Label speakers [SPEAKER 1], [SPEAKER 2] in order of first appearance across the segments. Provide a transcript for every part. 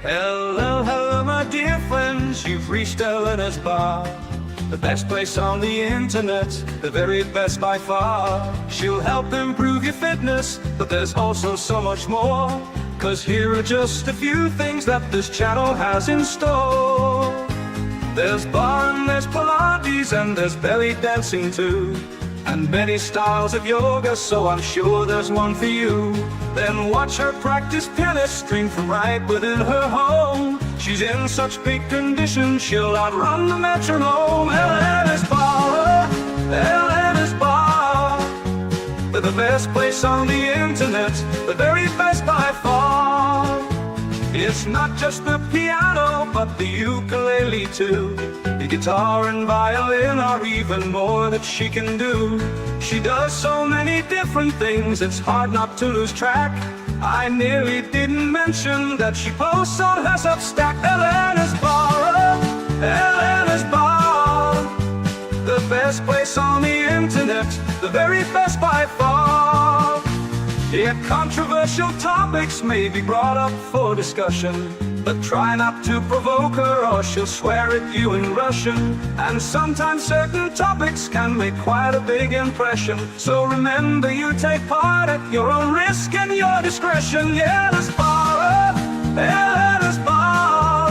[SPEAKER 1] Hello, hello, my dear friends, you've reached Elena's bar. The best place on the internet, the very best by far. She'll help improve your fitness, but there's also so much more. 'Cause here are just a few things that this channel has in store. There's bar and there's Pilates and there's belly dancing too. And many styles of yoga, so I'm sure there's one for you. Then watch her practice pianist string from right within her home. She's in such big condition, she'll outrun the metronome. Elena's Bar, Elena's Bar. They're the best place on the internet, the very best by far. It's not just the piano, but the ukulele too. The guitar and violin are even more that she can do. She does so many different things, it's hard not to lose track. I nearly didn't mention that she posts on her Substack. Elena's Bar, Elena's Bar. The best place on the internet, the very best by far. Yet controversial topics may be brought up for discussion, but try not to provoke her or she'll swear at you in Russian. And sometimes certain topics can make quite a big impression. So remember, you take part at your own risk and your discretion. Elena's Bar, Elena's Bar.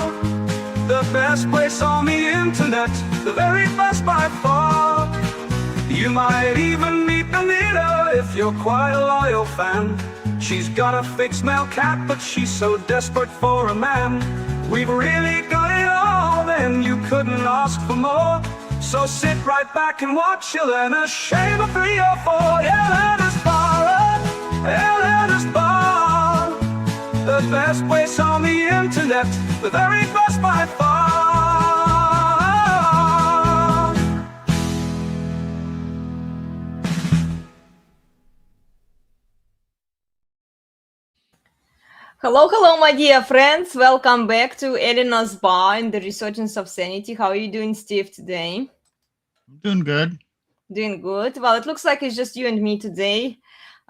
[SPEAKER 1] The best place on the internet, the very best by far. You might even meet Elena if you're quite a loyal fan. She's got a fixed male cat, but she's so desperate for a man. We've really got it all, then you couldn't ask for more. So sit right back and watch Elena shave a 3 or 4. Elena's Bar, Elena's Bar. The best place on the internet, the very best by far.
[SPEAKER 2] Hello, hello, my dear friends. Welcome back to Elena's Bar and the Resurgence of Sanity. How are you doing, Steve, today?
[SPEAKER 3] I'm doing good.
[SPEAKER 2] Doing good. Well, it looks like it's just you and me today.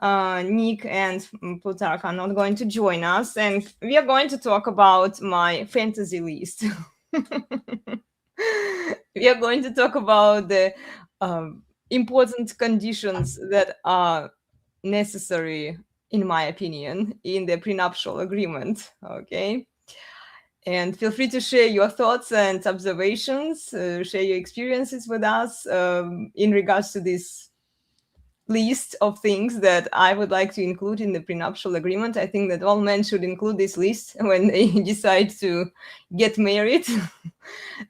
[SPEAKER 2] Nick and Plutarch are not going to join us, and we are going to talk about my fantasy list. We are going to talk about the important conditions that are necessary, in my opinion, in the prenuptial agreement, okay? And feel free to share your thoughts and observations, share your experiences with us in regards to this list of things that I would like to include in the prenuptial agreement. I think that all men should include this list when they decide to get married.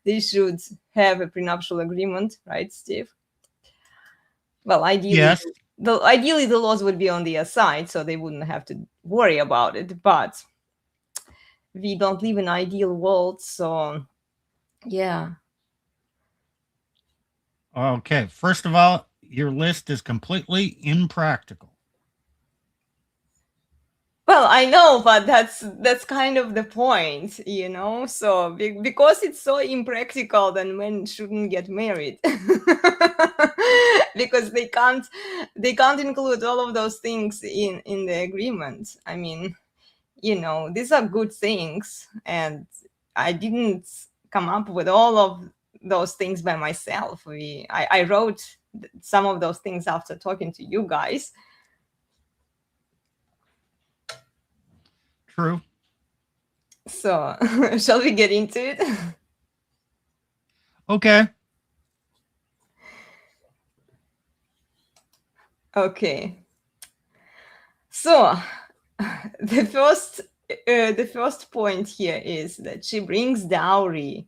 [SPEAKER 2] They should have a prenuptial agreement, right, Steve? Well, ideally,
[SPEAKER 3] Yes.
[SPEAKER 2] Ideally the laws would be on their side, so they wouldn't have to worry about it. But we don't live in an ideal world, so yeah.
[SPEAKER 3] Okay. First of all, your list is completely impractical.
[SPEAKER 2] Well, I know, but that's kind of the point, you know. So because it's so impractical, then men shouldn't get married because they can't include all of those things in the agreement. I mean, you know, these are good things, and I didn't come up with all of those things by myself. I wrote some of those things after talking to you guys.
[SPEAKER 3] True.
[SPEAKER 2] So, shall we get into it?
[SPEAKER 3] Okay.
[SPEAKER 2] Okay. So, the first point here is that she brings dowry.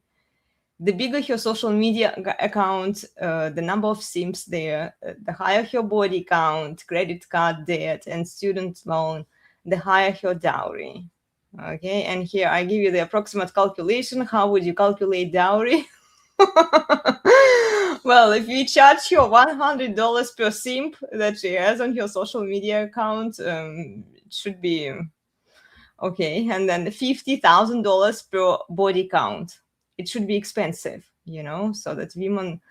[SPEAKER 2] The bigger her social media account, the number of simps there, the higher her body count, credit card debt, and student loan, the higher her dowry. Okay, and here I give you the approximate calculation. How would you calculate dowry? Well, if you charge her $100 per simp that she has on her social media account, it should be okay. And then $50,000 per body count. It should be expensive, you know, so that women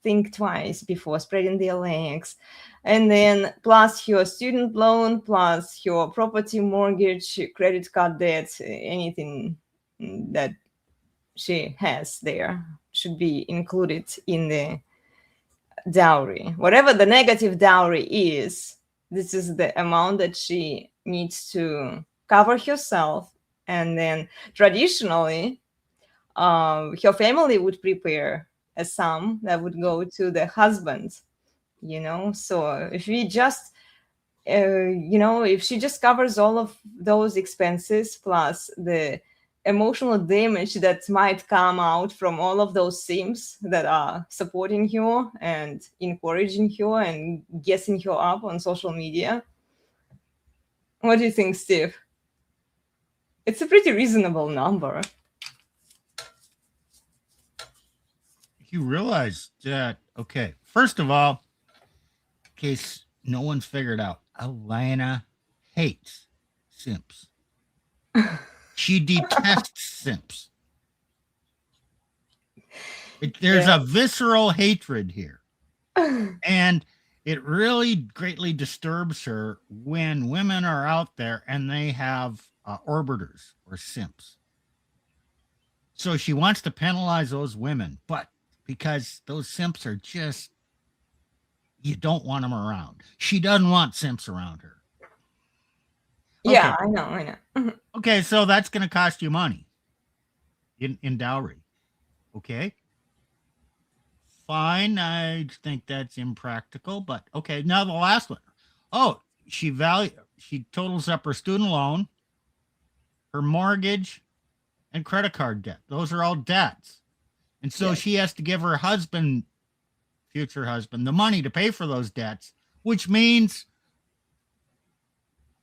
[SPEAKER 2] think twice before spreading their legs. And then plus your student loan, plus your property mortgage, credit card debt, anything that she has there should be included in the dowry. Whatever the negative dowry is, this is the amount that she needs to cover herself. And then traditionally, her family would prepare a sum that would go to the husband, So if we just, if she just covers all of those expenses plus the emotional damage that might come out from all of those sims that are supporting her and encouraging her and guessing her up on social media. What do you think, Steve? It's a pretty reasonable number.
[SPEAKER 3] You realize that, okay, first of all, in case no one's figured out, Elena hates simps. She detests simps. There's a visceral hatred here. And it really greatly disturbs her when women are out there and they have orbiters or simps. So she wants to penalize those women, but because those simps are just, you don't want them around. She doesn't want simps around her. Okay.
[SPEAKER 2] Yeah, I know.
[SPEAKER 3] Okay, so that's going to cost you money in dowry. Okay. Fine, I think that's impractical, but okay. Now the last one. Oh, she totals up her student loan, her mortgage, and credit card debt. Those are all debts. And so she has to give her husband, future husband, the money to pay for those debts, which means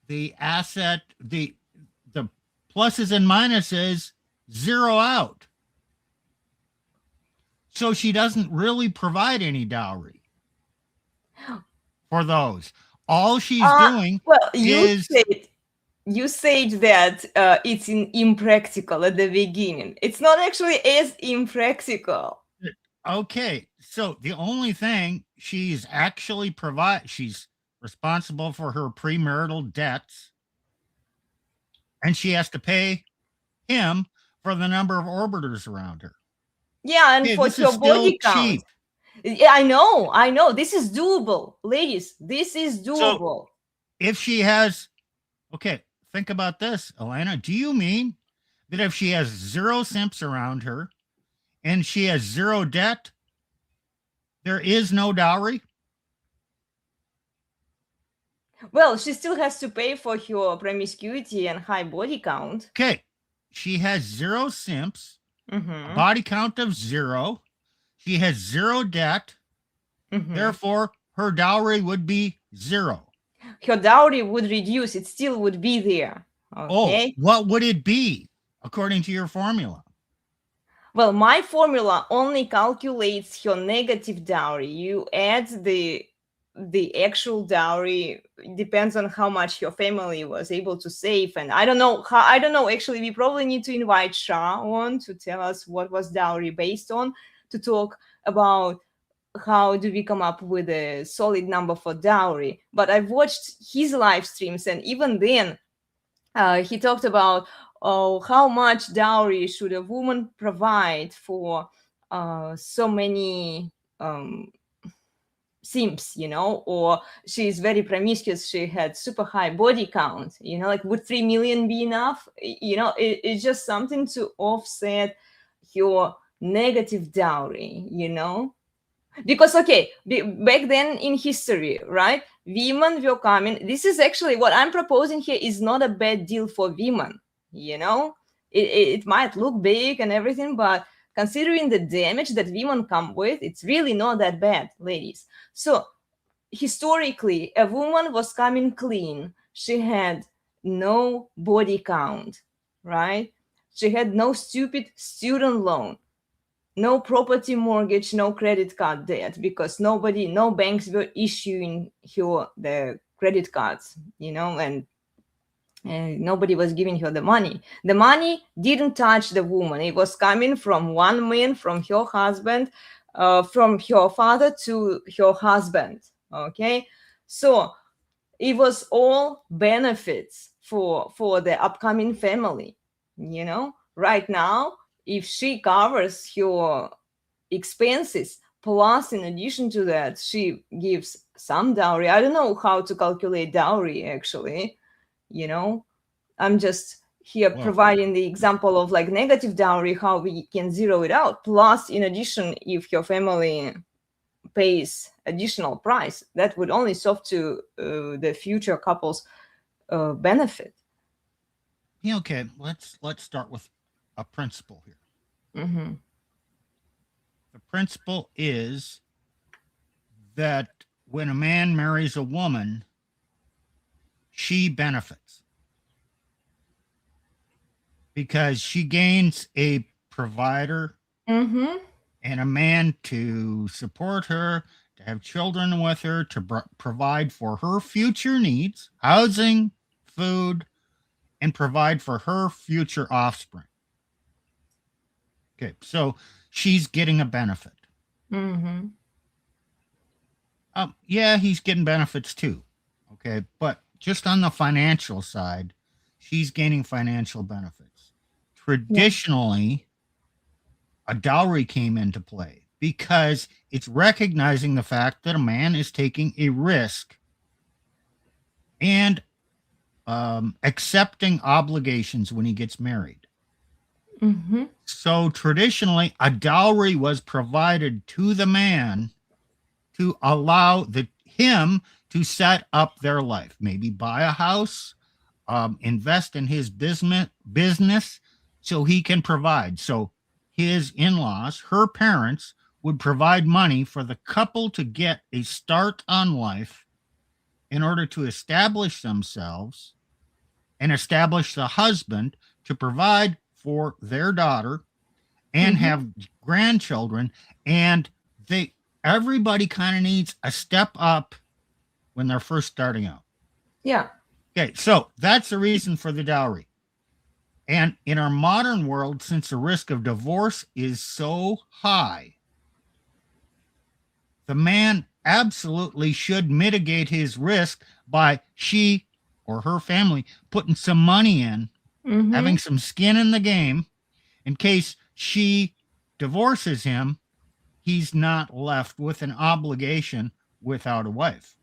[SPEAKER 3] the asset, the pluses and minuses zero out. So she doesn't really provide any dowry for those. All she's doing is...
[SPEAKER 2] You said that it's impractical at the beginning. It's not actually as impractical.
[SPEAKER 3] Okay, so the only thing she's actually she's responsible for her premarital debts, and she has to pay him for the number of orbiters around her.
[SPEAKER 2] Yeah, and for your body count. Yeah, I know. This is doable, ladies. This is doable.
[SPEAKER 3] So if she has, okay, think about this, Elena. Do you mean that if she has 0 simps around her and she has 0 debt, there is no dowry?
[SPEAKER 2] Well, she still has to pay for her promiscuity and high body count.
[SPEAKER 3] Okay, she has 0 simps. A body count of 0. She has 0 debt. Therefore, her dowry would be 0.
[SPEAKER 2] Her dowry would reduce. It still would be there. Okay?
[SPEAKER 3] Oh, what would it be according to your formula?
[SPEAKER 2] Well, my formula only calculates her negative dowry. You add the actual dowry. Depends on how much your family was able to save, and I don't know. Actually, we probably need to invite Shah on to tell us what was dowry based on, to talk about how do we come up with a solid number for dowry. But I've watched his live streams, and even then, he talked about how much dowry should a woman provide for so many simps, or she's very promiscuous, she had super high body count, like would 3 million be enough? It's just something to offset your negative dowry, because back then in history, right, women were coming. This is actually what I'm proposing here is not a bad deal for women. It might look big and everything, but considering the damage that women come with, it's really not that bad, ladies. So historically, a woman was coming clean. She had no body count, right? She had no stupid student loan, no property mortgage, no credit card debt, because no banks were issuing her the credit cards, and nobody was giving her the money. The money didn't touch the woman. It was coming from one man, from her husband, from her father to her husband. Okay, so it was all benefits for the upcoming family. right now, if she covers her expenses, plus in addition to that, she gives some dowry. I don't know how to calculate dowry, actually. I'm just here providing the example of like negative dowry, how we can zero it out. Plus, in addition, if your family pays additional price, that would only serve to the future couple's benefit.
[SPEAKER 3] Yeah, okay. Let's start with a principle here.
[SPEAKER 2] Mm-hmm.
[SPEAKER 3] The principle is that when a man marries a woman, she benefits because she gains a provider
[SPEAKER 2] Mm-hmm.
[SPEAKER 3] and a man to support her, to have children with her, to provide for her future needs, housing, food, and provide for her future offspring. Okay, so she's getting a benefit.
[SPEAKER 2] Mm-hmm.
[SPEAKER 3] Yeah, he's getting benefits too. Okay, but just on the financial side, she's gaining financial benefits. Traditionally, a dowry came into play because it's recognizing the fact that a man is taking a risk and accepting obligations when he gets married.
[SPEAKER 2] Mm-hmm.
[SPEAKER 3] So traditionally, a dowry was provided to the man to allow him to set up their life, maybe buy a house, invest in his business so he can provide. So his in-laws, her parents, would provide money for the couple to get a start on life in order to establish themselves and establish the husband to provide for their daughter and have grandchildren. And everybody kind of needs a step up when they're first starting out.
[SPEAKER 2] Yeah.
[SPEAKER 3] Okay, so that's the reason for the dowry. And in our modern world, since the risk of divorce is so high, the man absolutely should mitigate his risk by she or her family putting some money in, having some skin in the game, in case she divorces him, he's not left with an obligation without a wife.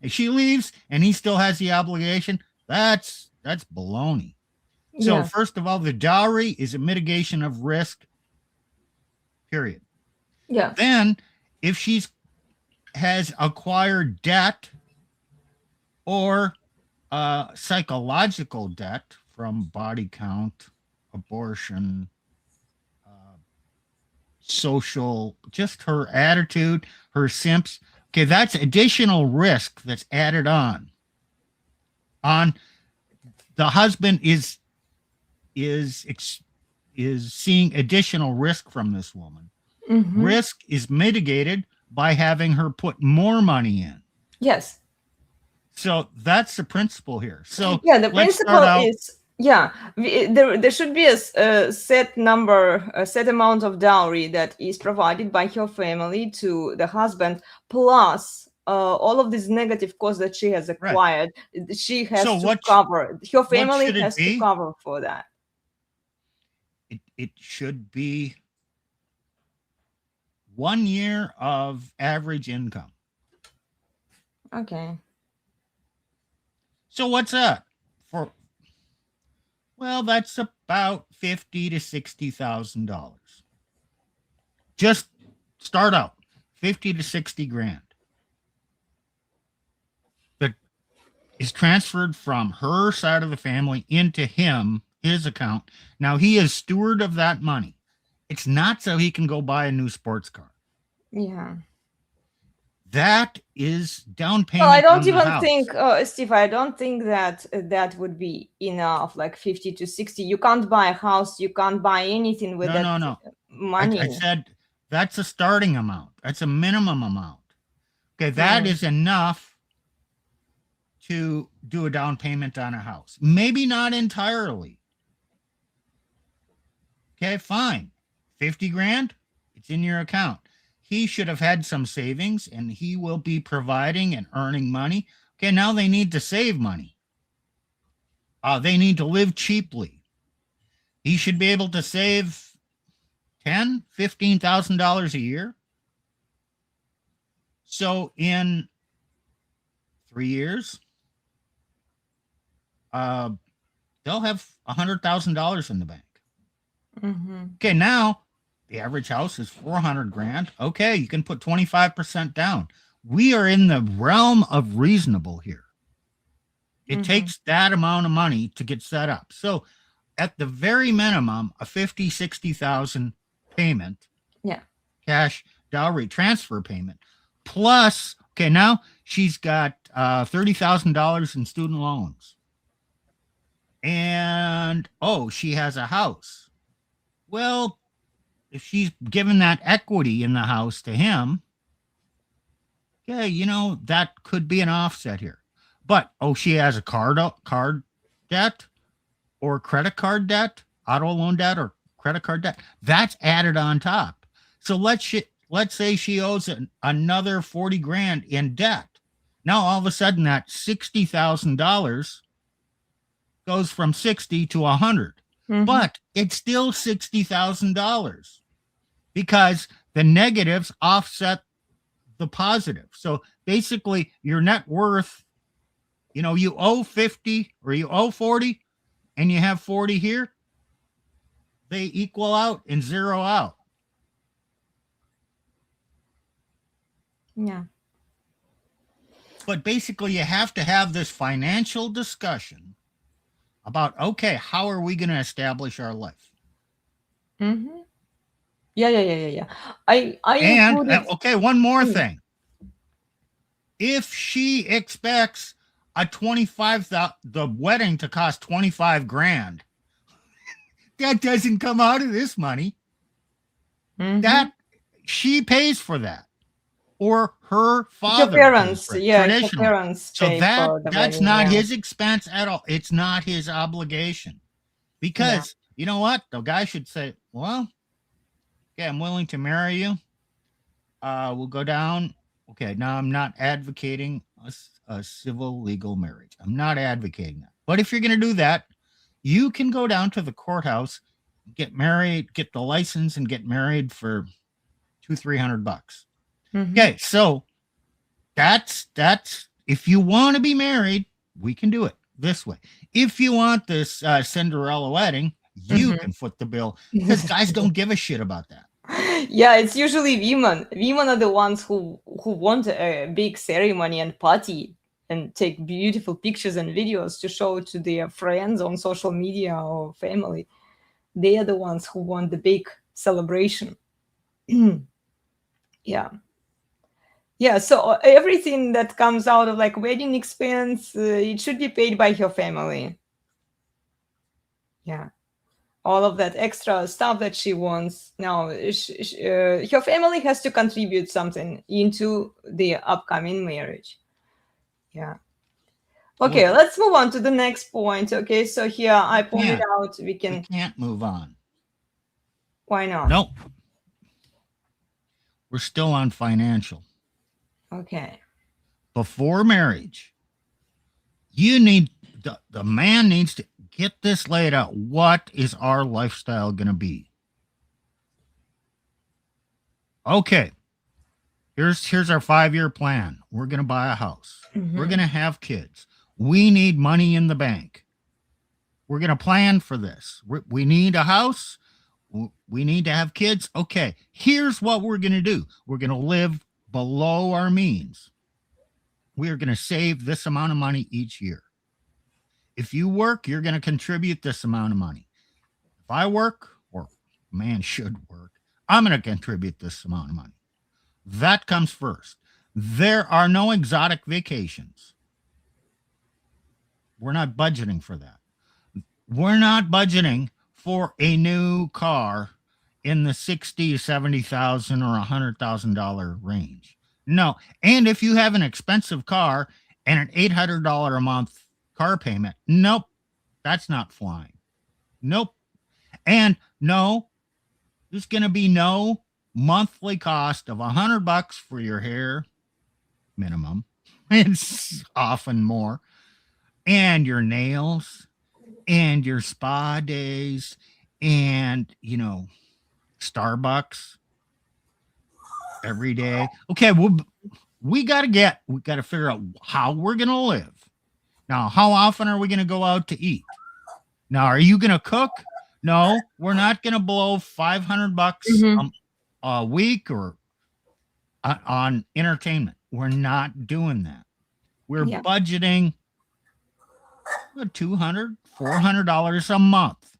[SPEAKER 3] If she leaves and he still has the obligation, that's baloney. So first of all, the dowry is a mitigation of risk, period.
[SPEAKER 2] Yeah.
[SPEAKER 3] Then if has acquired debt or psychological debt from body count, abortion, social, just her attitude, her simps. Okay, that's additional risk that's added on. The husband is seeing additional risk from this woman. Risk is mitigated by having her put more money in.
[SPEAKER 2] Yes.
[SPEAKER 3] So that's the principle here. So
[SPEAKER 2] yeah, the principle is there should be a set number, a set amount of dowry that is provided by her family to the husband, plus all of these negative costs that she has acquired. Right. She has to cover. Her family has to cover for that.
[SPEAKER 3] It should be 1 year of average income.
[SPEAKER 2] Okay.
[SPEAKER 3] So what's that for? Well, that's about $50,000 to $60,000. Just start out, 50 to 60 grand. That is transferred from her side of the family into his account. Now he is steward of that money. It's not so he can go buy a new sports car.
[SPEAKER 2] Yeah.
[SPEAKER 3] That is down payment.
[SPEAKER 2] Well, I don't even think, Steve, I don't think that that would be enough, like 50 to 60. You can't buy a house. You can't buy anything with money.
[SPEAKER 3] I said that's a starting amount. That's a minimum amount. Okay, that is enough to do a down payment on a house. Maybe not entirely. Okay, fine. 50 grand, it's in your account. He should have had some savings and he will be providing and earning money. Okay, now they need to save money. They need to live cheaply. he should be able to save $10,000, $15,000 a year. So in 3 years, they'll have $100,000 in the bank. Okay, now the average house is $400,000. Okay, you can put 25% down. We are in the realm of reasonable here. It takes that amount of money to get set up. So at the very minimum, a 50, 60,000 payment, cash dowry transfer payment, plus, okay, now she's got $30,000 in student loans. And, oh, she has a house. Well, if she's given that equity in the house to him, okay, you know, that could be an offset here. But, oh, she has a card debt or credit card debt, auto loan debt or credit card debt. That's added on top. So let's say she owes another 40 grand in debt. Now, all of a sudden, that $60,000 goes from 60 to 100. But it's still $60,000 because the negatives offset the positive. So basically, your net worth, you know, you owe 50 or you owe 40 and you have 40 here, they equal out and zero out.
[SPEAKER 2] Yeah.
[SPEAKER 3] But basically, you have to have this financial discussion about, okay, how are we going to establish our life?
[SPEAKER 2] Yeah. I
[SPEAKER 3] And
[SPEAKER 2] included...
[SPEAKER 3] okay, one more thing. If she expects the wedding to cost 25 grand, that doesn't come out of this money. That she pays for that, or her father.
[SPEAKER 2] Your parents,
[SPEAKER 3] pays for it,
[SPEAKER 2] your
[SPEAKER 3] traditionally.
[SPEAKER 2] parents
[SPEAKER 3] So
[SPEAKER 2] pay for the
[SPEAKER 3] that's
[SPEAKER 2] wedding,
[SPEAKER 3] not his expense at all. It's not his obligation, because you know what? The guy should say, well, okay, I'm willing to marry you. We'll go down. Okay, now I'm not advocating a civil legal marriage. I'm not advocating that. But if you're going to do that, you can go down to the courthouse, get married, get the license, and get married for $200-$300. Okay, so that's if you want to be married, we can do it this way. If you want this Cinderella wedding, you can foot the bill, because guys don't give a shit about that.
[SPEAKER 2] Yeah, it's usually women. Women are the ones who want a big ceremony and party and take beautiful pictures and videos to show to their friends on social media or family. They are the ones who want the big celebration. Yeah. So everything that comes out of like wedding expense, it should be paid by her family. Yeah. All of that extra stuff that she wants. Now, her family has to contribute something into the upcoming marriage. Yeah. Okay, let's move on to the next point. Okay, so here I pointed out we
[SPEAKER 3] can't move on.
[SPEAKER 2] Why not?
[SPEAKER 3] Nope. We're still on financial.
[SPEAKER 2] Okay.
[SPEAKER 3] Before marriage, you need the man needs to get this laid out. What is our lifestyle going to be? Okay. Here's our 5-year plan. We're going to buy a house. We're going to have kids. We need money in the bank. We're going to plan for this. We need a house. We need to have kids. Okay. Here's what we're going to do. We're going to live below our means. We are going to save this amount of money each year. If you work, you're going to contribute this amount of money. If I work, or a man should work, I'm going to contribute this amount of money. That comes first. There are no exotic vacations. We're not budgeting for that. We're not budgeting for a new car in the $60,000 to $70,000 or $100,000 range. No. And if you have an expensive car and an $800 a month car payment, nope, that's not flying. Nope. And no, there's going to be no monthly cost of $100 for your hair minimum. It's often more. And your nails and your spa days and Starbucks every day. Okay, well, we got to figure out how we're going to live. Now, how often are we going to go out to eat? Now, are you going to cook? No, we're not going to blow $500
[SPEAKER 2] Mhm.
[SPEAKER 3] a week or on entertainment. We're not doing that. We're
[SPEAKER 2] Yeah.
[SPEAKER 3] budgeting $200, $400 a month.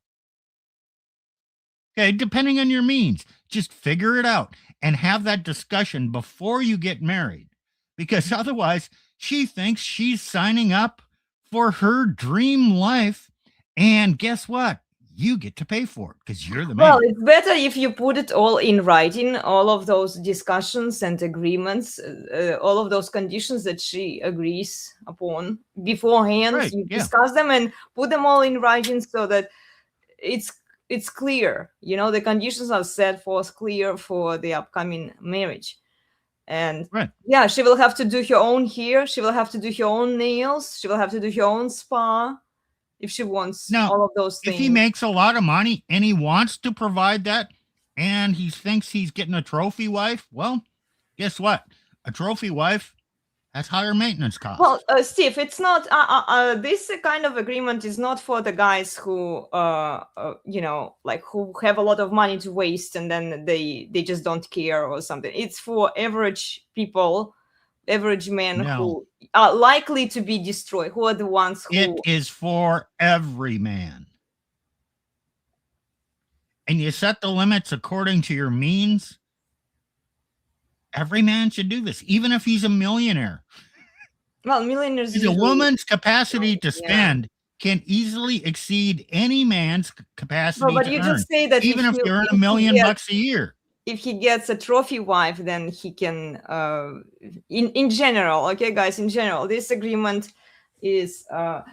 [SPEAKER 3] Okay, depending on your means. Just figure it out and have that discussion before you get married. Because otherwise, she thinks she's signing up for her dream life. And guess what? You get to pay for it because you're the man.
[SPEAKER 2] Well, it's better if you put it all in writing, all of those discussions and agreements, all of those conditions that she agrees upon beforehand.
[SPEAKER 3] Right,
[SPEAKER 2] You
[SPEAKER 3] yeah.
[SPEAKER 2] discuss them and put them all in writing so that it's clear. The conditions are set forth clear for the upcoming marriage. And
[SPEAKER 3] Right.
[SPEAKER 2] yeah, she will have to do her own hair. She will have to do her own nails. She will have to do her own spa if she wants
[SPEAKER 3] Now,
[SPEAKER 2] all of those
[SPEAKER 3] if
[SPEAKER 2] things.
[SPEAKER 3] he makes a lot of money and he wants to provide that and he thinks he's getting a trophy wife, well, guess what? A trophy wife has higher maintenance costs.
[SPEAKER 2] Well, Steve, it's not. This kind of agreement is not for the guys who, who have a lot of money to waste and then they just don't care or something. It's for average people, average men
[SPEAKER 3] No.
[SPEAKER 2] who are likely to be destroyed. Who are the ones who?
[SPEAKER 3] It is for every man. And you set the limits according to your means. Every man should do this, even if he's a millionaire.
[SPEAKER 2] Well, millionaires.
[SPEAKER 3] A woman's capacity to spend can easily exceed any man's capacity
[SPEAKER 2] but
[SPEAKER 3] to
[SPEAKER 2] you
[SPEAKER 3] earn,
[SPEAKER 2] just say that
[SPEAKER 3] even if you earn $1 million a year.
[SPEAKER 2] If he gets a trophy wife, then he can. In general, okay, guys. In general, this agreement is the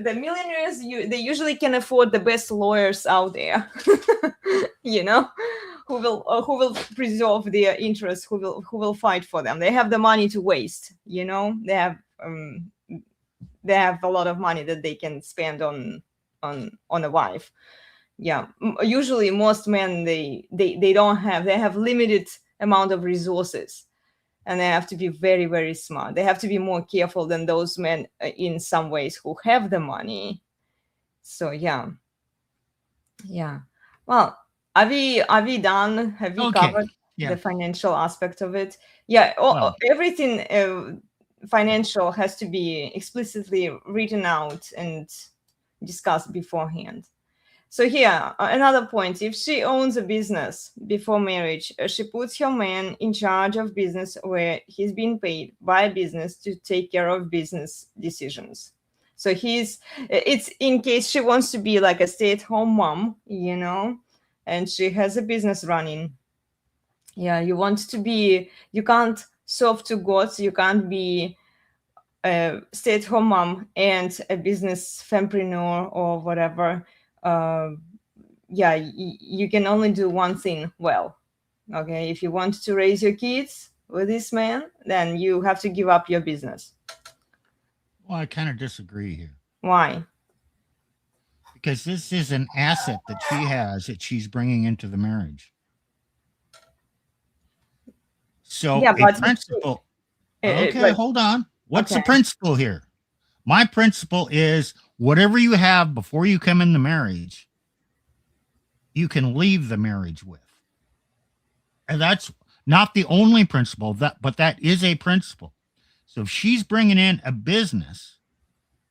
[SPEAKER 2] millionaires. They usually can afford the best lawyers out there. Who will preserve their interests, who will fight for them. They have the money to waste. They have a lot of money that they can spend on a wife. Yeah, usually most men they don't have. They have limited amount of resources, and they have to be very, very smart. They have to be more careful than those men in some ways who have the money. So yeah. Well, are we done? Have we covered the financial aspect of it? Yeah, everything financial has to be explicitly written out and discussed beforehand. So here, another point: if she owns a business before marriage, she puts her man in charge of business where he's being paid by business to take care of business decisions. So it's in case she wants to be like a stay-at-home mom, and she has a business running. Yeah, you can't serve two gods. You can't be a stay-at-home mom and a business fempreneur or whatever. You can only do one thing well. Okay, if you want to raise your kids with this man, then you have to give up your business.
[SPEAKER 3] Well, I kind of disagree here.
[SPEAKER 2] Why?
[SPEAKER 3] Because this is an asset that she has that she's bringing into the marriage. So a principle. Okay, hold on. What's the principle here? My principle is whatever you have before you come in the marriage, you can leave the marriage with. And that's not the only principle, but that is a principle. So if she's bringing in a business,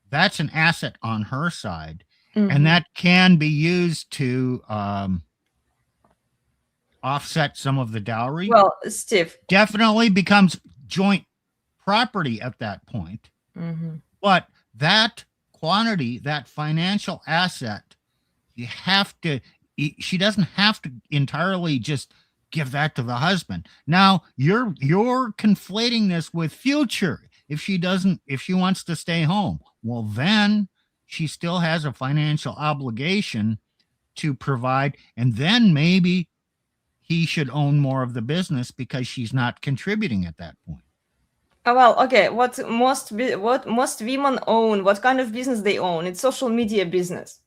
[SPEAKER 3] that's an asset on her side. Mm-hmm. And that can be used to offset some of the dowry.
[SPEAKER 2] Well, Steve.
[SPEAKER 3] Definitely becomes joint property at that point. Mm-hmm. But that quantity, that financial asset, she doesn't have to entirely just give that to the husband. Now you're conflating this with future. If she wants to stay home, well, then she still has a financial obligation to provide. And then maybe he should own more of the business because she's not contributing at that point.
[SPEAKER 2] Well, okay. What most women own? What kind of business they own? It's social media business.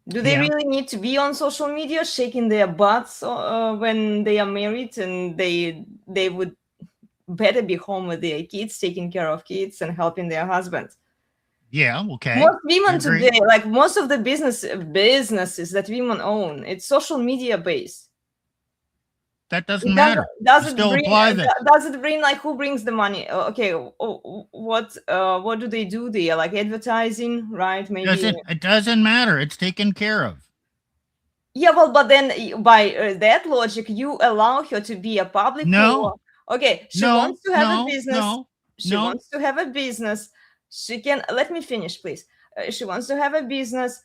[SPEAKER 2] Do they
[SPEAKER 3] Yeah.
[SPEAKER 2] really need to be on social media shaking their butts when they are married, and they would better be home with their kids, taking care of kids and helping their husbands?
[SPEAKER 3] Yeah. Okay.
[SPEAKER 2] Most
[SPEAKER 3] I
[SPEAKER 2] women
[SPEAKER 3] agree.
[SPEAKER 2] today, like most of the businesses that women own, it's social media based.
[SPEAKER 3] That doesn't
[SPEAKER 2] It
[SPEAKER 3] matter.
[SPEAKER 2] does
[SPEAKER 3] You
[SPEAKER 2] it
[SPEAKER 3] still
[SPEAKER 2] bring
[SPEAKER 3] apply that.
[SPEAKER 2] does it bring, like, who brings the money? Okay, what do they do there? Like advertising, right? Maybe.
[SPEAKER 3] It doesn't matter. It's taken care of.
[SPEAKER 2] Yeah, well, but then by that logic, you allow her to be a public
[SPEAKER 3] No.
[SPEAKER 2] figure. Okay, she
[SPEAKER 3] No.
[SPEAKER 2] wants to have a
[SPEAKER 3] No.
[SPEAKER 2] business.
[SPEAKER 3] No.
[SPEAKER 2] She
[SPEAKER 3] No.
[SPEAKER 2] wants to have a business. She can, let me finish, please. She wants to have a business.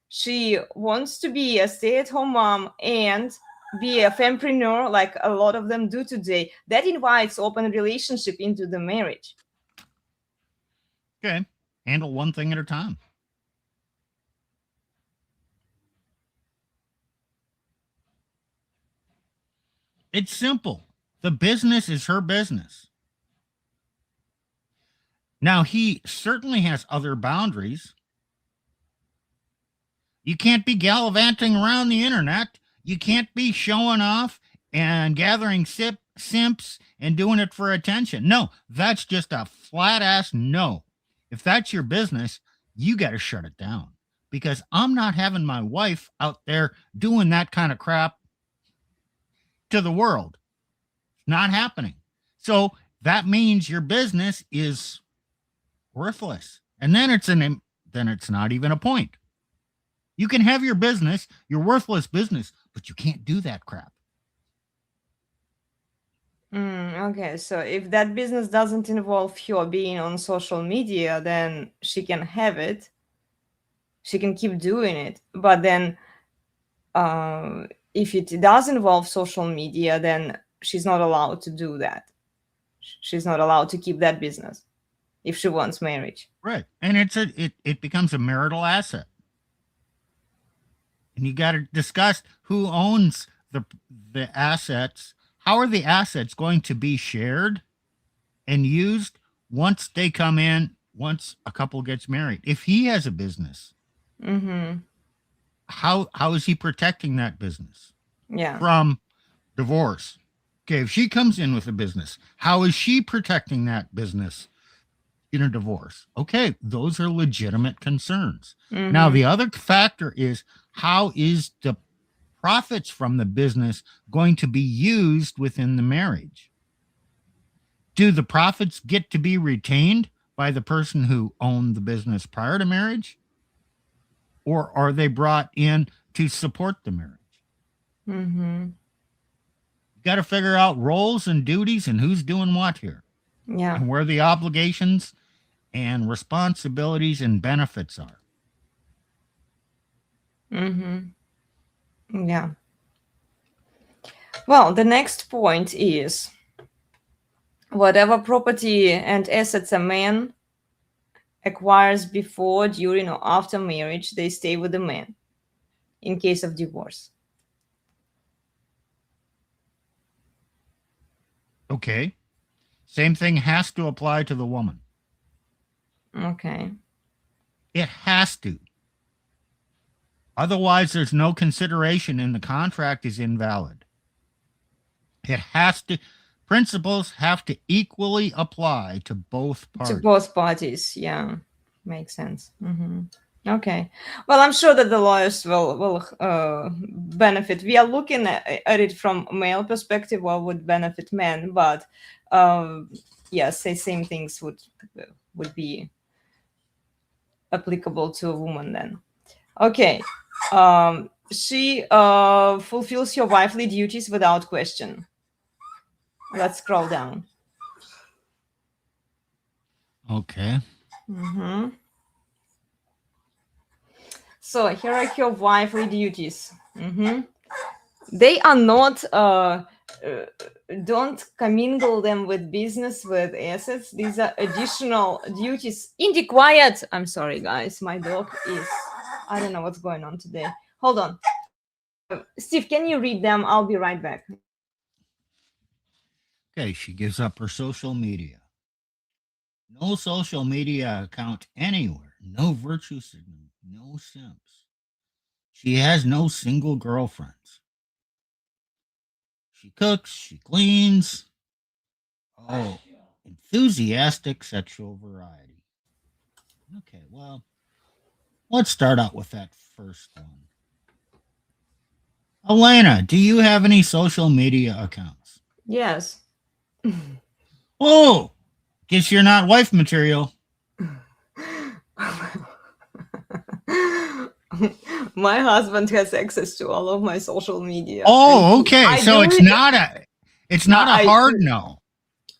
[SPEAKER 2] She wants to be a stay-at-home mom and be a fempreneur, like a lot of them do today. That invites open relationship into the marriage.
[SPEAKER 3] Okay. Handle one thing at a time. It's simple. The business is her business. Now, he certainly has other boundaries. You can't be gallivanting around the internet. You can't be showing off and gathering simps and doing it for attention. No, that's just a flat ass no. If that's your business, you got to shut it down, because I'm not having my wife out there doing that kind of crap to the world. It's not happening. So that means your business is worthless. And then it's not even a point. You can have your business, your worthless business, but you can't do that crap.
[SPEAKER 2] Okay, so if that business doesn't involve her being on social media, then she can have it. She can keep doing it. But then if it does involve social media, then she's not allowed to do that. She's not allowed to keep that business if she wants marriage.
[SPEAKER 3] Right. And it becomes a marital asset. And you got to discuss who owns the assets. How are the assets going to be shared and used once they come in, once a couple gets married? If he has a business, how is he protecting that business from divorce? Okay, if she comes in with a business, how is she protecting that business in a divorce? Okay, those are legitimate concerns. Now, the other factor is, how is the profits from the business going to be used within the marriage? Do the profits get to be retained by the person who owned the business prior to marriage? Or are they brought in to support the marriage? You got to figure out roles and duties and who's doing what here.
[SPEAKER 2] Yeah.
[SPEAKER 3] And where the obligations and responsibilities and benefits are.
[SPEAKER 2] Yeah. Well, the next point is, whatever property and assets a man acquires before, during, or after marriage, they stay with the man in case of divorce.
[SPEAKER 3] Okay. Same thing has to apply to the woman.
[SPEAKER 2] Okay.
[SPEAKER 3] It has to. Otherwise, there's no consideration and the contract is invalid. It has to, principles have to equally apply to both parties.
[SPEAKER 2] To both parties, yeah. Makes sense. Okay. Well, I'm sure that the lawyers will benefit. We are looking at it from male perspective, what would benefit men, but yes, same things would be applicable to a woman then. Okay. She fulfills her wifely duties without question. Let's scroll down.
[SPEAKER 3] Okay.
[SPEAKER 2] So here are her wifely duties. They are not, don't commingle them with business, with assets. These are additional duties. Indy, quiet. I'm sorry, guys. My dog is, I don't know what's going on today. Hold on. Steve, can you read them? I'll be right back.
[SPEAKER 3] Okay, she gives up her social media. No social media account anywhere. No virtue signal. No simps. She has no single girlfriends. She cooks, she cleans. Oh, enthusiastic sexual variety. Okay, well, let's start out with that first one. Elena, do you have any social media accounts?
[SPEAKER 2] Yes.
[SPEAKER 3] Oh, guess you're not wife material.
[SPEAKER 2] My husband has access to all of my social media.
[SPEAKER 3] Oh,
[SPEAKER 2] and
[SPEAKER 3] okay.
[SPEAKER 2] I
[SPEAKER 3] So
[SPEAKER 2] do
[SPEAKER 3] it's
[SPEAKER 2] it.
[SPEAKER 3] not a
[SPEAKER 2] I
[SPEAKER 3] hard no.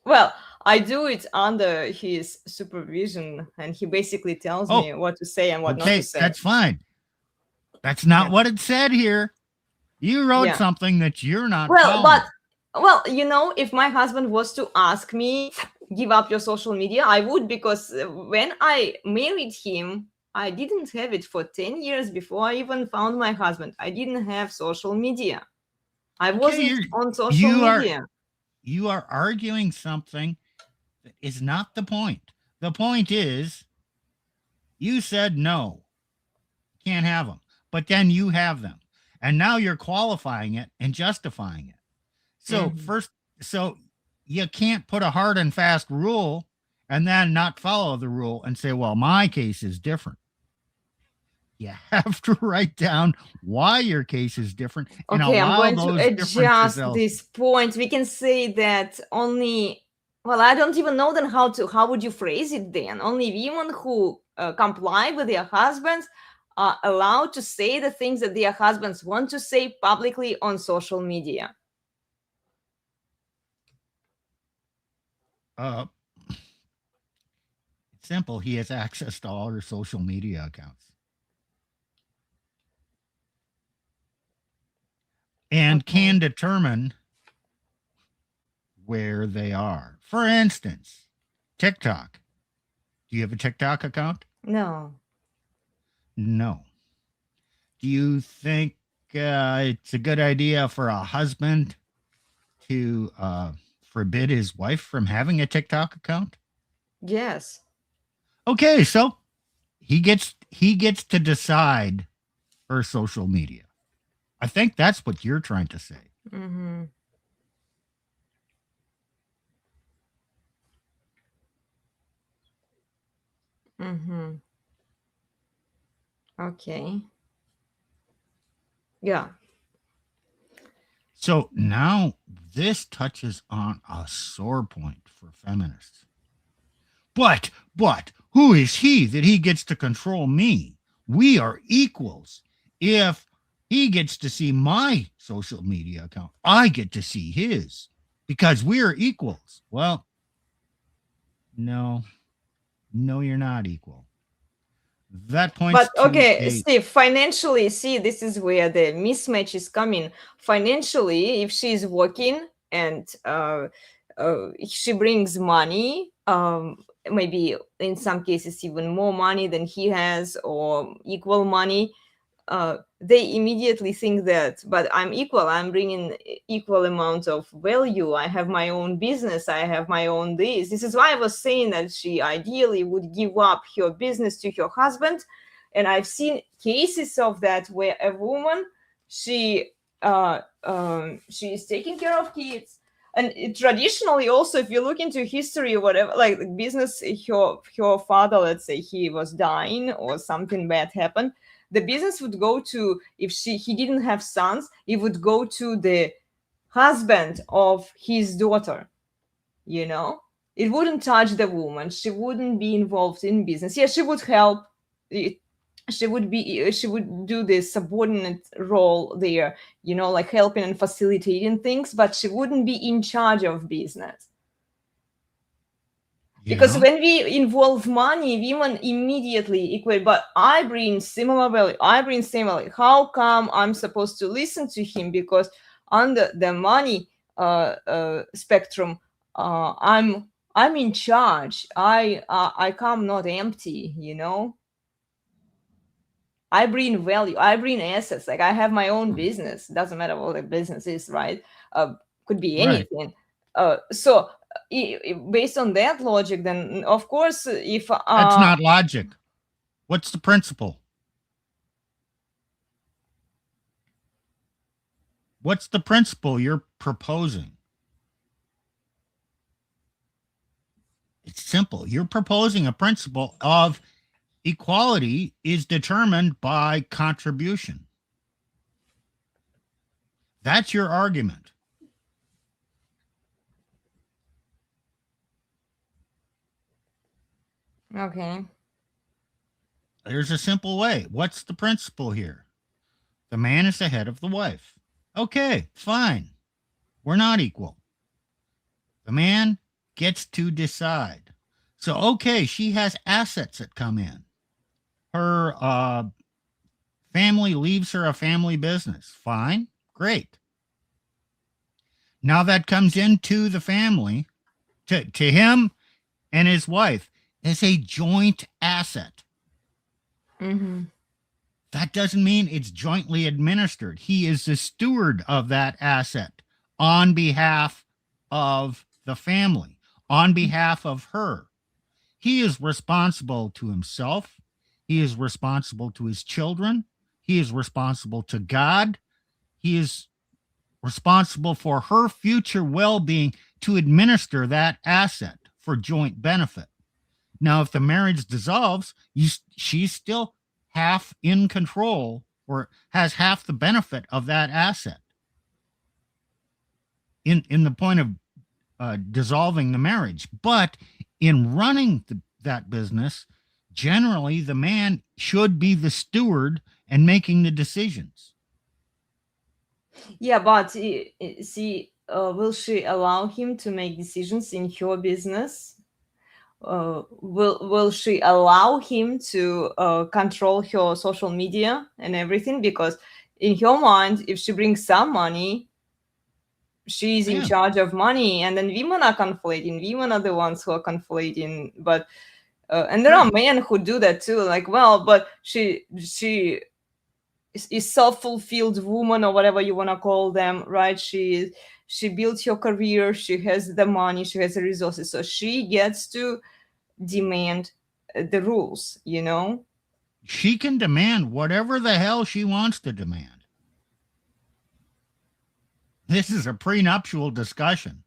[SPEAKER 2] Well, I do it under his supervision, and he basically tells
[SPEAKER 3] Oh,
[SPEAKER 2] me what to say and what not to
[SPEAKER 3] okay,
[SPEAKER 2] say.
[SPEAKER 3] that's fine. That's not
[SPEAKER 2] Yeah.
[SPEAKER 3] what it said here. You wrote
[SPEAKER 2] Yeah.
[SPEAKER 3] something that you're not
[SPEAKER 2] Well,
[SPEAKER 3] following.
[SPEAKER 2] if my husband was to ask me, give up your social media, I would, because when I married him, I didn't have it for 10 years before I even found my husband. I didn't have social media. I
[SPEAKER 3] Okay,
[SPEAKER 2] wasn't on social media.
[SPEAKER 3] you are arguing something that is not the point. The point is you said no, can't have them, but then you have them. And now you're qualifying it and justifying it. So
[SPEAKER 2] Mhm.
[SPEAKER 3] so you can't put a hard and fast rule and then not follow the rule and say, well, my case is different. You have to write down why your case is different and
[SPEAKER 2] Okay, I'm
[SPEAKER 3] allow
[SPEAKER 2] going to
[SPEAKER 3] those differences
[SPEAKER 2] adjust
[SPEAKER 3] elsewhere.
[SPEAKER 2] this point. We can say that only, well, I don't even know then how would you phrase it then? Only women who comply with their husbands are allowed to say the things that their husbands want to say publicly on social media.
[SPEAKER 3] Uh, it's simple. He has access to all your social media accounts and
[SPEAKER 2] Okay.
[SPEAKER 3] can determine where they are. For instance, TikTok. Do you have a TikTok account?
[SPEAKER 2] No.
[SPEAKER 3] No. Do you think it's a good idea for a husband to forbid his wife from having a TikTok account?
[SPEAKER 2] Yes.
[SPEAKER 3] Okay, so he gets to decide her social media. I think that's what you're trying to say.
[SPEAKER 2] Mm-hmm. Mm-hmm. Okay. Yeah.
[SPEAKER 3] So now this touches on a sore point for feminists. But who is he that he gets to control me? We are equals. If he gets to see my social media account, I get to see his because we're equals. Well, no, you're not equal. That points
[SPEAKER 2] But
[SPEAKER 3] to
[SPEAKER 2] okay,
[SPEAKER 3] a
[SPEAKER 2] Steve, financially, see, this is where the mismatch is coming. Financially, if she's working and she brings money, maybe in some cases even more money than he has, or equal money, they immediately think that, but I'm equal, I'm bringing equal amount of value, I have my own business, I have my own this is why I was saying that she ideally would give up her business to her husband. And I've seen cases of that where a woman, she is taking care of kids, and traditionally also, if you look into history or whatever, like business, her father, let's say he was dying or something bad happened, the business would go to, if he didn't have sons, it would go to the husband of his daughter. It wouldn't touch the woman, she wouldn't be involved in business. Yeah, she would help. She would do the subordinate role there, like helping and facilitating things, but she wouldn't be in charge of business. Because
[SPEAKER 3] yeah.
[SPEAKER 2] when we involve money, women immediately equate, but I bring similar value, I bring similar. How come I'm supposed to listen to him? Because under the money spectrum, I'm in charge. I come not empty. I bring value. I bring assets. Like I have my own business. Doesn't matter what the business is, right? Could be
[SPEAKER 3] Right.
[SPEAKER 2] anything. So based on that logic, then of course, if
[SPEAKER 3] That's not logic. What's the principle? What's the principle you're proposing? It's simple. You're proposing a principle of equality is determined by contribution. That's your argument.
[SPEAKER 2] Okay.
[SPEAKER 3] There's a simple way. What's the principle here? The man is the head of the wife. Okay, fine. We're not equal. The man gets to decide. So, okay, she has assets that come in. Her family leaves her a family business. Fine, great. Now that comes into the family, to him and his wife, as a joint asset.
[SPEAKER 2] Mm-hmm.
[SPEAKER 3] That doesn't mean it's jointly administered. He is the steward of that asset on behalf of the family, on behalf of her. He is responsible to himself. He is responsible to his children. He is responsible to God. He is responsible for her future well-being to administer that asset for joint benefit. Now, if the marriage dissolves, she's still half in control or has half the benefit of that asset. In the point of dissolving the marriage. But in running that business, generally the man should be the steward and making the decisions.
[SPEAKER 2] Yeah, but see, will she allow him to make decisions in her business? Will she allow him to control her social media and everything? Because in her mind, if she brings some money, she's in charge of money, and then women are conflating. Women are the ones who are conflating. But and there are men who do that too. Like, well, but she is self-fulfilled woman or whatever you want to call them, right? She built her career. She has the money. She has the resources, so she gets to demand the rules, you know?
[SPEAKER 3] She can demand whatever the hell she wants to demand. This is a prenuptial discussion.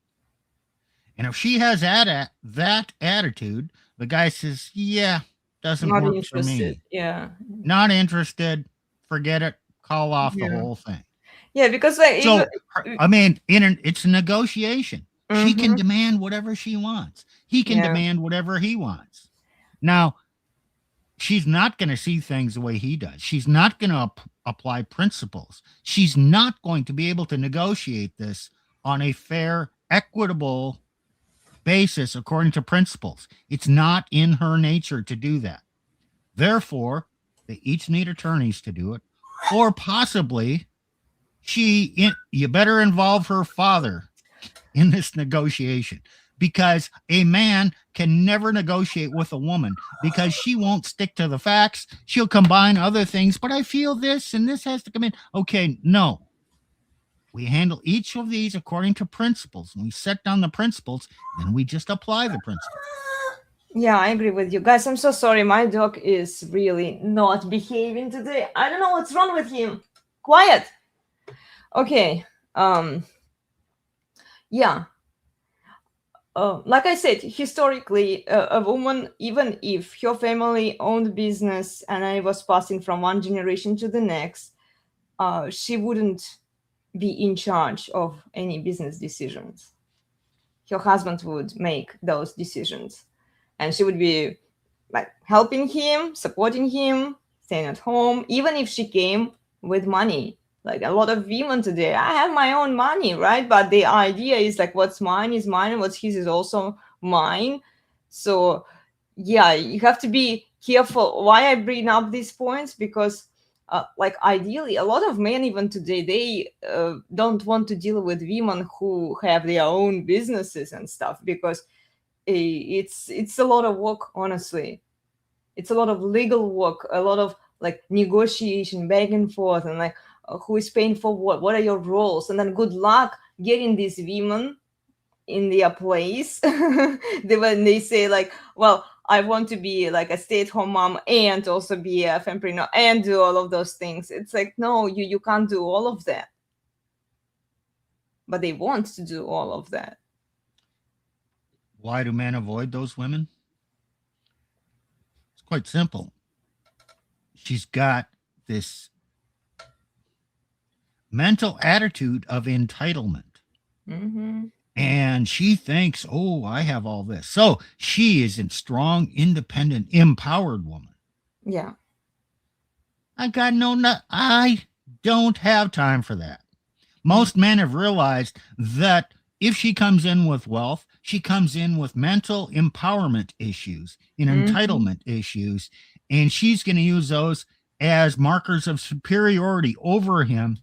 [SPEAKER 3] And if she has that attitude, the guy says, yeah, doesn't
[SPEAKER 2] Not
[SPEAKER 3] work
[SPEAKER 2] interested.
[SPEAKER 3] for me.
[SPEAKER 2] Yeah.
[SPEAKER 3] Not interested. Forget it. Call off the whole thing.
[SPEAKER 2] Yeah, because like,
[SPEAKER 3] so, I mean, it's a negotiation.
[SPEAKER 2] Mm-hmm.
[SPEAKER 3] She can demand whatever she wants. He can demand whatever he wants. Now, she's not going to see things the way he does. She's not going to apply principles. She's not going to be able to negotiate this on a fair, equitable basis according to principles. It's not in her nature to do that. Therefore, they each need attorneys to do it, or possibly you better involve her father in this negotiation, because a man can never negotiate with a woman because she won't stick to the facts. She'll combine other things, but I feel this and this has to come in. Okay, no. We handle each of these according to principles, and we set down the principles, and we just apply the principles.
[SPEAKER 2] Yeah, I agree with you guys. I'm so sorry. My dog is really not behaving today. I don't know what's wrong with him. Quiet. Okay. Yeah. Like I said, historically, a woman, even if her family owned business and it was passing from one generation to the next, she wouldn't be in charge of any business decisions. Her husband would make those decisions, and she would be like helping him, supporting him, staying at home, even if she came with money. Like a lot of women today, I have my own money, right? But the idea is like, what's mine is mine, and what's his is also mine. So yeah, you have to be careful. Why I bring up these points? Because like ideally, a lot of men even today, they don't want to deal with women who have their own businesses and stuff, because it's a lot of work. Honestly, it's a lot of legal work, a lot of like negotiation back and forth, and like who is paying for what are your roles, and then good luck getting these women in their place. When they say like, well, I want to be like a stay-at-home mom and also be a fempreneur and do all of those things. It's like, no, you can't do all of that. but they want to do all of that.
[SPEAKER 3] Why do men avoid those women? It's quite simple. She's got this mental attitude of entitlement.
[SPEAKER 2] Mm-hmm.
[SPEAKER 3] And she thinks, oh, I have all this. So she is a strong, independent, empowered woman.
[SPEAKER 2] Yeah.
[SPEAKER 3] I don't have time for that. Most men have realized that if she comes in with wealth, she comes in with mental empowerment issues and entitlement issues, and she's going to use those as markers of superiority over him.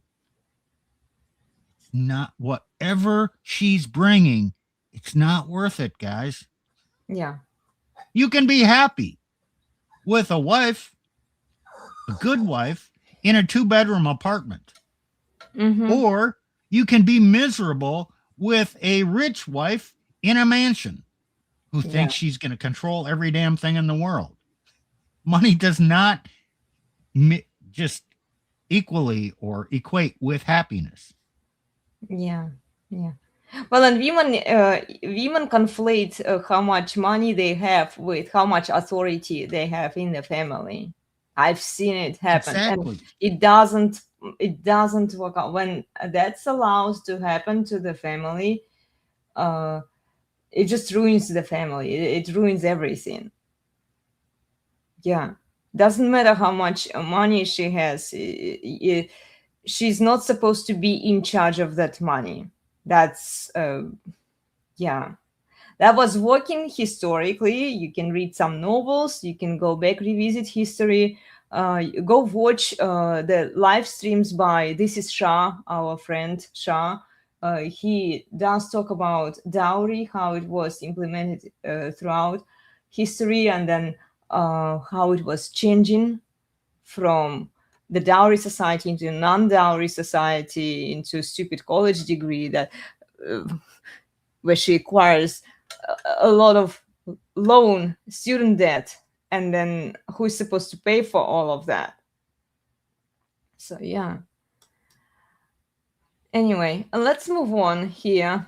[SPEAKER 3] Not whatever she's bringing, it's not worth it, guys.
[SPEAKER 2] Yeah.
[SPEAKER 3] You can be happy with a wife, a good wife, in a 2-bedroom apartment. Or you can be miserable with a rich wife in a mansion who thinks she's going to control every damn thing in the world. Money does not just equally or equate with happiness.
[SPEAKER 2] Yeah. Well, and women conflate how much money they have with how much authority they have in the family. I've seen it happen,
[SPEAKER 3] Exactly.
[SPEAKER 2] and it doesn't work out when that's allowed to happen to the family. It just ruins the family. It ruins everything. Yeah, doesn't matter how much money she has. She's not supposed to be in charge of that money. That's yeah, that was working historically. You can read some novels, you can go back, revisit history, go watch the live streams by This is Shah, our friend Shah. He does talk about dowry, how it was implemented throughout history, and then how it was changing from the dowry society into a non-dowry society, into stupid college degree that where she acquires a lot of loan student debt, and then who's supposed to pay for all of that? So yeah, anyway, let's move on here.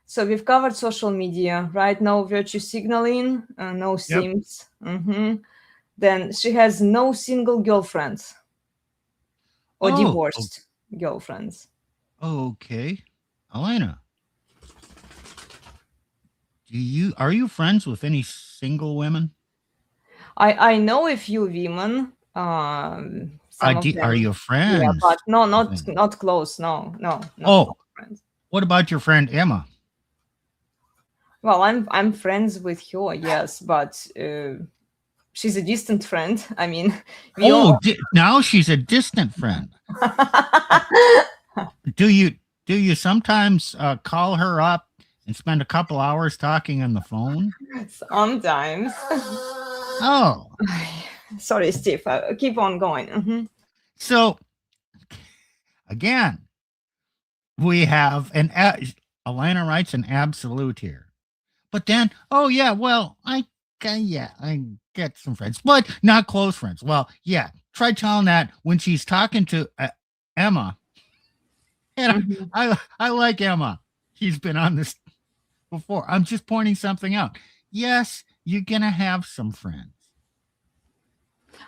[SPEAKER 2] So we've covered social media, right? No virtue signaling, no sims. Then she has no single girlfriends or divorced girlfriends.
[SPEAKER 3] Okay. Elena, are you friends with any single women?
[SPEAKER 2] I know a few women. Some of them,
[SPEAKER 3] are you friends?
[SPEAKER 2] Yeah, but no, not close. No.
[SPEAKER 3] Oh,
[SPEAKER 2] friends.
[SPEAKER 3] What about your friend Emma?
[SPEAKER 2] Well, I'm friends with her, yes, but she's a distant friend. I mean,
[SPEAKER 3] now she's a distant friend. Do you sometimes call her up and spend a couple hours talking on the phone?
[SPEAKER 2] Sometimes.
[SPEAKER 3] Oh.
[SPEAKER 2] Sorry, Steve. Keep on going.
[SPEAKER 3] So, again, we have Elena writes an absolute here. But then, I get some friends, but not close friends. Well, yeah, try telling that when she's talking to Emma. And I like Emma. She's been on this before. I'm just pointing something out. Yes, you're going to have some friends.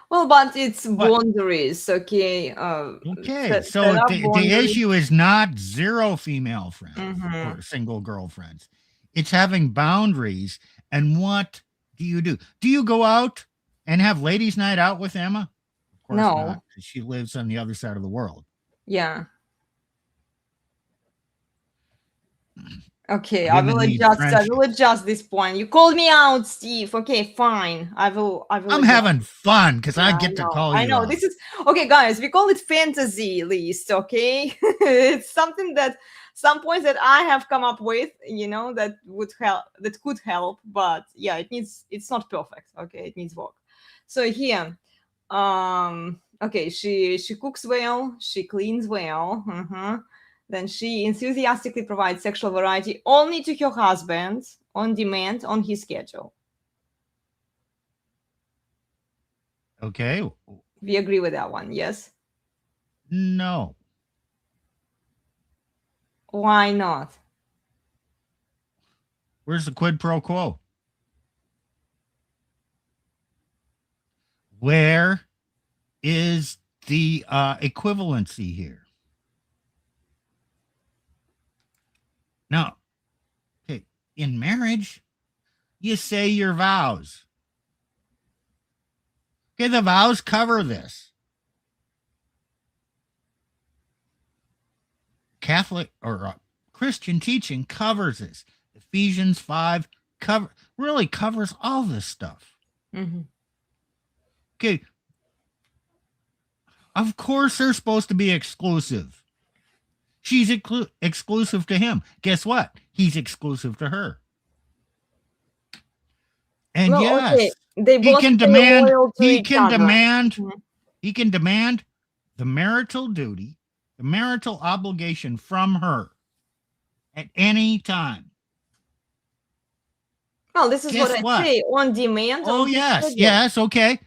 [SPEAKER 2] Well, but it's boundaries, okay?
[SPEAKER 3] Okay, so the issue is not zero female friends or single girlfriends. It's having boundaries. And what do you do? Do you go out and have ladies' night out with Emma? Of course not. She lives on the other side of the world.
[SPEAKER 2] Yeah. Okay, I will adjust this point. You called me out, Steve. Okay, fine. I'm
[SPEAKER 3] having fun because I get to call you.
[SPEAKER 2] I know.
[SPEAKER 3] Out.
[SPEAKER 2] This is okay, guys. We call it fantasy list. Okay, it's something that some points that I have come up with. That would help. That could help. But yeah, it's not perfect. Okay, it needs work. So here, okay, she cooks well. She cleans well. Then she enthusiastically provides sexual variety only to her husband on demand on his schedule.
[SPEAKER 3] Okay.
[SPEAKER 2] We agree with that one, yes?
[SPEAKER 3] No.
[SPEAKER 2] Why not?
[SPEAKER 3] Where's the quid pro quo? Where is the equivalency here? Now, okay, in marriage, you say your vows. Okay, the vows cover this. Catholic or Christian teaching covers this. Ephesians 5 really covers all this stuff.
[SPEAKER 2] Mm-hmm.
[SPEAKER 3] Okay. Of course, they're supposed to be exclusive. She's exclusive to him. Guess what? He's exclusive to her. And
[SPEAKER 2] Well,
[SPEAKER 3] yes,
[SPEAKER 2] okay. They
[SPEAKER 3] he
[SPEAKER 2] both
[SPEAKER 3] can
[SPEAKER 2] stay
[SPEAKER 3] demand.
[SPEAKER 2] loyal to
[SPEAKER 3] He
[SPEAKER 2] each
[SPEAKER 3] can
[SPEAKER 2] other.
[SPEAKER 3] demand.
[SPEAKER 2] Mhm.
[SPEAKER 3] He can demand the marital duty, the marital obligation from her at any time.
[SPEAKER 2] Well, this is
[SPEAKER 3] Guess
[SPEAKER 2] what I
[SPEAKER 3] what?
[SPEAKER 2] say, on demand.
[SPEAKER 3] Oh,
[SPEAKER 2] on his
[SPEAKER 3] yes,
[SPEAKER 2] schedule.
[SPEAKER 3] yes, okay.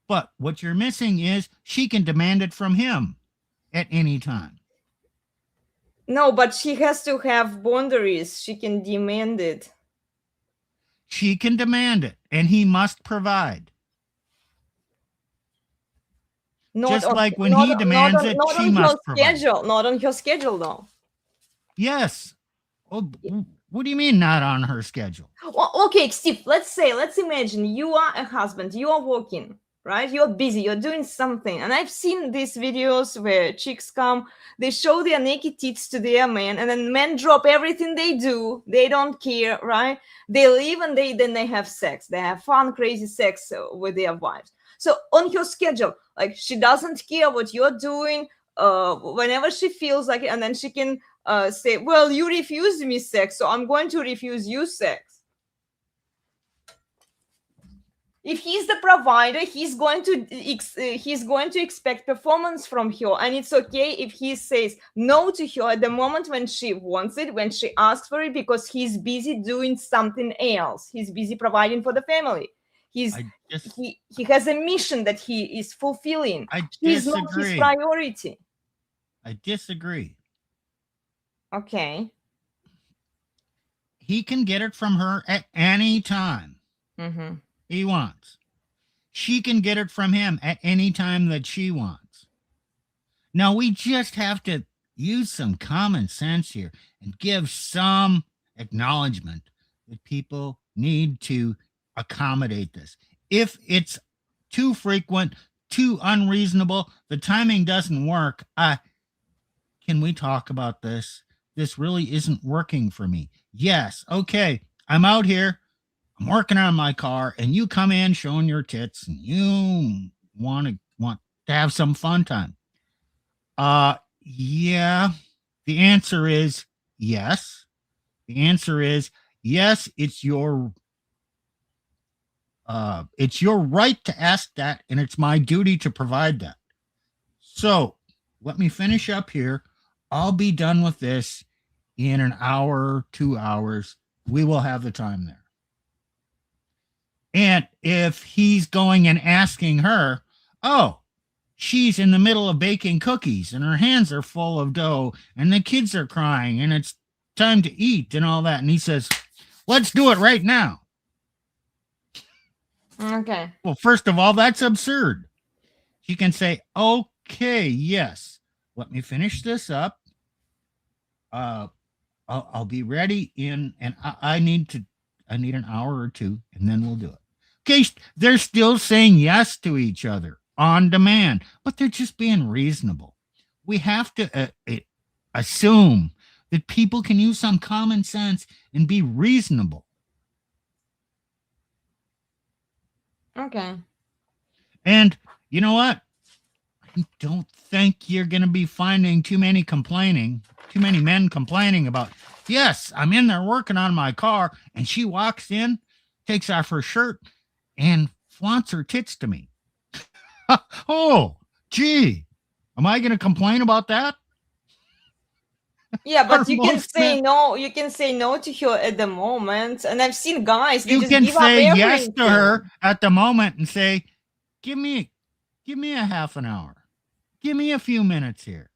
[SPEAKER 3] But what you're missing is she can demand it from him at any time.
[SPEAKER 2] No, but she has to have boundaries. She can demand it.
[SPEAKER 3] She can demand it, and he must provide. Just like when he demands it, she must provide.
[SPEAKER 2] Not on her schedule, though.
[SPEAKER 3] Yes. Oh, what do you mean not on her schedule?
[SPEAKER 2] Well, okay, Steve, let's imagine you are a husband, you are working, right? You're busy, you're doing something. And I've seen these videos where chicks come, they show their naked tits to their men, and then men drop everything they do. They don't care, right? They leave and then they have sex. They have fun, crazy sex with their wives. So on her schedule, like, she doesn't care what you're doing, whenever she feels like it, and then she can say, well, you refused me sex, so I'm going to refuse you sex. If he's the provider, he's going to expect performance from her, and it's okay if he says no to her at the moment when she wants it, when she asks for it, because he's busy doing something else. He's busy providing for the family. He has a mission that he is fulfilling. She's not his priority.
[SPEAKER 3] I disagree.
[SPEAKER 2] Okay.
[SPEAKER 3] He can get it from her at any time he wants. She can get it from him at any time that she wants. Now, we just have to use some common sense here and give some acknowledgement that people need to accommodate this. If it's too frequent, too unreasonable, the timing doesn't work, can we talk about this? This really isn't working for me. Yes, okay, I'm out here, I'm working on my car, and you come in showing your tits, and you want to have some fun time. Yeah, the answer is yes. The answer is yes, it's your right to ask that, and it's my duty to provide that. So let me finish up here. I'll be done with this in an hour, 2 hours. We will have the time there. And if he's going and asking her, oh, she's in the middle of baking cookies and her hands are full of dough and the kids are crying and it's time to eat and all that, and he says, let's do it right now.
[SPEAKER 2] Okay.
[SPEAKER 3] Well, first of all, that's absurd. She can say, okay, yes, let me finish this up. I'll be ready and I need an hour or two, and then we'll do it. Okay, they're still saying yes to each other on demand, but they're just being reasonable. We have to assume that people can use some common sense and be reasonable.
[SPEAKER 2] Okay.
[SPEAKER 3] And you know what? I don't think you're going to be finding too many men complaining about, yes, I'm in there working on my car, and she walks in, takes off her shirt, and flaunts her tits to me. Oh, gee, am I going to complain about that?
[SPEAKER 2] Yeah, but you can say no. You can say no to her at the moment, and I've seen guys. You can say
[SPEAKER 3] yes to her at the moment and say, "Give me a half an hour. Give me a few minutes here."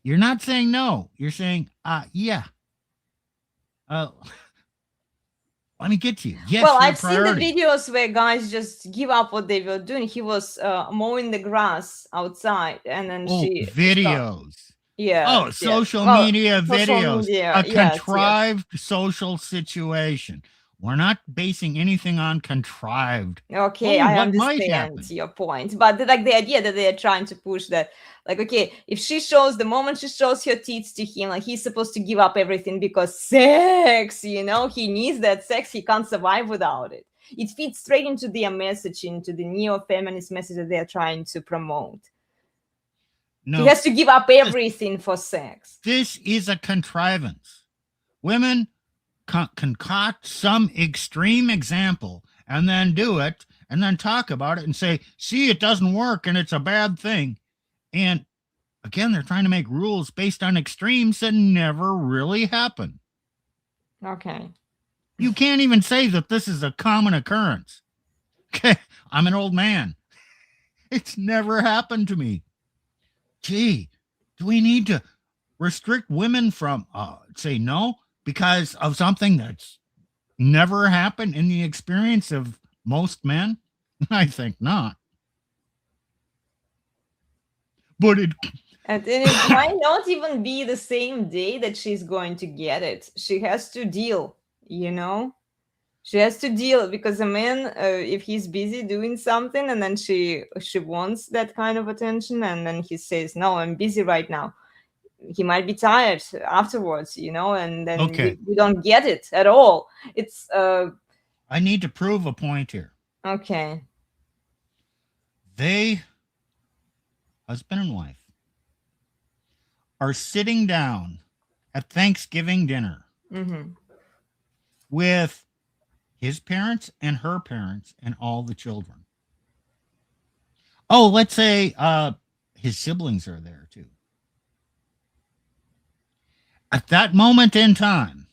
[SPEAKER 3] You're not saying no. You're saying, yeah. Let me get to you. Yes,
[SPEAKER 2] Well,
[SPEAKER 3] you're a
[SPEAKER 2] I've seen the
[SPEAKER 3] priority.
[SPEAKER 2] videos where guys just give up what they were doing. He was mowing the grass outside, and then
[SPEAKER 3] Oh,
[SPEAKER 2] she stopped.
[SPEAKER 3] videos. Oh,
[SPEAKER 2] Yes, yes.
[SPEAKER 3] social
[SPEAKER 2] Well,
[SPEAKER 3] media
[SPEAKER 2] social
[SPEAKER 3] videos.
[SPEAKER 2] media.
[SPEAKER 3] A
[SPEAKER 2] Yes, yes.
[SPEAKER 3] contrived social situation. We're not basing anything on contrived.
[SPEAKER 2] Okay,
[SPEAKER 3] Oh,
[SPEAKER 2] I
[SPEAKER 3] what might
[SPEAKER 2] understand
[SPEAKER 3] happen?
[SPEAKER 2] your point, but like the idea that they are trying to push that, like, okay, if she shows the moment she shows her teeth to him, like he's supposed to give up everything because sex, he needs that sex, he can't survive without it. It fits straight into their message, into the neo-feminist message that they're trying to promote.
[SPEAKER 3] No,
[SPEAKER 2] He has to give up everything for sex.
[SPEAKER 3] this is a contrivance. Women concoct some extreme example and then do it and then talk about it and say, see, it doesn't work and it's a bad thing. And again, they're trying to make rules based on extremes that never really happen.
[SPEAKER 2] Okay.
[SPEAKER 3] You can't even say that this is a common occurrence. Okay, I'm an old man. It's never happened to me. Gee, do we need to restrict women from say no because of something that's never happened in the experience of most men? I think not. But it
[SPEAKER 2] And then it might not even be the same day that she's going to get it. She has to deal, She has to deal because a man, if he's busy doing something and then she wants that kind of attention and then he says, no, I'm busy right now. He might be tired afterwards, and then
[SPEAKER 3] Okay.
[SPEAKER 2] we don't get it at all. It's
[SPEAKER 3] I need to prove a point here.
[SPEAKER 2] okay.
[SPEAKER 3] They, husband and wife, are sitting down at Thanksgiving dinner
[SPEAKER 2] Mm-hmm.
[SPEAKER 3] with his parents and her parents and all the children. Oh, let's say his siblings are there too. At that moment in time,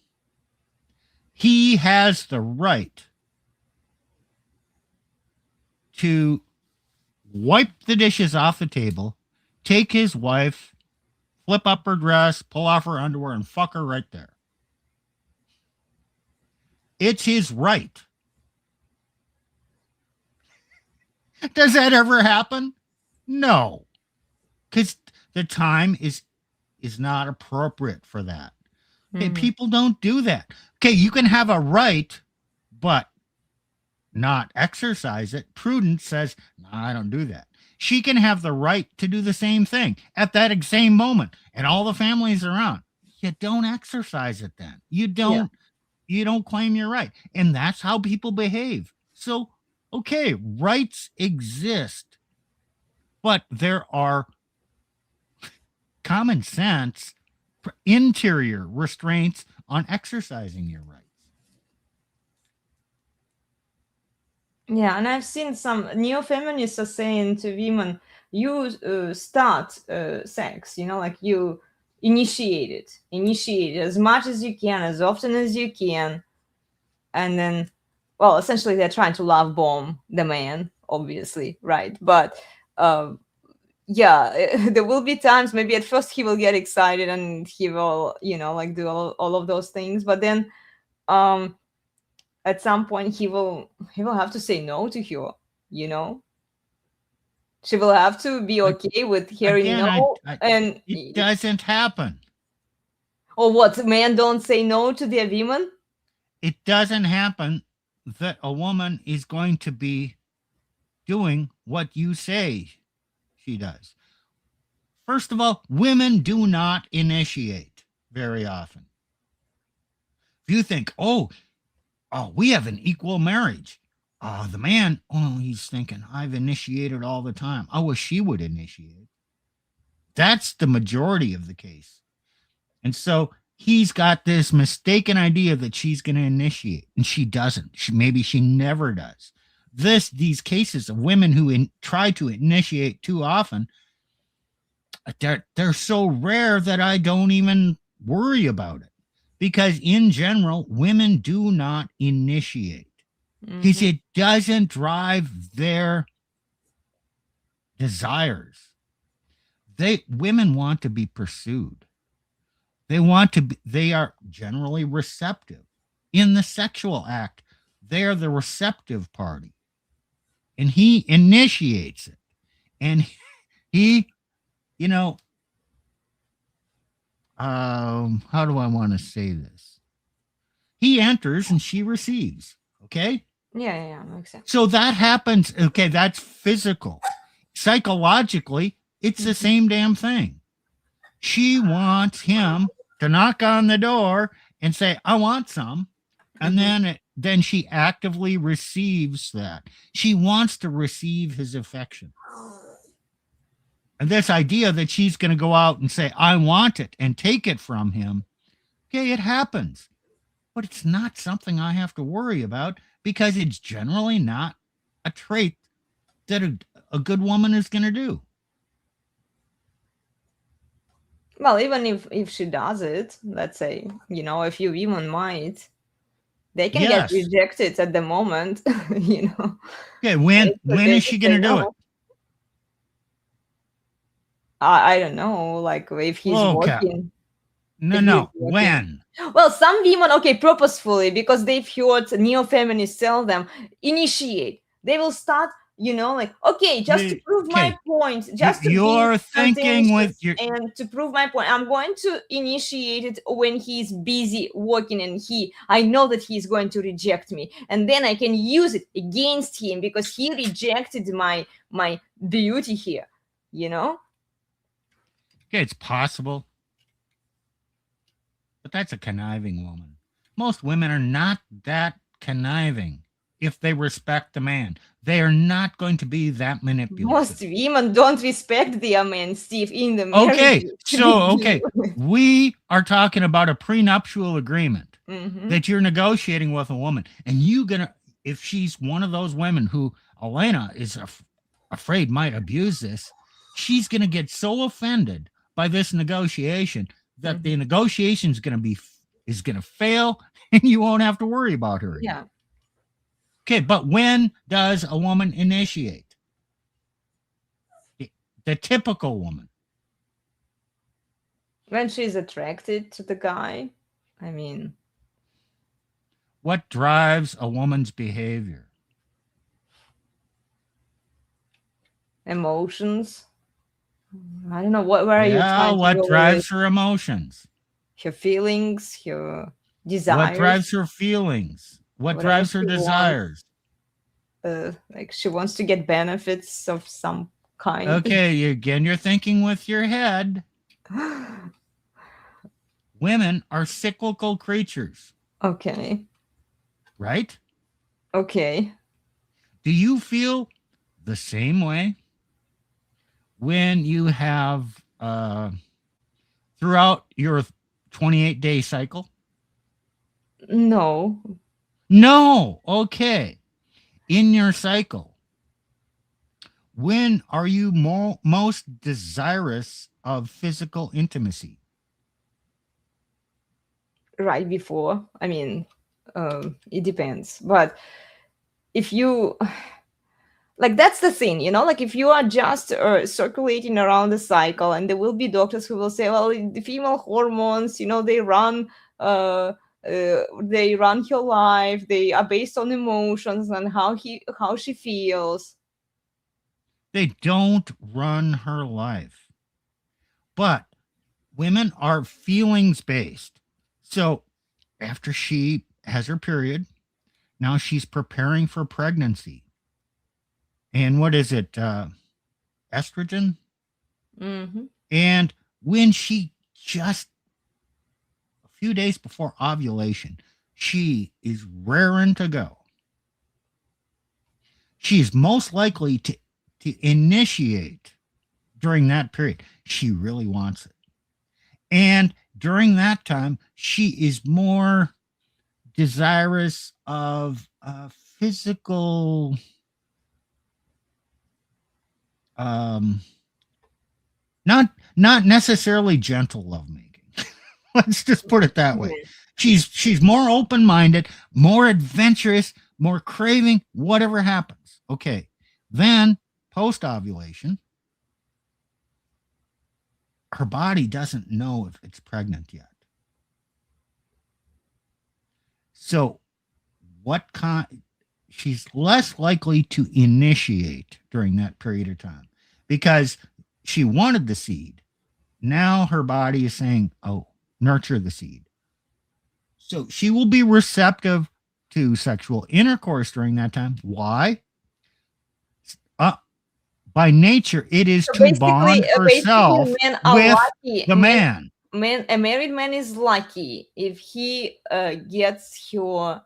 [SPEAKER 3] he has the right to wipe the dishes off the table, take his wife, flip up her dress, pull off her underwear, and fuck her right there. It's his right. Does that ever happen? No. Because the time is not appropriate for that. Okay, people don't do that. Okay, you can have a right, but not exercise it. Prudence says, no, I don't do that. She can have the right to do the same thing at that same moment, and all the families around. You don't exercise it then. You don't claim your right. And that's how people behave. So, okay, rights exist, but there are common sense interior restraints on exercising your rights.
[SPEAKER 2] Yeah, and I've seen some neo-feminists are saying to women, you start sex, like you initiate it as much as you can, as often as you can. And then, well, essentially they're trying to love bomb the man, obviously, right? But there will be times maybe at first he will get excited and he will, like do all of those things. But then at some point he will have to say no to her, she will have to be okay with hearing
[SPEAKER 3] Again,
[SPEAKER 2] no. And
[SPEAKER 3] it doesn't happen.
[SPEAKER 2] or what, men don't say no to their women?
[SPEAKER 3] It doesn't happen that a woman is going to be doing what you say she does. First of all, women do not initiate very often. If you think, oh, we have an equal marriage. The man, he's thinking, I've initiated all the time. I wish she would initiate. That's the majority of the case. And so he's got this mistaken idea that she's going to initiate, and she doesn't. Maybe she never does. These cases of women who try to initiate too often, they're so rare that I don't even worry about it. Because in general, women do not initiate. Because it doesn't drive their desires. women want to be pursued. They are generally receptive. In the sexual act, they are the receptive party. And he initiates it. And he, you know, how do I want to say this? He enters and she receives. Okay.
[SPEAKER 2] Yeah, makes sense.
[SPEAKER 3] So that happens. Okay. That's physical. Psychologically, it's the same damn thing. She wants him to knock on the door and say, I want some. And then she actively receives that. She wants to receive his affection. And this idea that she's going to go out and say, I want it and take it from him. Okay, it happens. But it's not something I have to worry about because it's generally not a trait that a good woman is going to do.
[SPEAKER 2] Well, even if she does it, let's say, a few women might, they can get rejected at the moment,
[SPEAKER 3] Okay, when is she going to do it?
[SPEAKER 2] I don't know, like if he's working.
[SPEAKER 3] No, when?
[SPEAKER 2] Well, some women, purposefully, because they've heard neo-feminists tell them, initiate. They will start, to prove my point, just to
[SPEAKER 3] you're thinking with your
[SPEAKER 2] and to prove my point, I'm going to initiate it when he's busy working, and I know that he's going to reject me, and then I can use it against him because he rejected my beauty here, Okay,
[SPEAKER 3] it's possible. But that's a conniving woman. Most women are not that conniving if they respect the man. They are not going to be that manipulative.
[SPEAKER 2] Most women don't respect their men, Steve, in the marriage.
[SPEAKER 3] Okay, we are talking about a prenuptial agreement that you're negotiating with a woman. And if she's one of those women who Elena is afraid might abuse this, she's going to get so offended by this negotiation that the negotiation is going to fail, and you won't have to worry about her again.
[SPEAKER 2] Yeah.
[SPEAKER 3] Okay, but when does a woman initiate? The typical woman.
[SPEAKER 2] When she's attracted to the guy. I mean,
[SPEAKER 3] what drives a woman's behavior?
[SPEAKER 2] Emotions. I don't know where are you trying to
[SPEAKER 3] what
[SPEAKER 2] go
[SPEAKER 3] drives
[SPEAKER 2] with?
[SPEAKER 3] her emotions?
[SPEAKER 2] Her feelings, her desires.
[SPEAKER 3] What drives her feelings? What drives her desires?
[SPEAKER 2] Like she wants to get benefits of some kind.
[SPEAKER 3] Okay, you're thinking with your head. Women are cyclical creatures.
[SPEAKER 2] Okay.
[SPEAKER 3] Right?
[SPEAKER 2] Okay.
[SPEAKER 3] Do you feel the same way when you have throughout your 28-day cycle?
[SPEAKER 2] No.
[SPEAKER 3] Okay. In your cycle, when are you most desirous of physical intimacy?
[SPEAKER 2] Right before. I mean, it depends. But if you... Like, that's the thing, like if you are just circulating around the cycle, and there will be doctors who will say, well, the female hormones, they run her life. They are based on emotions and how she feels.
[SPEAKER 3] They don't run her life. But women are feelings based. So after she has her period, now she's preparing for pregnancy. And what is it? Estrogen? And when she just a few days before ovulation, she is raring to go. She's most likely to initiate during that period. She really wants it. And during that time, she is more desirous of physical... not necessarily gentle lovemaking. Let's just put it that way. She's more open-minded, more adventurous, more craving, whatever happens. Okay. Then post-ovulation, her body doesn't know if it's pregnant yet. So she's less likely to initiate during that period of time because she wanted the seed. Now her body is saying, oh, nurture the seed. So she will be receptive to sexual intercourse during that time. Why? By nature, it is to bond herself
[SPEAKER 2] men are
[SPEAKER 3] with
[SPEAKER 2] lucky.
[SPEAKER 3] the man.
[SPEAKER 2] A married man is lucky if he gets her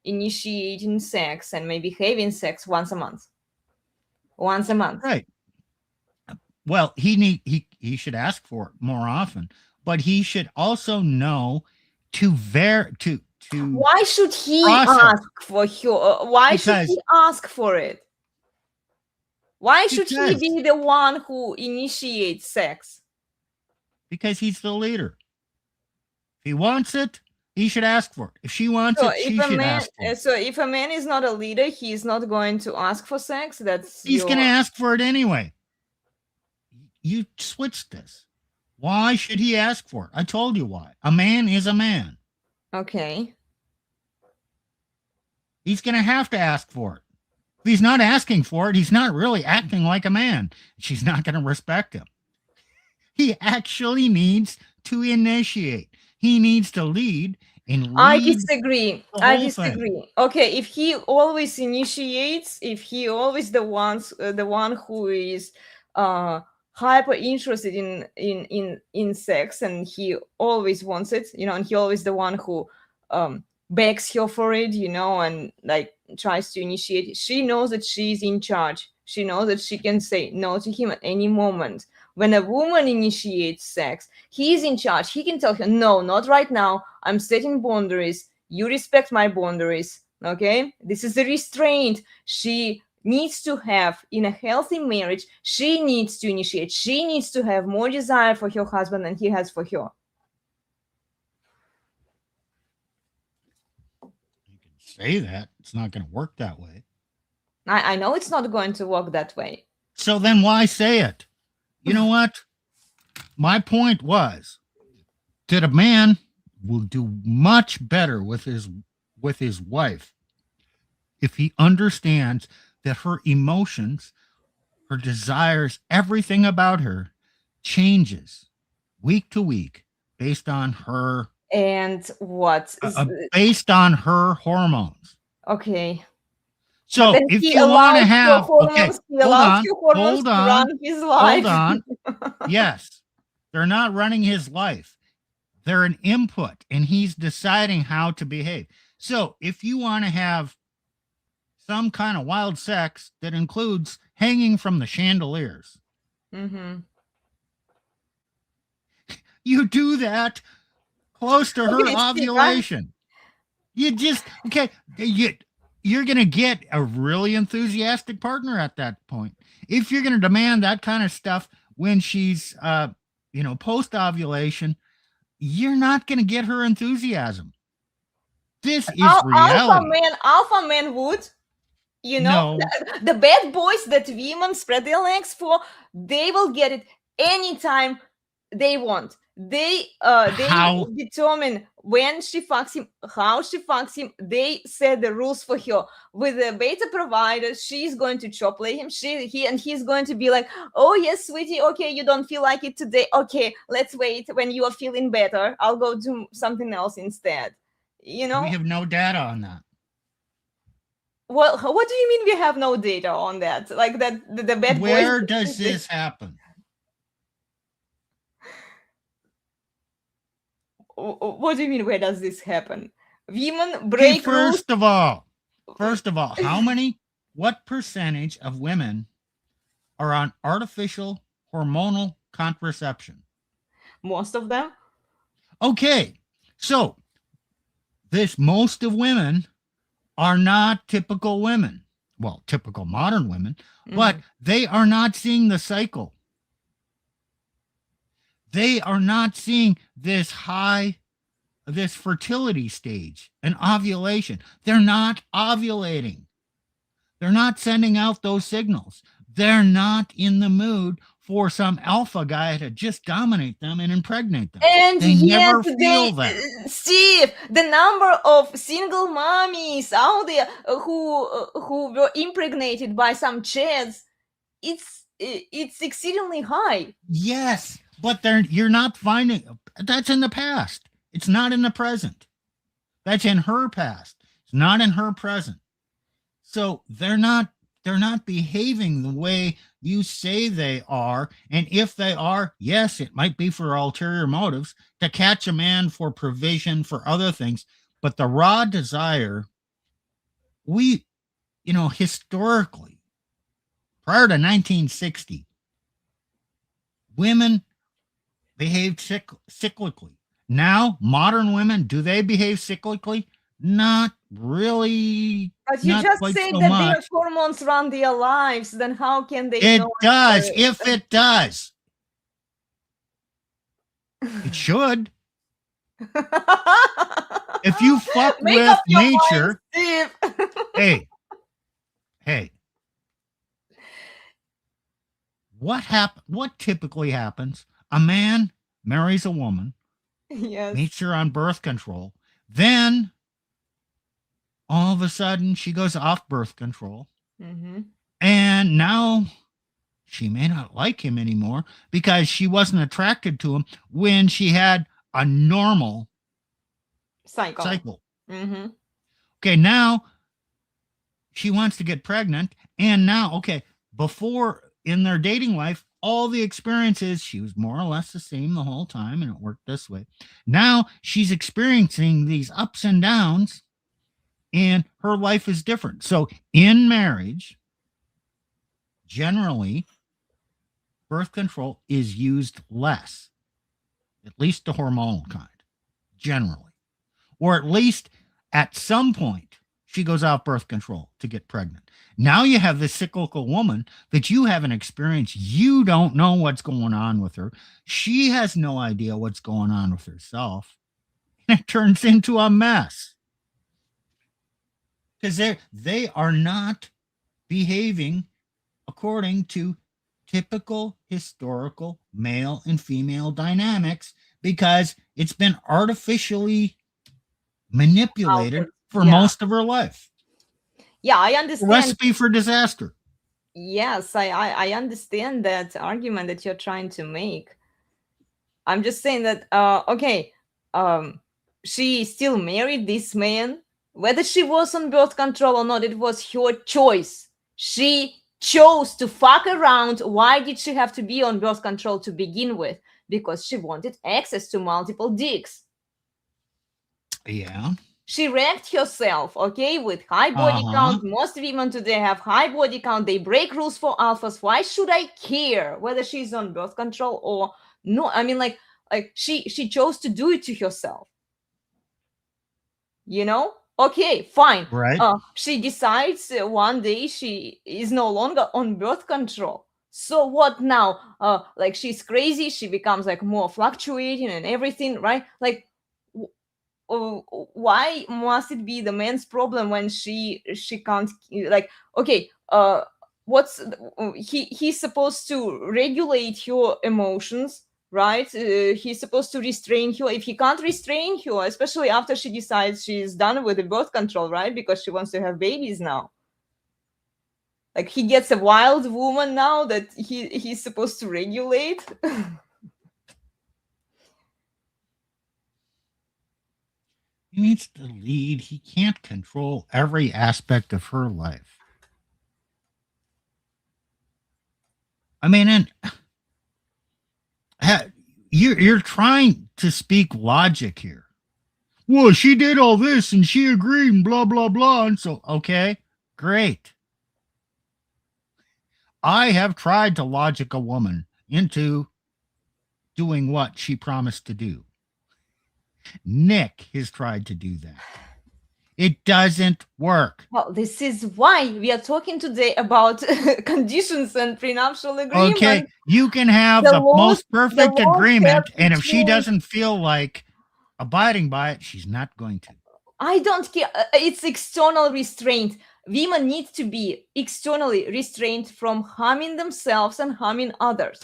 [SPEAKER 2] initiating sex and maybe having sex once a month.
[SPEAKER 3] Right. Well, he should ask for it more often, but he should also know
[SPEAKER 2] why should he ask for her? Why should he ask for it? Why should he be the one who initiates sex?
[SPEAKER 3] Because he's the leader. If he wants it, he should ask for it. If she wants it, she should ask for it.
[SPEAKER 2] So if a man is not a leader, he's not going to ask for sex.
[SPEAKER 3] He's going to ask for it anyway. You switched this. Why should he ask for it? I told you why. A man is a man.
[SPEAKER 2] Okay.
[SPEAKER 3] He's going to have to ask for it. If he's not asking for it, he's not really acting like a man. She's not going to respect him. He actually needs to initiate. He needs to lead and lead.
[SPEAKER 2] I disagree. Okay, if he always initiates, if he always the one who is hyper interested in sex, and he always wants it, and he always the one who begs her for it, and like tries to initiate. She knows that she's in charge. She knows that she can say no to him at any moment. When a woman initiates sex, he's in charge. He can tell her, no, not right now. I'm setting boundaries. You respect my boundaries. Okay? This is the restraint she needs to have in a healthy marriage. She needs to initiate. She needs to have more desire for her husband than he has for her.
[SPEAKER 3] You can say that. It's not going to work that way.
[SPEAKER 2] I know it's not going to work that way.
[SPEAKER 3] So then why say it? You know what? My point was that a man will do much better with his wife if he understands that her emotions, her desires, everything about her changes week to week based on her based on her hormones.
[SPEAKER 2] Okay.
[SPEAKER 3] So if you want to have, hold on. Yes, they're not running his life. They're an input, and he's deciding how to behave. So if you want to have some kind of wild sex that includes hanging from the chandeliers, you do that close to her ovulation. You just, you're going to get a really enthusiastic partner at that point. If you're going to demand that kind of stuff when she's, post-ovulation, you're not going to get her enthusiasm. This is reality.
[SPEAKER 2] Alpha man would, no. The bad boys that women spread their legs for, they will get it anytime they want. They determine when she fucks him, how she fucks him. They set the rules for her. With the beta provider, she's going to chop play him. He's going to be like, oh yes, sweetie, okay, you don't feel like it today. Okay, let's wait. When you are feeling better, I'll go do something else instead. We
[SPEAKER 3] have no data on that.
[SPEAKER 2] Well, what do you mean we have no data on that? Like that the bad boys.
[SPEAKER 3] Where does this happen?
[SPEAKER 2] What do you mean? Where does this happen? Women break
[SPEAKER 3] rules. First of all, what percentage of women are on artificial hormonal contraception?
[SPEAKER 2] Most of them.
[SPEAKER 3] Okay, so most of women are not typical women. Well, typical modern women, but they are not seeing the cycle. They are not seeing this fertility stage, an ovulation. They're not ovulating. They're not sending out those signals. They're not in the mood for some alpha guy to just dominate them and impregnate them.
[SPEAKER 2] And
[SPEAKER 3] they
[SPEAKER 2] yet
[SPEAKER 3] never feel that.
[SPEAKER 2] Steve, the number of single mommies out there who were impregnated by some chads, it's exceedingly high.
[SPEAKER 3] Yes, but you're not finding that's in the past. It's not in the present. That's in her past. It's not in her present. So they're not behaving the way you say they are. And if they are, yes, it might be for ulterior motives to catch a man for provision for other things. But the raw desire, historically, prior to 1960, women behaved cyclically. Now, modern women, do they behave cyclically? Not really.
[SPEAKER 2] But you just said that their hormones run their lives. Then how can they?
[SPEAKER 3] It does. If it does, it should. If you fuck with nature, hey, what typically happens? A man marries a woman,
[SPEAKER 2] yes,
[SPEAKER 3] meets her on birth control, then all of a sudden she goes off birth control, and now she may not like him anymore because she wasn't attracted to him when she had a normal cycle. Okay, now she wants to get pregnant, and now, before in their dating life, all the experiences, she was more or less the same the whole time, and it worked this way. Now she's experiencing these ups and downs, and her life is different. So in marriage, generally, birth control is used less, at least the hormonal kind, generally. Or at least at some point, she goes off birth control to get pregnant. Now you have this cyclical woman that you haven't experienced. You don't know what's going on with her. She has no idea what's going on with herself. And it turns into a mess. Because they are not behaving according to typical historical male and female dynamics, because it's been artificially manipulated for most of her life.
[SPEAKER 2] Yeah, I understand.
[SPEAKER 3] Recipe for disaster.
[SPEAKER 2] Yes, I understand that argument that you're trying to make. I'm just saying that she still married this man. Whether she was on birth control or not, it was her choice. She chose to fuck around. Why did she have to be on birth control to begin with? Because she wanted access to multiple dicks.
[SPEAKER 3] Yeah.
[SPEAKER 2] She wrecked herself, with high body count. Most women today have high body count. They break rules for alphas. Why should I care whether she's on birth control or no? I mean, like she chose to do it to herself. Okay, fine.
[SPEAKER 3] Right.
[SPEAKER 2] She decides one day she is no longer on birth control. So what now? She's crazy. She becomes more fluctuating and everything, right? Why must it be the man's problem when she can't he's supposed to regulate her emotions, right? He's supposed to restrain her. If he can't restrain her, especially after she decides she's done with the birth control, right? Because she wants to have babies now. He gets a wild woman now that he's supposed to regulate.
[SPEAKER 3] He needs to lead. He can't control every aspect of her life. I mean, and you're trying to speak logic here. Well, she did all this and she agreed and blah, blah, blah. And so, okay, great. I have tried to logic a woman into doing what she promised to do. Nick has tried to do that. It doesn't work.
[SPEAKER 2] Well, this is why we are talking today about conditions and prenuptial agreement.
[SPEAKER 3] Okay, you can have the most perfect agreement, and if she doesn't feel like abiding by it, she's not going to.
[SPEAKER 2] I don't care. It's external restraint. women need to be externally restrained from harming themselves and harming others.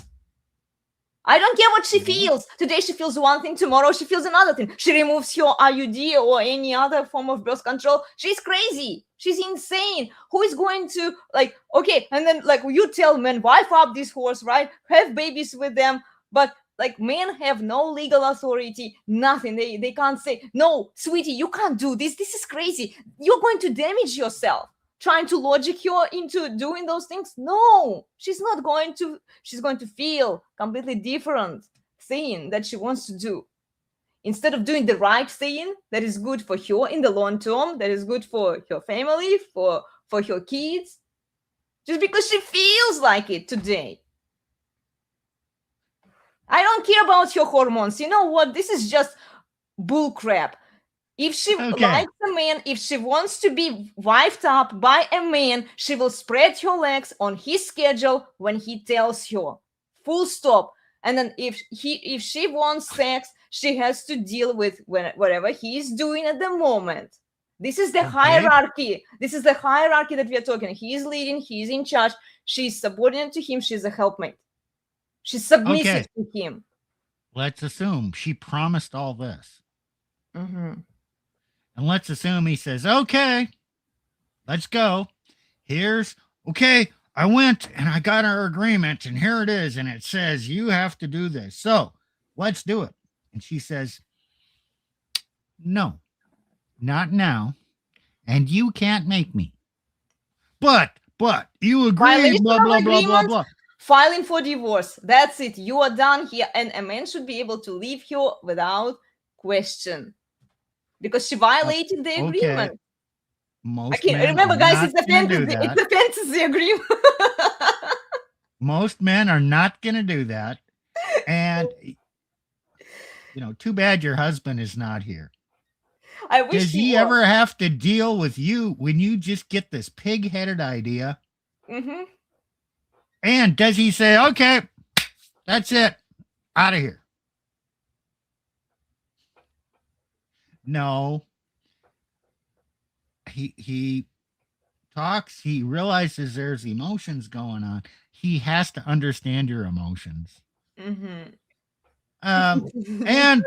[SPEAKER 2] I don't care what she feels. Today she feels one thing, tomorrow she feels another thing. She removes her IUD or any other form of birth control. She's crazy. She's insane. Who is going to, like, okay, and then like you tell men, wife up this horse, right? Have babies with them. But like men have no legal authority, nothing. They can't say, no, sweetie, you can't do this. This is crazy. You're going to damage yourself trying to logic her into doing those things. No, she's not going to. She's going to feel completely different thing that she wants to do. Instead of doing the right thing that is good for her in the long term, that is good for her family, for her kids, just because she feels like it today. I don't care about her hormones. You know what? This is just bull crap. If she likes a man, if she wants to be wifed up by a man, she will spread her legs on his schedule when he tells her. Full stop. And then if she wants sex, she has to deal with whatever he is doing at the moment. This is the hierarchy. This is the hierarchy that we are talking. He is leading. He is in charge. She's subordinate to him. She's a helpmate. She's submissive to him.
[SPEAKER 3] Let's assume she promised all this.
[SPEAKER 2] Mm-hmm.
[SPEAKER 3] And let's assume he says, okay, let's go. I went and I got our agreement and here it is. And it says, you have to do this. So let's do it. And she says, no, not now. And you can't make me. But you agree, blah, blah, blah, blah, blah.
[SPEAKER 2] Filing for divorce. That's it. You are done here. And a man should be able to leave her without question. Because she violated the agreement. Remember, guys, it's a fantasy. It's a fantasy agreement.
[SPEAKER 3] Most men are not going to do that. And, too bad your husband is not here.
[SPEAKER 2] I wish
[SPEAKER 3] Does he ever have to deal with you when you just get this pig-headed idea?
[SPEAKER 2] Mm-hmm.
[SPEAKER 3] And does he say, okay, that's it, out of here? No. He talks, he realizes there's emotions going on. He has to understand your emotions.
[SPEAKER 2] Mm-hmm.
[SPEAKER 3] And,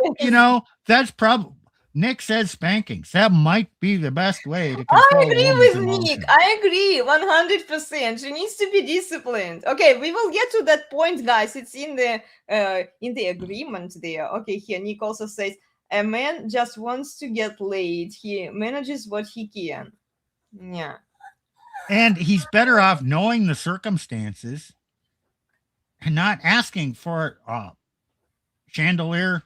[SPEAKER 3] that's probably, Nick says spankings. That might be the best way to control
[SPEAKER 2] I agree with
[SPEAKER 3] emotions.
[SPEAKER 2] Nick. I agree 100%. She needs to be disciplined. Okay, we will get to that point, guys. It's in the agreement there. Okay, here Nick also says, a man just wants to get laid. He manages what he can. Yeah.
[SPEAKER 3] And he's better off knowing the circumstances and not asking for chandelier,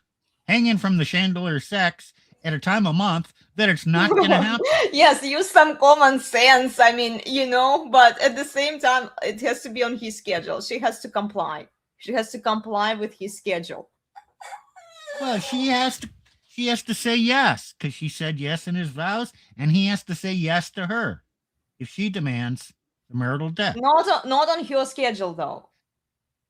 [SPEAKER 3] hanging from the chandelier sex at a time of month that it's not going to happen.
[SPEAKER 2] Yes, use some common sense. I mean, but at the same time, it has to be on his schedule. She has to comply. She has to comply with his schedule.
[SPEAKER 3] Well, she has to say yes, because she said yes in his vows, and he has to say yes to her if she demands the marital debt.
[SPEAKER 2] Not on her schedule, though.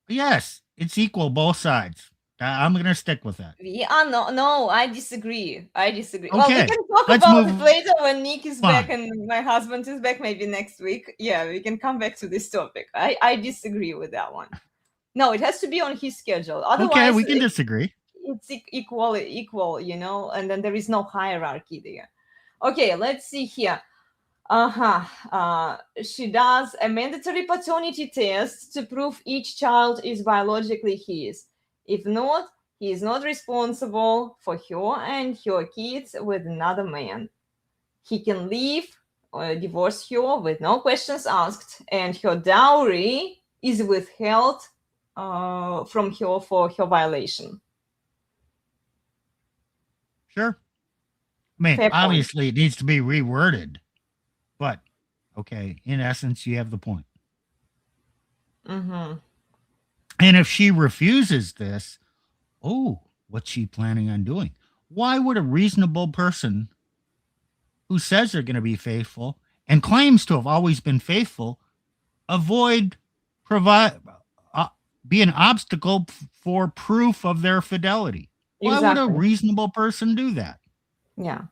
[SPEAKER 3] Yes, it's equal, both sides. I'm going to stick with that.
[SPEAKER 2] No, I disagree.
[SPEAKER 3] Okay,
[SPEAKER 2] well, we can talk about it later when Nick is back and my husband is back, maybe next week. Yeah, we can come back to this topic. I disagree with that one. No, it has to be on his schedule. Otherwise,
[SPEAKER 3] okay, we can disagree.
[SPEAKER 2] It's equal, and then there is no hierarchy there. Okay, let's see here. She does a mandatory paternity test to prove each child is biologically his. If not, he is not responsible for her and her kids with another man. He can leave or divorce her with no questions asked, and her dowry is withheld from her for her violation.
[SPEAKER 3] Sure. I mean,
[SPEAKER 2] Fair
[SPEAKER 3] obviously it needs to be reworded, but okay, in essence, you have the point.
[SPEAKER 2] Mm-hmm.
[SPEAKER 3] And if she refuses this, what's she planning on doing? Why would a reasonable person who says they're going to be faithful and claims to have always been faithful be an obstacle for proof of their fidelity? Why would a reasonable person do that?
[SPEAKER 2] Yeah.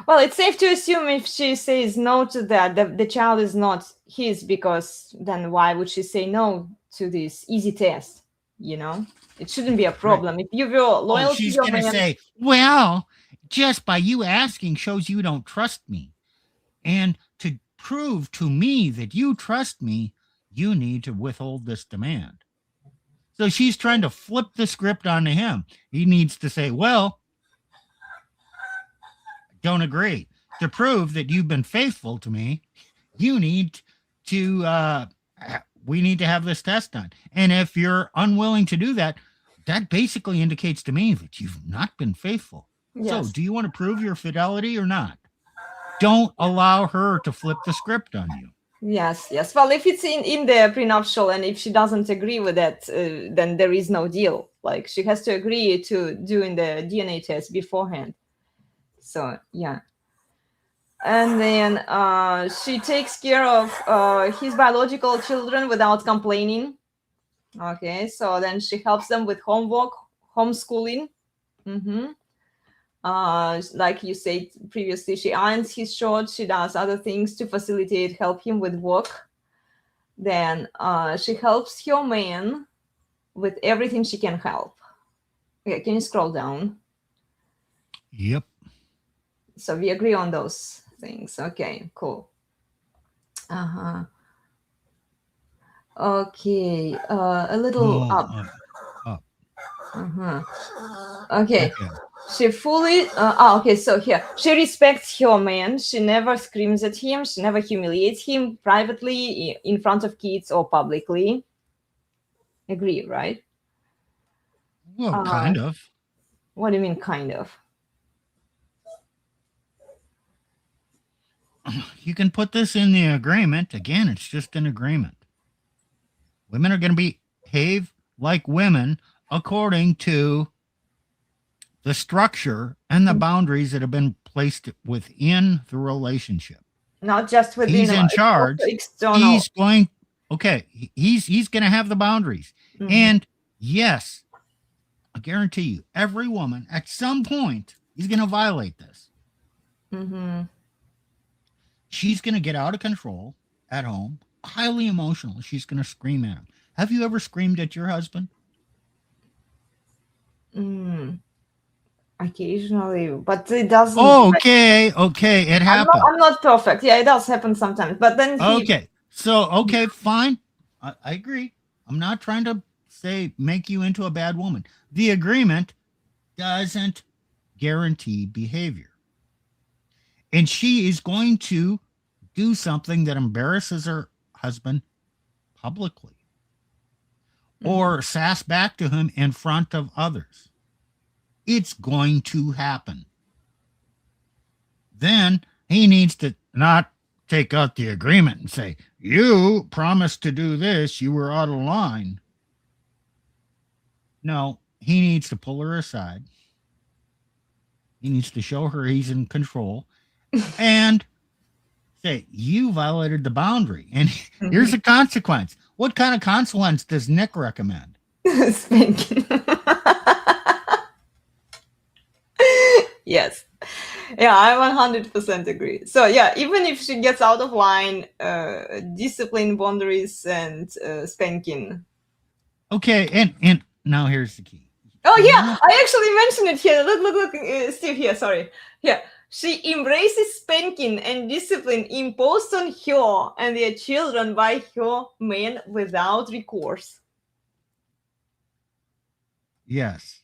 [SPEAKER 2] Well, it's safe to assume if she says no to that, the child is not his, because then why would she say no to this easy test? You know, it shouldn't be a problem. If you're loyal
[SPEAKER 3] Oh,
[SPEAKER 2] to
[SPEAKER 3] she's
[SPEAKER 2] your
[SPEAKER 3] going to
[SPEAKER 2] man,
[SPEAKER 3] say, well, just by you asking shows you don't trust me. And to prove to me that you trust me, you need to withhold this demand. So she's trying to flip the script onto him. He needs to say, well, don't agree. To prove that you've been faithful to me, you need to, we need to have this test done. And if you're unwilling to do that, that basically indicates to me that you've not been faithful. So
[SPEAKER 2] yes.
[SPEAKER 3] do you want to prove your fidelity or not? Don't allow her to flip the script on you.
[SPEAKER 2] Yes, yes. Well, if it's in the prenuptial and if she doesn't agree with that, then there is no deal. Like, she has to agree to doing the DNA test beforehand. So, yeah. And then she takes care of his biological children without complaining. Okay, so then she helps them with homework, homeschooling. Like you said previously, she irons his shorts, she does other things to facilitate, help him with work. Then she helps her man with everything she can help. Okay, can you scroll down?
[SPEAKER 3] Yep.
[SPEAKER 2] So we agree on those things. Okay, cool. Okay, a little up. Okay. She fully okay, so here she respects her man. She never screams at him, she never humiliates him privately, in front of kids, or publicly. Agree, right?
[SPEAKER 3] Well, kind of.
[SPEAKER 2] What do you mean kind of?
[SPEAKER 3] You can put this in the agreement. Again, it's just an agreement. Women are going to behave like women according to the structure and the boundaries that have been placed within the relationship.
[SPEAKER 2] Not just within.
[SPEAKER 3] He's in charge.
[SPEAKER 2] External.
[SPEAKER 3] He's going. Okay, he's going to have the boundaries. And yes, I guarantee you, every woman at some point is going to violate this. She's going to get out of control at home, highly emotional. She's going to scream at him. Have you ever screamed at your husband?
[SPEAKER 2] Occasionally, but it doesn't.
[SPEAKER 3] Okay, it happens.
[SPEAKER 2] I'm not perfect. Yeah, it does happen sometimes. But then
[SPEAKER 3] okay, fine. I agree. I'm not trying to say make you into a bad woman. The agreement doesn't guarantee behavior. And she is going to do something that embarrasses her husband publicly or sass back to him in front of others. It's going to happen. Then he needs to not take out the agreement and say, you promised to do this, you were out of line. No, he needs to pull her aside. He needs to show her he's in control and say, you violated the boundary. And here's a consequence. What kind of consequence does Nick recommend?
[SPEAKER 2] Spanking. Yes. Yeah, I 100% agree. So yeah, even if she gets out of line, discipline, boundaries, and spanking.
[SPEAKER 3] Okay, and now here's the key.
[SPEAKER 2] Oh yeah, I actually mentioned it here. Look, Steve here. Sorry. Here, she embraces spanking and discipline imposed on her and their children by her man without recourse.
[SPEAKER 3] Yes.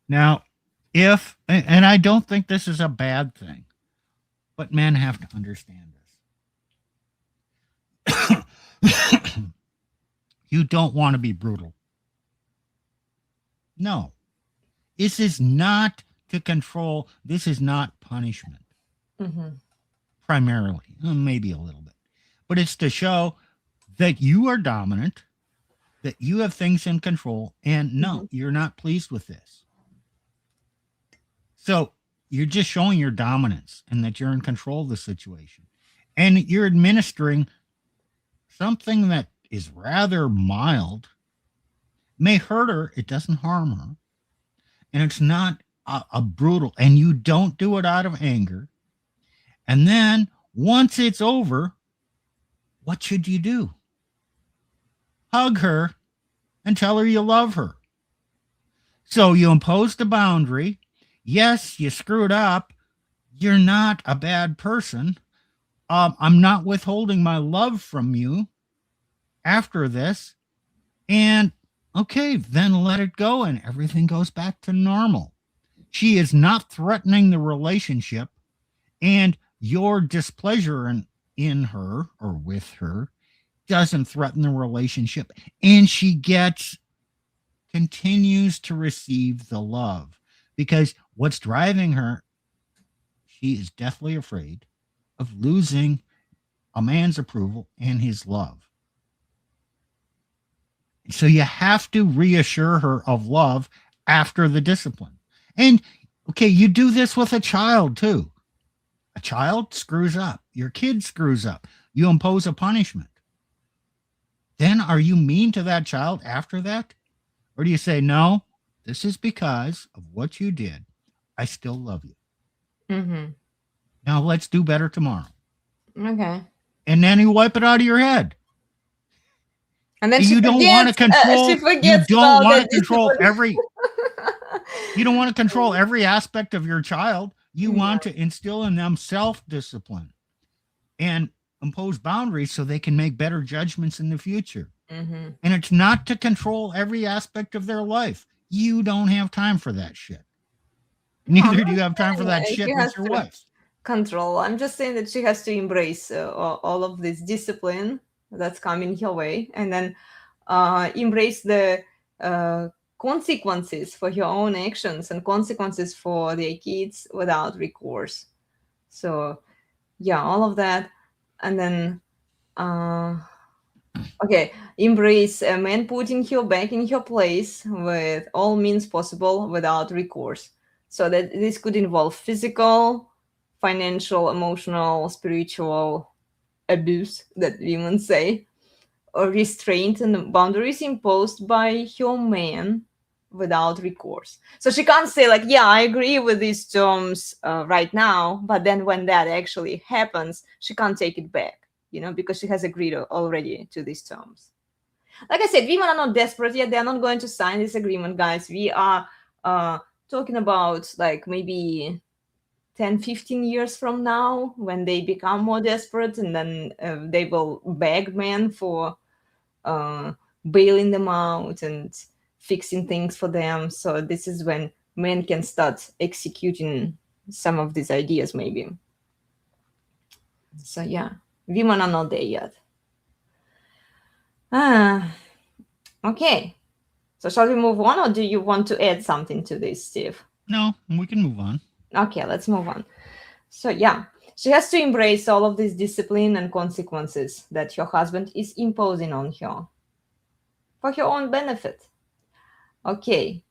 [SPEAKER 3] Now, and I don't think this is a bad thing, but men have to understand this. You don't want to be brutal. No. This is not to control. This is not punishment. Primarily. Maybe a little bit. But it's to show that you are dominant, that you have things in control, and no, you're not pleased with this. So you're just showing your dominance and that you're in control of the situation. And you're administering something that is rather mild, may hurt her, it doesn't harm her. And it's not a brutal, and you don't do it out of anger. And then once it's over, what should you do? Hug her and tell her you love her. So you imposed a boundary. Yes, you screwed up. You're not a bad person. I'm not withholding my love from you after this. And okay, then let it go and everything goes back to normal. She is not threatening the relationship, and your displeasure in her or with her doesn't threaten the relationship. And she continues to receive the love, because what's driving her, she is deathly afraid of losing a man's approval and his love. So you have to reassure her of love after the discipline. And okay, you do this with a child too. A child screws up, your kid screws up, you impose a punishment. Then are you mean to that child after that? Or do you say, no, this is because of what you did. I still love you.
[SPEAKER 2] Mm-hmm.
[SPEAKER 3] Now let's do better tomorrow.
[SPEAKER 2] Okay.
[SPEAKER 3] And then you wipe it out of your head.
[SPEAKER 2] And then
[SPEAKER 3] you don't want to control.
[SPEAKER 2] She
[SPEAKER 3] You
[SPEAKER 2] forgets
[SPEAKER 3] don't
[SPEAKER 2] about
[SPEAKER 3] want
[SPEAKER 2] that
[SPEAKER 3] to control
[SPEAKER 2] discipline.
[SPEAKER 3] every. You don't want to control every aspect of your child. You want to instill in them self-discipline and impose boundaries so they can make better judgments in the future.
[SPEAKER 2] Mm-hmm.
[SPEAKER 3] And it's not to control every aspect of their life. You don't have time for that shit. Neither do you have time for that shit with your wife.
[SPEAKER 2] Control. I'm just saying that she has to embrace all of this discipline that's coming her way, and then embrace the consequences for her own actions and consequences for their kids without recourse. So yeah, all of that. And then okay, embrace a man putting her back in her place with all means possible without recourse. So that this could involve physical, financial, emotional, spiritual abuse, that women say, or restraint and boundaries imposed by her man without recourse. So she can't say like, yeah, I agree with these terms right now, but then when that actually happens, she can't take it back, because she has agreed already to these terms. Like I said, women are not desperate yet. They're not going to sign this agreement, guys. We are talking about like maybe 10, 15 years from now when they become more desperate, and then they will beg men for bailing them out and fixing things for them. So this is when men can start executing some of these ideas, maybe. So yeah, women are not there yet. Okay. So shall we move on, or do you want to add something to this, Steve?
[SPEAKER 3] No, we can move on.
[SPEAKER 2] Okay, let's move on. So yeah, she has to embrace all of this discipline and consequences that her husband is imposing on her for her own benefit. Okay.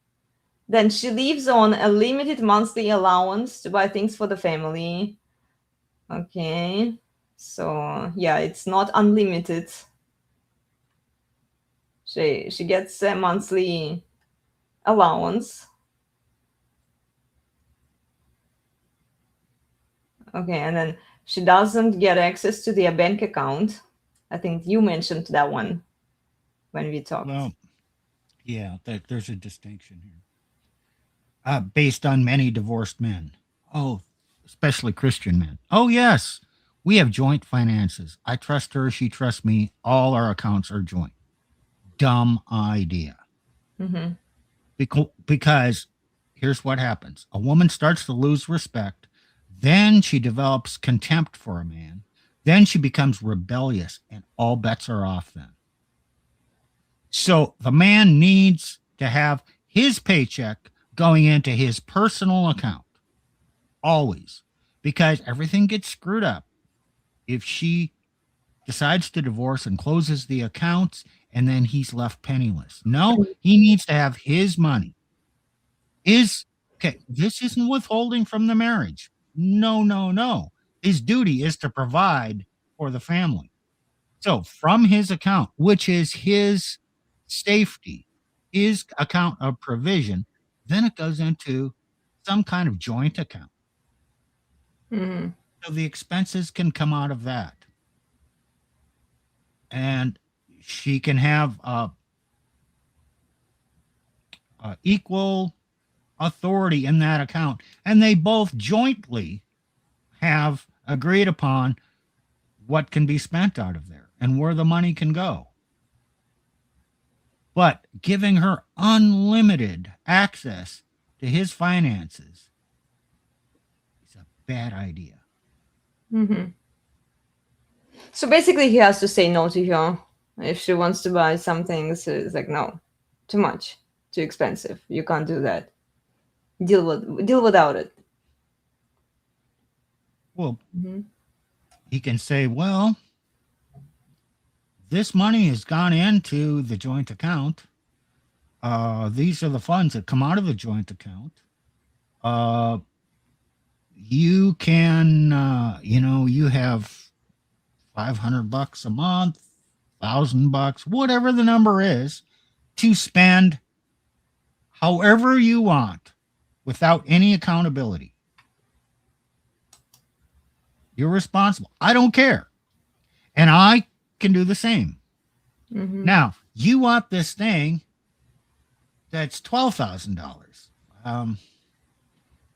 [SPEAKER 2] Then she lives on a limited monthly allowance to buy things for the family. Okay. So yeah, it's not unlimited. She gets a monthly allowance. Okay, and then she doesn't get access to their bank account. I think you mentioned that one when we talked.
[SPEAKER 3] Well, yeah, there's a distinction here. Based on many divorced men. Oh, especially Christian men. Oh, yes, we have joint finances. I trust her. She trusts me. All our accounts are joint. Dumb idea.
[SPEAKER 2] Mm-hmm.
[SPEAKER 3] Because here's what happens. A woman starts to lose respect. Then she develops contempt for a man. Then she becomes rebellious, and all bets are off then. So the man needs to have his paycheck going into his personal account. Always. Because everything gets screwed up if she decides to divorce and closes the accounts, and then he's left penniless. No, he needs to have his money. Okay, this isn't withholding from the marriage. No. His duty is to provide for the family. So from his account, which is his safety, his account of provision, then it goes into some kind of joint account.
[SPEAKER 2] Mhm.
[SPEAKER 3] So the expenses can come out of that. And she can have equal authority in that account. And they both jointly have agreed upon what can be spent out of there and where the money can go. But giving her unlimited access to his finances is a bad idea.
[SPEAKER 2] Mhm. So basically, he has to say no to her if she wants to buy some things. It's like, no, too much, too expensive. You can't do that. Deal without it.
[SPEAKER 3] Well,
[SPEAKER 2] Mhm.
[SPEAKER 3] he can say, well, this money has gone into the joint account. These are the funds that come out of the joint account. You can, you have $500 a month, $1,000, whatever the number is, to spend however you want without any accountability. You're responsible. I don't care. And I can do the same.
[SPEAKER 2] Mhm.
[SPEAKER 3] Now, you want this thing that's $12,000.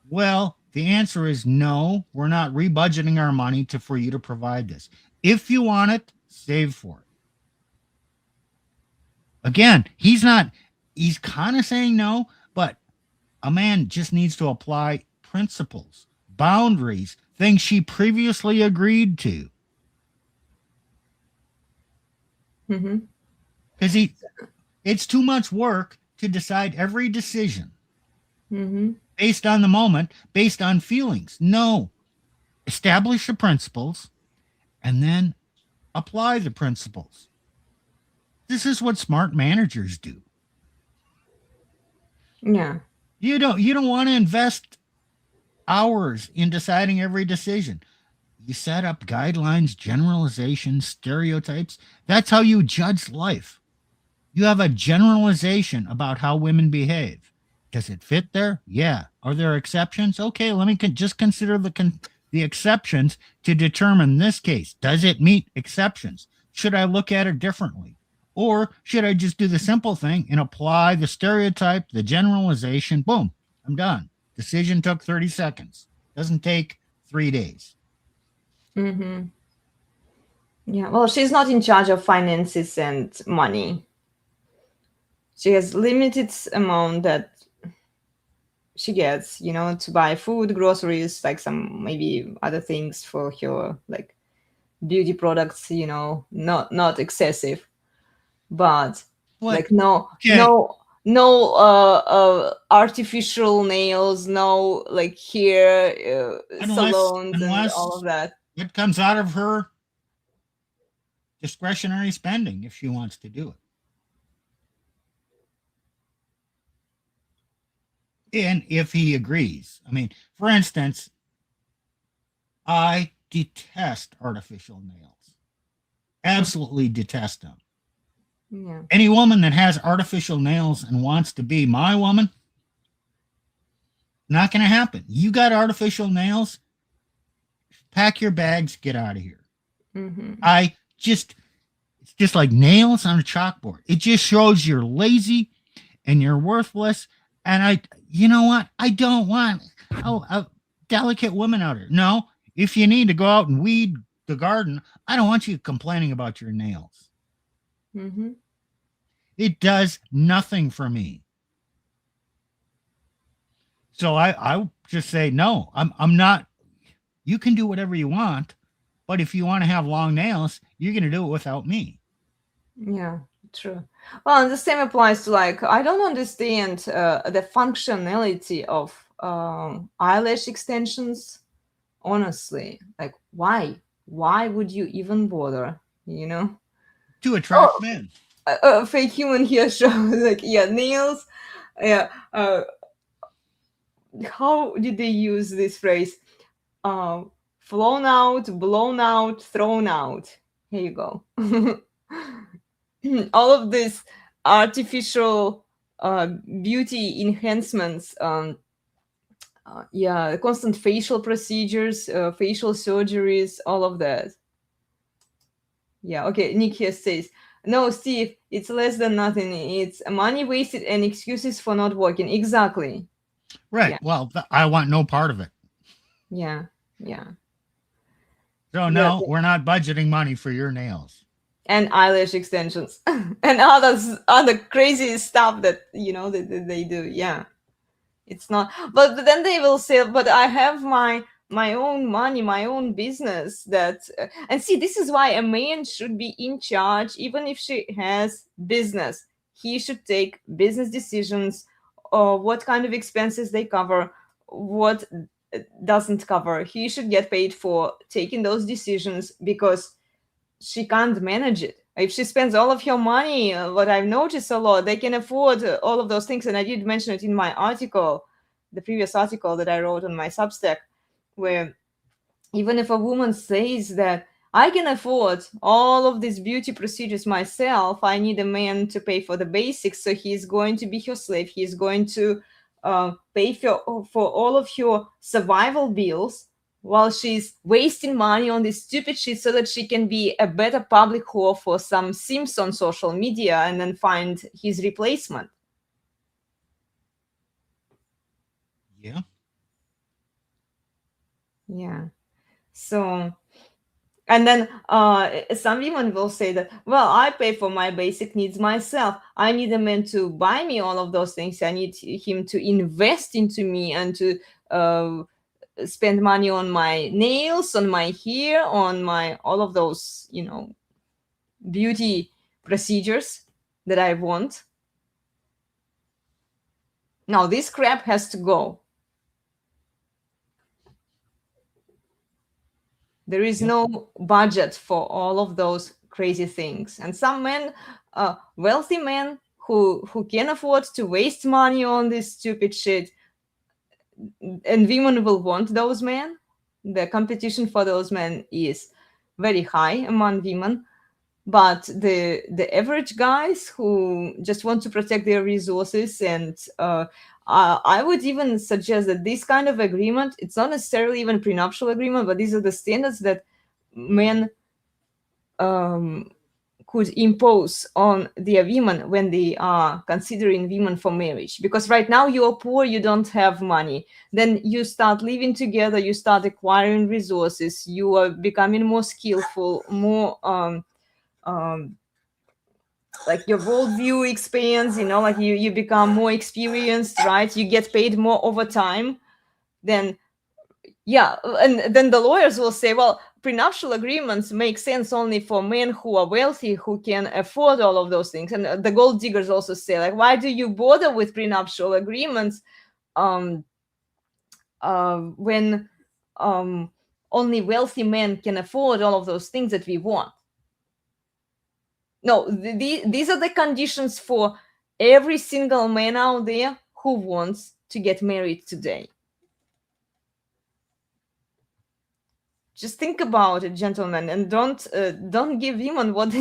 [SPEAKER 3] Well, the answer is no. We're not rebudgeting our money for you to provide this. If you want it, save for it. Again, he's kind of saying no, but a man just needs to apply principles, boundaries, things she previously agreed to.
[SPEAKER 2] Mhm.
[SPEAKER 3] Because it's too much work to decide every decision
[SPEAKER 2] Mhm.
[SPEAKER 3] based on the moment, based on feelings. No. Establish the principles and then apply the principles. This is what smart managers do.
[SPEAKER 2] Yeah.
[SPEAKER 3] You don't want to invest hours in deciding every decision. You set up guidelines, generalizations, stereotypes. That's how you judge life. You have a generalization about how women behave. Does it fit there? Yeah. Are there exceptions? Okay, let me just consider the exceptions to determine this case. Does it meet exceptions? Should I look at it differently? Or should I just do the simple thing and apply the stereotype, the generalization? Boom, I'm done. Decision took 30 seconds. Doesn't take 3 days.
[SPEAKER 2] Mhm. Yeah. Well, she's not in charge of finances and money. She has limited amount that she gets, to buy food, groceries, like some maybe other things for her, like beauty products, not excessive, but
[SPEAKER 3] What?
[SPEAKER 2] like no
[SPEAKER 3] Okay.
[SPEAKER 2] artificial nails, no like hair salons and all of that.
[SPEAKER 3] It comes out of her discretionary spending if she wants to do it. And if he agrees. I mean, for instance, I detest artificial nails. Absolutely detest them.
[SPEAKER 2] Yeah.
[SPEAKER 3] Any woman that has artificial nails and wants to be my woman, not going to happen. You got artificial nails, pack your bags, get out of here.
[SPEAKER 2] Mm-hmm.
[SPEAKER 3] It's just like nails on a chalkboard. It just shows you're lazy and you're worthless. And you know what? I don't want a delicate woman out here. No, if you need to go out and weed the garden, I don't want you complaining about your nails.
[SPEAKER 2] Mm-hmm.
[SPEAKER 3] It does nothing for me. So I just say, no, I'm not. You can do whatever you want, but if you want to have long nails, you're going to do it without me.
[SPEAKER 2] Yeah, true. Well, and the same applies to like, I don't understand the functionality of eyelash extensions. Honestly, like why? Why would you even bother?
[SPEAKER 3] To attract men.
[SPEAKER 2] Fake human here shows like nails. Yeah. How did they use this phrase? Flown out, blown out, thrown out. Here you go. All of this artificial beauty enhancements Yeah, constant facial procedures, facial surgeries, all of that. Yeah, okay. Nick here says, no, Steve, it's less than nothing. It's money wasted and excuses for not working. Exactly.
[SPEAKER 3] Right.
[SPEAKER 2] Yeah.
[SPEAKER 3] Well, I want no part of it.
[SPEAKER 2] Yeah. Yeah.
[SPEAKER 3] So no, we're not budgeting money for your nails.
[SPEAKER 2] And eyelash extensions and other crazy stuff that that they do. Yeah. It's not, but then they will say, but I have my own money, my own business. That and see, this is why a man should be in charge. Even if she has business, he should take business decisions, or what kind of expenses they cover, what doesn't cover. He should get paid for taking those decisions, because she can't manage it. If she spends all of her money, what I've noticed a lot, they can afford all of those things. And I did mention it in my article, the previous article that I wrote on my Substack, where even if a woman says that I can afford all of these beauty procedures myself, I need a man to pay for the basics. So he's going to be her slave. He's going to pay for all of her survival bills, while she's wasting money on this stupid shit so that she can be a better public whore for some simps on social media and then find his replacement.
[SPEAKER 3] Yeah.
[SPEAKER 2] Yeah. So, and then some women will say that, well, I pay for my basic needs myself. I need a man to buy me all of those things. I need him to invest into me and to spend money on my nails, on my hair, on my all of those, beauty procedures that I want. Now this crap has to go. There is no budget for all of those crazy things. And some men, wealthy men who can afford to waste money on this stupid shit, and women will want those men. The competition for those men is very high among women. But the average guys who just want to protect their resources, and I would even suggest that this kind of agreement, it's not necessarily even prenuptial agreement, but these are the standards that men could impose on their women when they are considering women for marriage. Because right now you are poor, you don't have money. Then you start living together, you start acquiring resources, you are becoming more skillful, more like your worldview expands, like you become more experienced, right? You get paid more over time. Then yeah, and then the lawyers will say, well, prenuptial agreements make sense only for men who are wealthy, who can afford all of those things. And the gold diggers also say, like, why do you bother with prenuptial agreements when only wealthy men can afford all of those things that we want? No, these are the conditions for every single man out there who wants to get married today. Just think about it, gentlemen, and don't give women what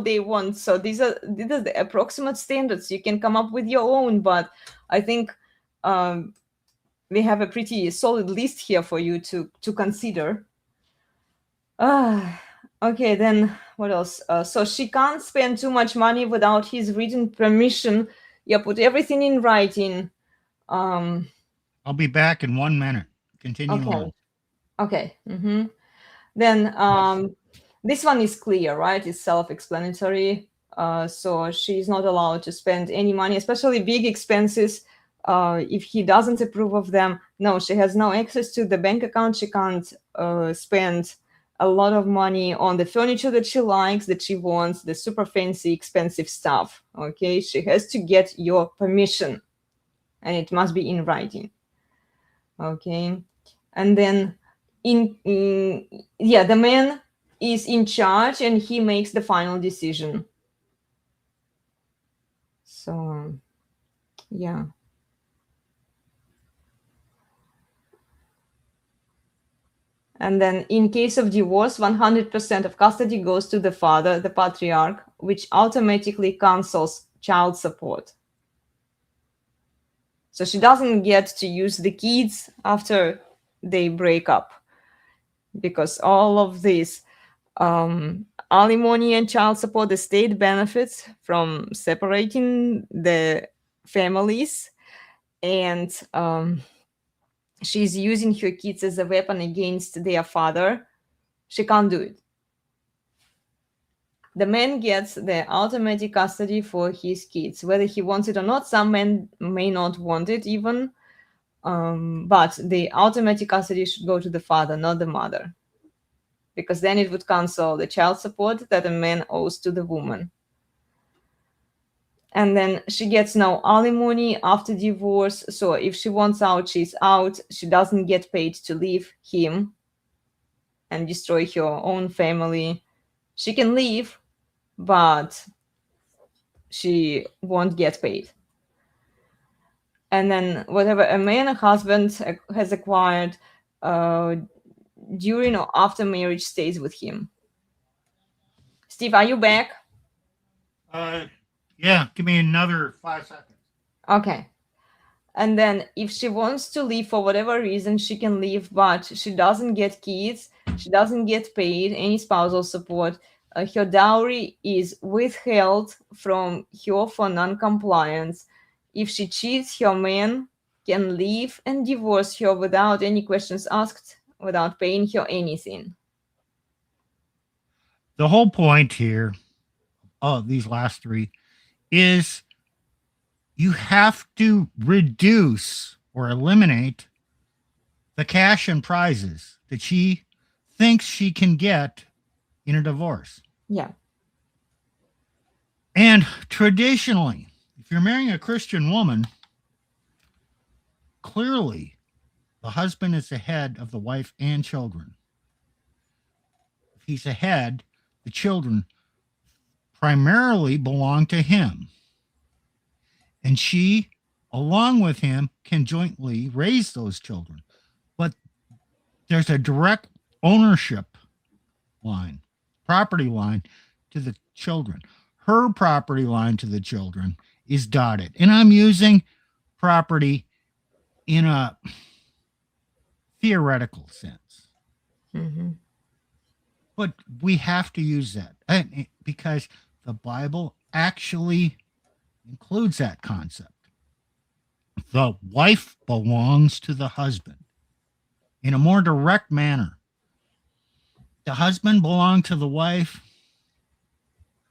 [SPEAKER 2] they want. So these are the approximate standards. You can come up with your own, but I think we have a pretty solid list here for you to consider. Okay, then what else? So she can't spend too much money without his written permission. Yeah, put everything in writing.
[SPEAKER 3] I'll be back in 1 minute. Continue on.
[SPEAKER 2] Okay. Mm-hmm. Then this one is clear, right? It's self-explanatory. So she's not allowed to spend any money, especially big expenses, if he doesn't approve of them. No, she has no access to the bank account. She can't spend a lot of money on the furniture that she likes, that she wants, the super fancy, expensive stuff. Okay, she has to get your permission, and it must be in writing. Okay, and then the man is in charge, and he makes the final decision. So, yeah. And then in case of divorce, 100% of custody goes to the father, the patriarch, which automatically cancels child support. So she doesn't get to use the kids after they break up, because all of this alimony and child support, the state benefits from separating the families, and she's using her kids as a weapon against their father. She can't do it. The man gets the automatic custody for his kids, whether he wants it or not. Some men may not want it even, but the automatic custody should go to the father, not the mother, because then it would cancel the child support that a man owes to the woman. And then she gets no alimony after divorce. So if she wants out, she's out. She doesn't get paid to leave him and destroy her own family. She can leave, but she won't get paid. And then whatever a man or husband has acquired during or after marriage stays with him. Steve, are you back?
[SPEAKER 3] Yeah, give me another 5 seconds.
[SPEAKER 2] Okay. And then if she wants to leave for whatever reason, she can leave, but she doesn't get kids, she doesn't get paid any spousal support. Her dowry is withheld from her for non-compliance. If she cheats, her man can leave and divorce her without any questions asked, without paying her anything.
[SPEAKER 3] The whole point here of these last three is you have to reduce or eliminate the cash and prizes that she thinks she can get in a divorce.
[SPEAKER 2] Yeah.
[SPEAKER 3] And traditionally, if you're marrying a Christian woman, clearly the husband is the head of the wife and children. If he's the head, the children primarily belong to him. And she, along with him, can jointly raise those children. But there's a direct ownership line, property line to the children. Her property line to the children is dotted. And I'm using property in a theoretical sense.
[SPEAKER 2] Mm-hmm.
[SPEAKER 3] But we have to use that because the Bible actually includes that concept. The wife belongs to the husband in a more direct manner. The husband belonged to the wife,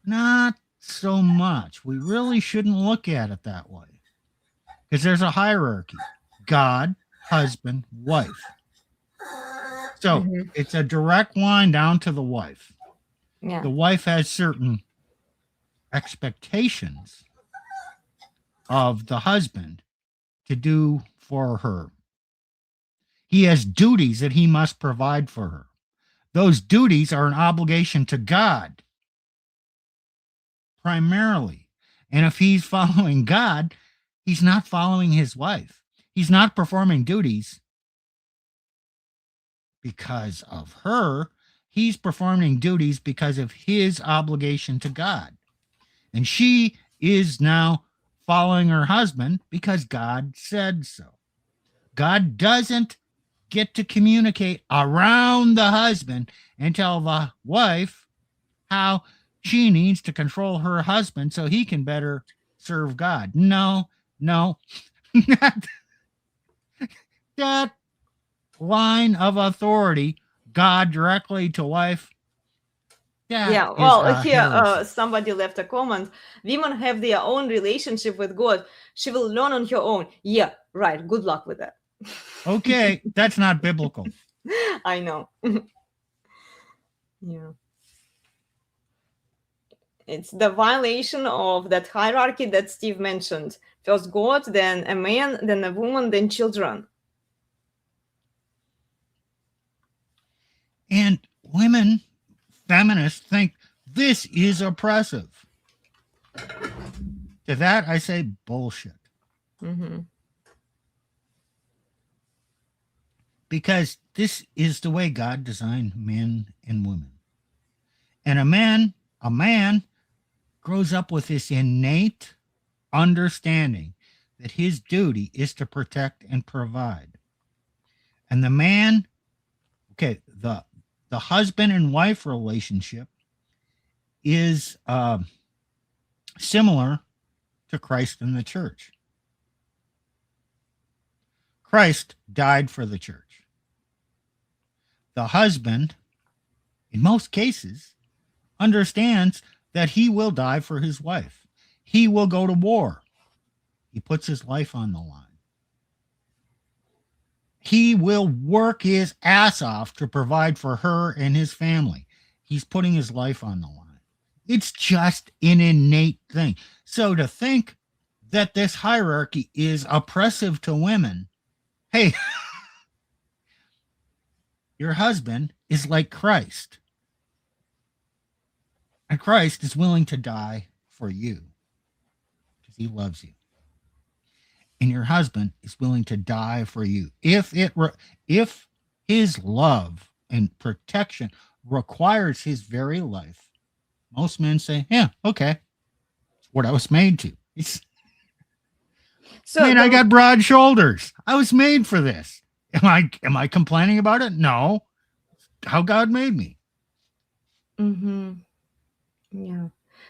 [SPEAKER 3] not so much. We really shouldn't look at it that way because there's a hierarchy: God, husband, wife. So it's a direct line down to the wife.
[SPEAKER 2] Yeah.
[SPEAKER 3] The wife has certain expectations of the husband to do for her. He has duties that he must provide for her. Those duties are an obligation to God, primarily. And if he's following God, he's not following his wife. He's not performing duties because of her. He's performing duties because of his obligation to God. And she is now following her husband because God said so. God doesn't get to communicate around the husband and tell the wife how she needs to control her husband so he can better serve God. No. That line of authority, God directly to wife.
[SPEAKER 2] Yeah, well, here somebody left a comment. Women have their own relationship with God. She will learn on her own. Yeah, right. Good luck with that.
[SPEAKER 3] Okay, that's not biblical.
[SPEAKER 2] I know. Yeah. It's the violation of that hierarchy that Steve mentioned. First God, then a man, then a woman, then children.
[SPEAKER 3] And women, feminists, think this is oppressive. To that, I say bullshit.
[SPEAKER 2] Mm-hmm.
[SPEAKER 3] Because this is the way God designed men and women. And a man grows up with this innate understanding that his duty is to protect and provide. And the man, okay, the husband and wife relationship is similar to Christ and the church. Christ died for the church. The husband, in most cases, understands that he will die for his wife. He will go to war. He puts his life on the line. He will work his ass off to provide for her and his family. He's putting his life on the line. It's just an innate thing. So to think that this hierarchy is oppressive to women, hey, your husband is like Christ. And Christ is willing to die for you because he loves you. And your husband is willing to die for you. If his love and protection requires his very life, most men say, yeah, okay, it's what I was made to. I got broad shoulders. I was made for this. Am I complaining about it? No. How God made me.
[SPEAKER 2] Mm-hmm. Yeah.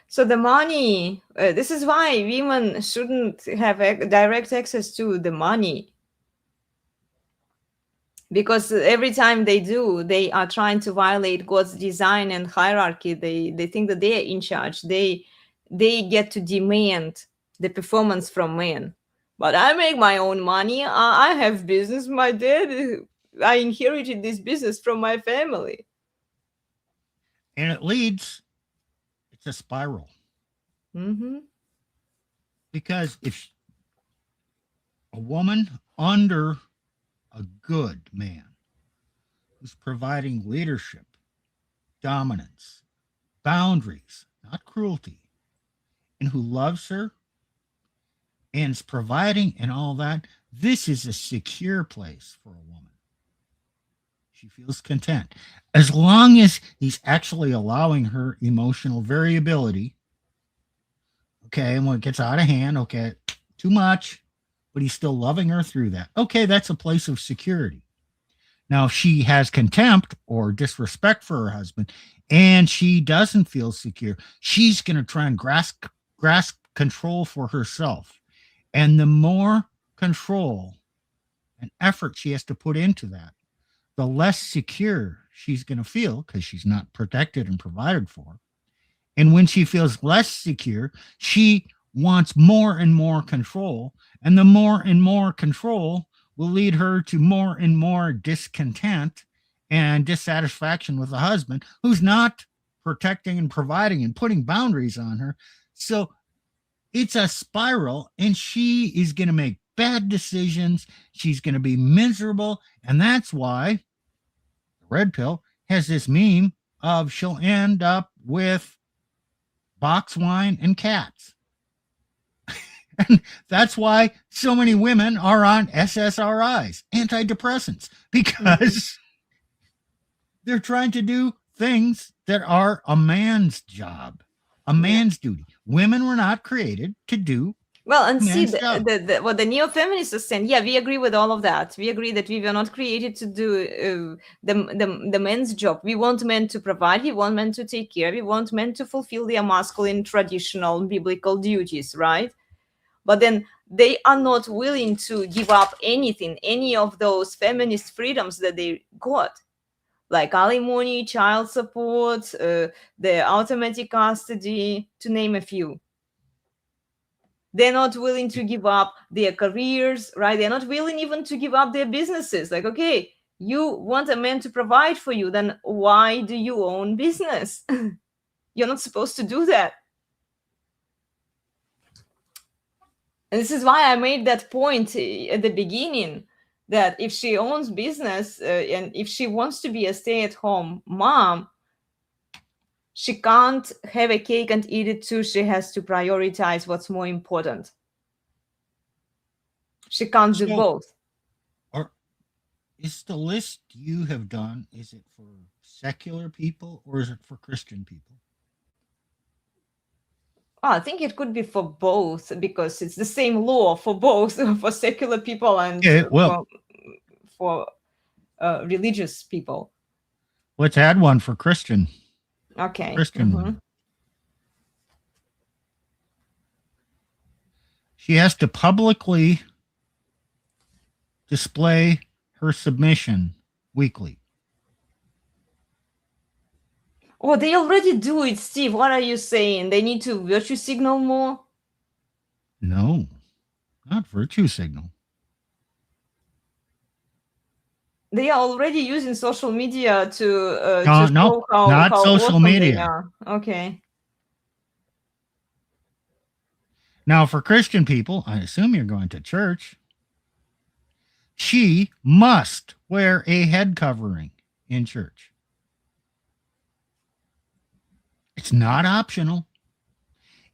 [SPEAKER 2] So the money, this is why women shouldn't have direct access to the money. Because every time they do, they are trying to violate God's design and hierarchy. They think that they are in charge. They get to demand the performance from men. But I make my own money. I have business. My dad, I inherited this business from my family.
[SPEAKER 3] And it's a spiral.
[SPEAKER 2] Mm-hmm.
[SPEAKER 3] Because if a woman under a good man who's providing leadership, dominance, boundaries, not cruelty, and who loves her and is providing and all that, this is a secure place for a woman. She feels content. As long as he's actually allowing her emotional variability, okay, and when it gets out of hand, okay, too much, but he's still loving her through that. Okay, that's a place of security. Now, if she has contempt or disrespect for her husband and she doesn't feel secure, she's going to try and grasp control for herself. And the more control and effort she has to put into that, the less secure she's going to feel because she's not protected and provided for. And when she feels less secure, she wants more and more control. And the more and more control will lead her to more and more discontent and dissatisfaction with the husband who's not protecting and providing and putting boundaries on her. So it's a spiral, and she is going to make bad decisions. She's going to be miserable. And that's why the red pill has this meme of she'll end up with box wine and cats. And that's why so many women are on SSRIs, antidepressants, because they're trying to do things that are a man's job, a man's duty. Women were not created to do.
[SPEAKER 2] Well, and see, what the neo-feminists are saying, yeah, we agree with all of that. We agree that we were not created to do the men's job. We want men to provide. We want men to take care. We want men to fulfill their masculine, traditional, biblical duties, right? But then they are not willing to give up anything, any of those feminist freedoms that they got, like alimony, child support, the automatic custody, to name a few. They're not willing to give up their careers, right? They're not willing even to give up their businesses. Like, okay, you want a man to provide for you, then why do you own business? You're not supposed to do that. And this is why I made that point at the beginning, that if she owns business and if she wants to be a stay-at-home mom, she can't have a cake and eat it too. She has to prioritize what's more important. She can't do both.
[SPEAKER 3] Or is the list you have done, is it for secular people or is it for Christian people?
[SPEAKER 2] I think it could be for both because it's the same law for both for secular people and
[SPEAKER 3] Okay, well,
[SPEAKER 2] for religious people.
[SPEAKER 3] let's add one for Christian
[SPEAKER 2] Okay.
[SPEAKER 3] women. She has to publicly display her submission weekly.
[SPEAKER 2] Oh, they already do it, Steve. What are you saying? They need to virtue signal more?
[SPEAKER 3] No, not virtue signal.
[SPEAKER 2] They are already using social media to
[SPEAKER 3] No,
[SPEAKER 2] show how
[SPEAKER 3] not social
[SPEAKER 2] awesome they
[SPEAKER 3] media.
[SPEAKER 2] are. Okay.
[SPEAKER 3] Now, for Christian people, I assume you're going to church. She must wear a head covering in church. It's not optional.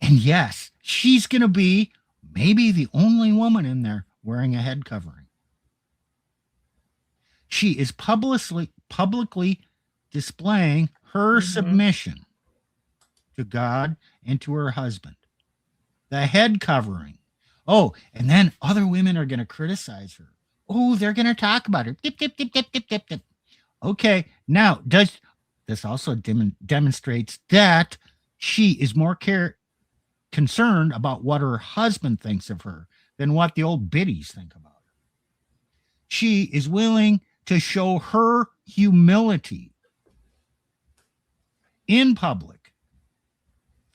[SPEAKER 3] And yes, she's going to be maybe the only woman in there wearing a head covering. She is publicly displaying her submission to God and to her husband. The head covering. Oh, and then other women are going to criticize her. Oh, they're going to talk about her. Dip, dip, dip, dip, dip, dip, dip. Okay, now this also demonstrates that she is more concerned about what her husband thinks of her than what the old biddies think about her. She is willing to show her humility in public.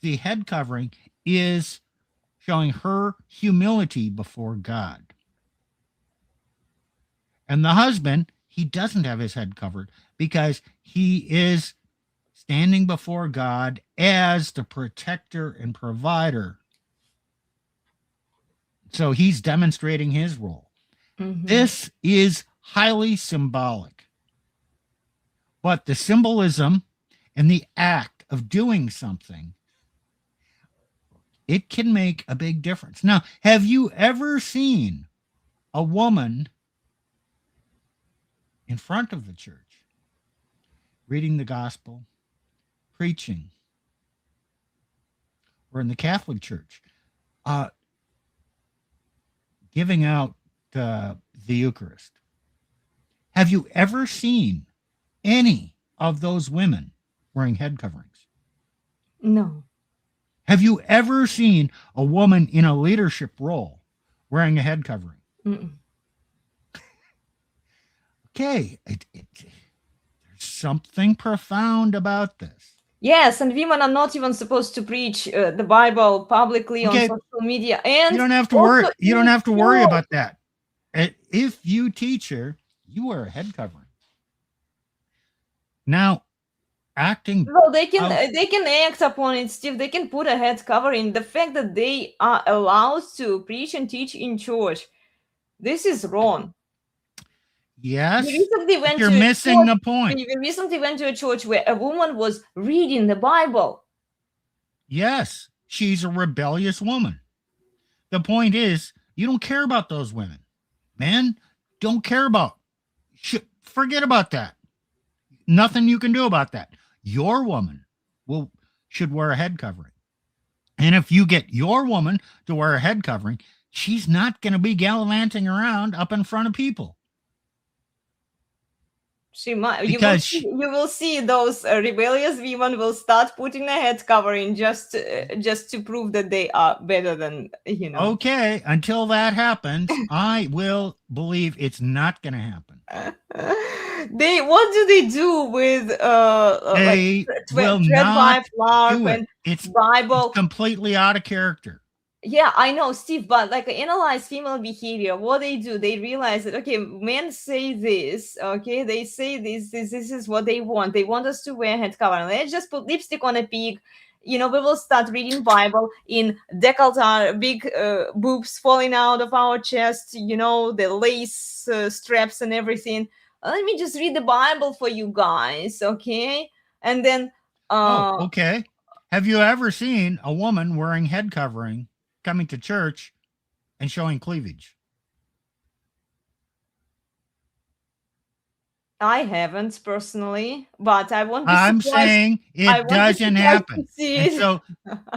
[SPEAKER 3] The head covering is showing her humility before God. And the husband, he doesn't have his head covered because he is standing before God as the protector and provider. So he's demonstrating his role. This is highly symbolic. But the symbolism and the act of doing something, it can make a big difference. Now, have you ever seen a woman in front of the church reading the gospel, preaching, or in the Catholic Church, giving out the Eucharist? Have you ever seen any of those women wearing head coverings?
[SPEAKER 2] No.
[SPEAKER 3] Have you ever seen a woman in a leadership role wearing a head covering? Okay, there's something profound about this.
[SPEAKER 2] Yes, and women are not even supposed to preach the Bible publicly on social media. And
[SPEAKER 3] you don't have to worry. You don't have to worry about that. If you teach her, you wear a head covering. Now, acting.
[SPEAKER 2] Well, they can act upon it, Steve. They can put a head covering. The fact that they are allowed to preach and teach in church, this is wrong.
[SPEAKER 3] Yes,
[SPEAKER 2] you're
[SPEAKER 3] missing the point.
[SPEAKER 2] We recently went to a church where a woman was reading the Bible.
[SPEAKER 3] Yes, she's a rebellious woman. The point is, you don't care about those women. Men don't care about. Forget about that. Nothing you can do about that. Your woman should wear a head covering. And if you get your woman to wear a head covering, she's not going to be gallivanting around up in front of people.
[SPEAKER 2] She might. You will see those rebellious women will start putting a head covering just to prove that they are better than
[SPEAKER 3] Okay, until that happens, I will believe it's not going to happen.
[SPEAKER 2] What do they do with
[SPEAKER 3] they will not do it. It's
[SPEAKER 2] Bible?
[SPEAKER 3] It's completely out of character.
[SPEAKER 2] Yeah, I know, Steve, but analyze female behavior. What they do, they realize that, okay, men say this, okay, they say this is what they want. They want us to wear head cover. Let's just put lipstick on a pig. We will start reading Bible in decollete, big boobs falling out of our chest, the lace straps and everything. Let me just read the Bible for you guys, okay? And then...
[SPEAKER 3] okay. Have you ever seen a woman wearing head covering coming to church and showing cleavage?
[SPEAKER 2] I haven't personally, but I won't be
[SPEAKER 3] I'm
[SPEAKER 2] surprised.
[SPEAKER 3] saying
[SPEAKER 2] I
[SPEAKER 3] it
[SPEAKER 2] won't be
[SPEAKER 3] doesn't
[SPEAKER 2] surprised to
[SPEAKER 3] happen.
[SPEAKER 2] see
[SPEAKER 3] And
[SPEAKER 2] it.
[SPEAKER 3] so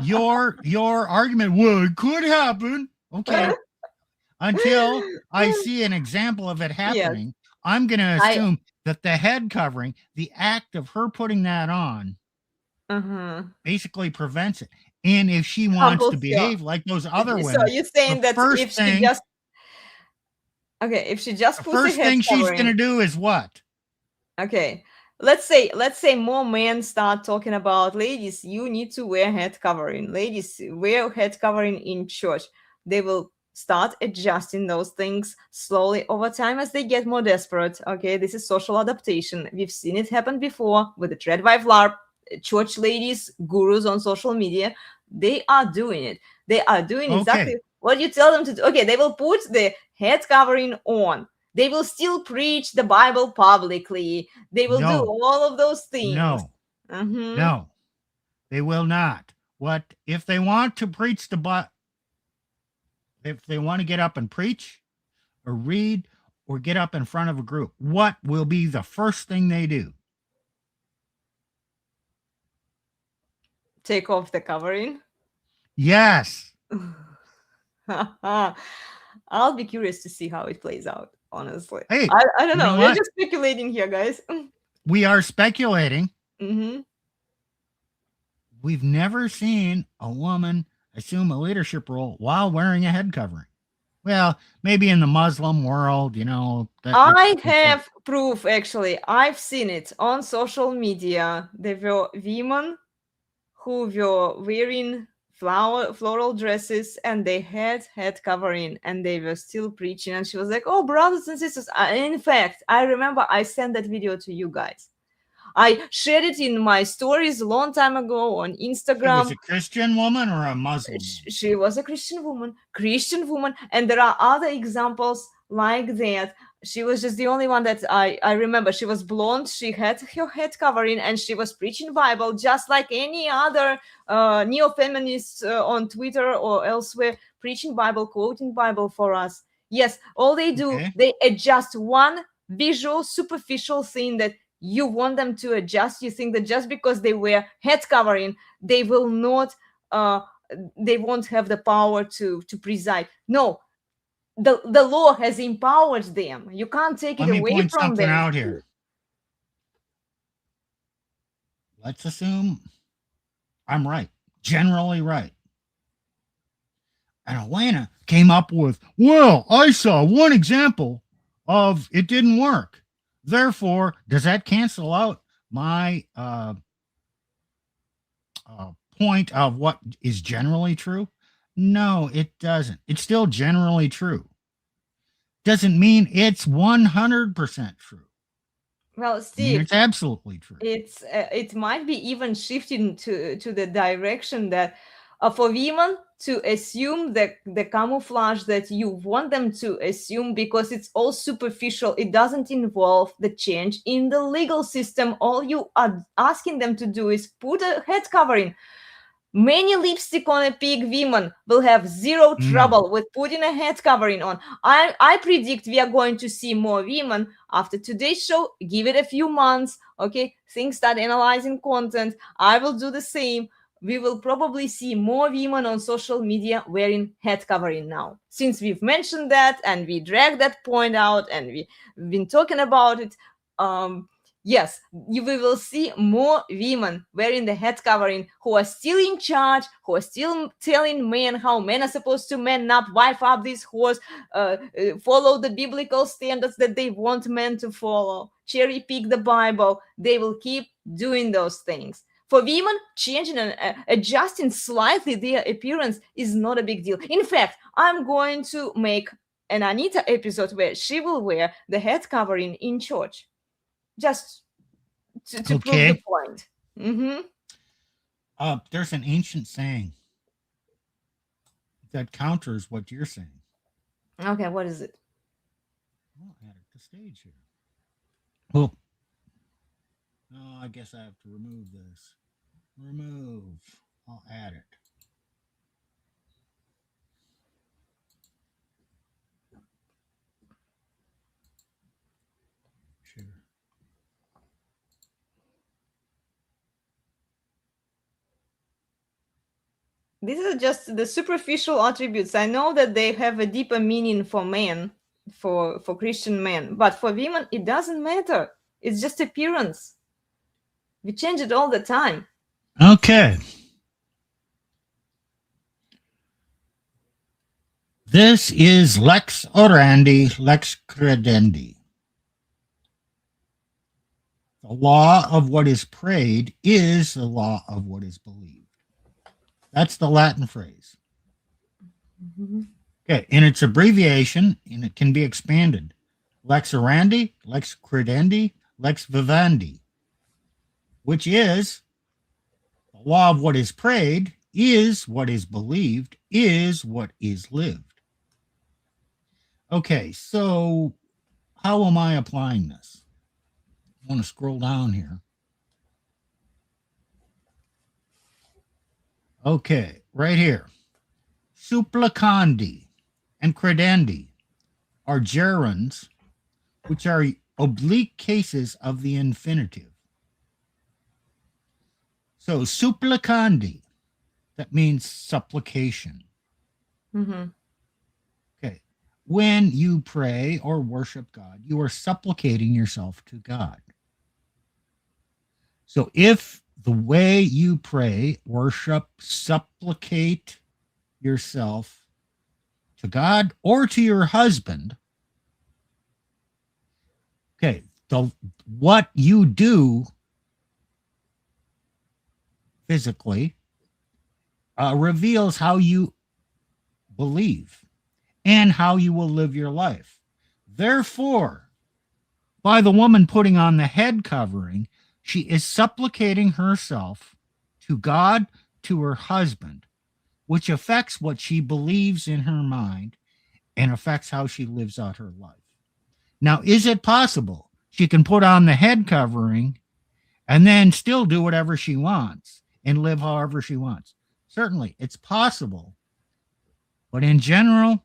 [SPEAKER 3] your argument, well, it could happen. Okay. Until I see an example of it
[SPEAKER 2] Yes,
[SPEAKER 3] happening, I'm going to
[SPEAKER 2] I.
[SPEAKER 3] assume that the head covering, the act of her putting that on, basically prevents it. And if she wants to
[SPEAKER 2] Compulsion.
[SPEAKER 3] behave like those other
[SPEAKER 2] So
[SPEAKER 3] women,
[SPEAKER 2] you're
[SPEAKER 3] the
[SPEAKER 2] saying that
[SPEAKER 3] first
[SPEAKER 2] if she
[SPEAKER 3] thing,
[SPEAKER 2] just okay, if she just
[SPEAKER 3] the
[SPEAKER 2] puts a
[SPEAKER 3] first
[SPEAKER 2] head
[SPEAKER 3] thing she's going
[SPEAKER 2] covering,
[SPEAKER 3] to do is what?
[SPEAKER 2] okay, let's say more men start talking about, ladies, you need to wear head covering. Ladies, wear head covering in church. They will start adjusting those things slowly over time as they get more desperate. Okay, this is social adaptation. We've seen it happen before with the Tread Wife LARP, church ladies, gurus on social media. They are doing it. They are doing exactly
[SPEAKER 3] Okay.
[SPEAKER 2] what you tell them to do. Okay, they will put the head covering on. They will still preach the Bible publicly. They will do
[SPEAKER 3] No,
[SPEAKER 2] all of those things.
[SPEAKER 3] no,
[SPEAKER 2] Mhm.
[SPEAKER 3] no, they will not. What if they want to preach if they want to get up and preach or read or get up in front of a group, what will be the first thing they do?
[SPEAKER 2] Take off the covering.
[SPEAKER 3] Yes.
[SPEAKER 2] I'll be curious to see how it plays out, honestly.
[SPEAKER 3] Hey,
[SPEAKER 2] I don't
[SPEAKER 3] you know
[SPEAKER 2] know. We're
[SPEAKER 3] what?
[SPEAKER 2] just speculating here, guys.
[SPEAKER 3] We are speculating.
[SPEAKER 2] Hmm.
[SPEAKER 3] We've never seen a woman assume a leadership role while wearing a head covering. Well, maybe in the Muslim world, that
[SPEAKER 2] I
[SPEAKER 3] it's like,
[SPEAKER 2] have proof, actually. I've seen it on social media. There were women who were wearing floral dresses and they had head covering and they were still preaching, and she was like, oh, brothers and sisters. In fact, I remember I sent that video to you guys. I shared it in my stories a long time ago on
[SPEAKER 3] she was
[SPEAKER 2] Instagram.
[SPEAKER 3] a Christian woman or a Muslim woman?
[SPEAKER 2] She was a Christian woman, and there are other examples like that. She was just the only one that I remember. She was blonde, she had her head covering, and she was preaching Bible just like any other neo-feminists on Twitter or elsewhere, preaching Bible, quoting Bible for us. Yes, all they do,
[SPEAKER 3] Okay.
[SPEAKER 2] they adjust one visual, superficial thing that you want them to adjust. You think that just because they wear head covering, they will not they won't have the power to preside. No, the law has empowered them. You can't take it
[SPEAKER 3] Let me
[SPEAKER 2] away
[SPEAKER 3] point
[SPEAKER 2] from
[SPEAKER 3] something
[SPEAKER 2] them.
[SPEAKER 3] out here. Let's assume I'm right, generally right. And Elena came up with, well, I saw one example of it didn't work. Therefore, does that cancel out my point of what is generally true? No, it doesn't. It's still generally true. Doesn't mean it's 100% true.
[SPEAKER 2] Well,
[SPEAKER 3] I mean,
[SPEAKER 2] Steve,
[SPEAKER 3] it's absolutely true.
[SPEAKER 2] it might be even shifting to the direction that for women to assume the camouflage that you want them to assume, because it's all superficial. It doesn't involve the change in the legal system. All you are asking them to do is put a head covering. Many lipstick on a pig women will have zero
[SPEAKER 3] No.
[SPEAKER 2] trouble with putting a head covering on. I predict we are going to see more women after today's show. Give it a few months, okay? Things start analyzing content. I will do the same. We will probably see more women on social media wearing head covering now. Since we've mentioned that and we dragged that point out and we've been talking about it, yes, we will see more women wearing the head covering who are still in charge, who are still telling men how men are supposed to man up, wife up this horse, follow the biblical standards that they want men to follow, cherry pick the Bible. They will keep doing those things. For women, changing and adjusting slightly their appearance is not a big deal. In fact, I'm going to make an Anita episode where she will wear the head covering in church, just to prove the
[SPEAKER 3] Okay.
[SPEAKER 2] point. Mm-hmm.
[SPEAKER 3] There's an ancient saying that counters what you're saying.
[SPEAKER 2] Okay, what is it?
[SPEAKER 3] I'll add it to stage here. Well, no, I guess I have to remove this. Remove. I'll add it. Sure.
[SPEAKER 2] these are just the superficial attributes. I know that they have a deeper meaning for men, for Christian men, but for women it doesn't matter. It's just appearance. We change it all the time.
[SPEAKER 3] Okay. This is lex orandi, lex credendi. The law of what is prayed is the law of what is believed. That's the Latin phrase. Okay, in its abbreviation, and it can be expanded. Lex orandi, lex credendi, lex vivendi, which is the law of what is prayed is what is believed, is what is lived. Okay, so how am I applying this? I want to scroll down here. Okay, right here. Supplicandi and credendi are gerunds, which are oblique cases of the infinitive. So supplicandi, that means supplication.
[SPEAKER 2] Mm-hmm.
[SPEAKER 3] Okay. When you pray or worship God, you are supplicating yourself to God. So if the way you pray, worship, supplicate yourself to God or to your husband, okay, what you do physically reveals how you believe and how you will live your life. Therefore, by the woman putting on the head covering, she is supplicating herself to God, to her husband, which affects what she believes in her mind and affects how she lives out her life. Now, is it possible she can put on the head covering and then still do whatever she wants and live however she wants? Certainly, it's possible. But in general, it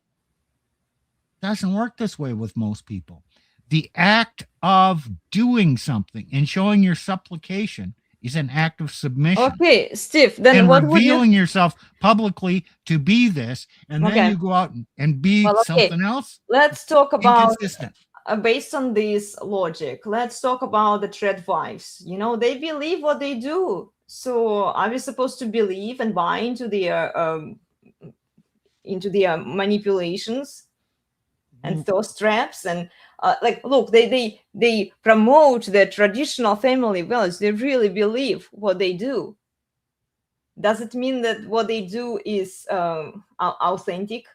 [SPEAKER 3] doesn't work this way with most people. The act of doing something and showing your supplication is an act of submission.
[SPEAKER 2] Okay, Steve, then
[SPEAKER 3] and
[SPEAKER 2] what would you...
[SPEAKER 3] revealing yourself publicly to be this, and then you go out and be something else.
[SPEAKER 2] Let's talk about,
[SPEAKER 3] inconsistent.
[SPEAKER 2] Based on this logic, let's talk about the trad wives. You know, they believe what they do. So are we supposed to believe and buy into their manipulations and those traps? And like, look, they promote the traditional family values. They really believe what they do. Does it mean that what they do is authentic?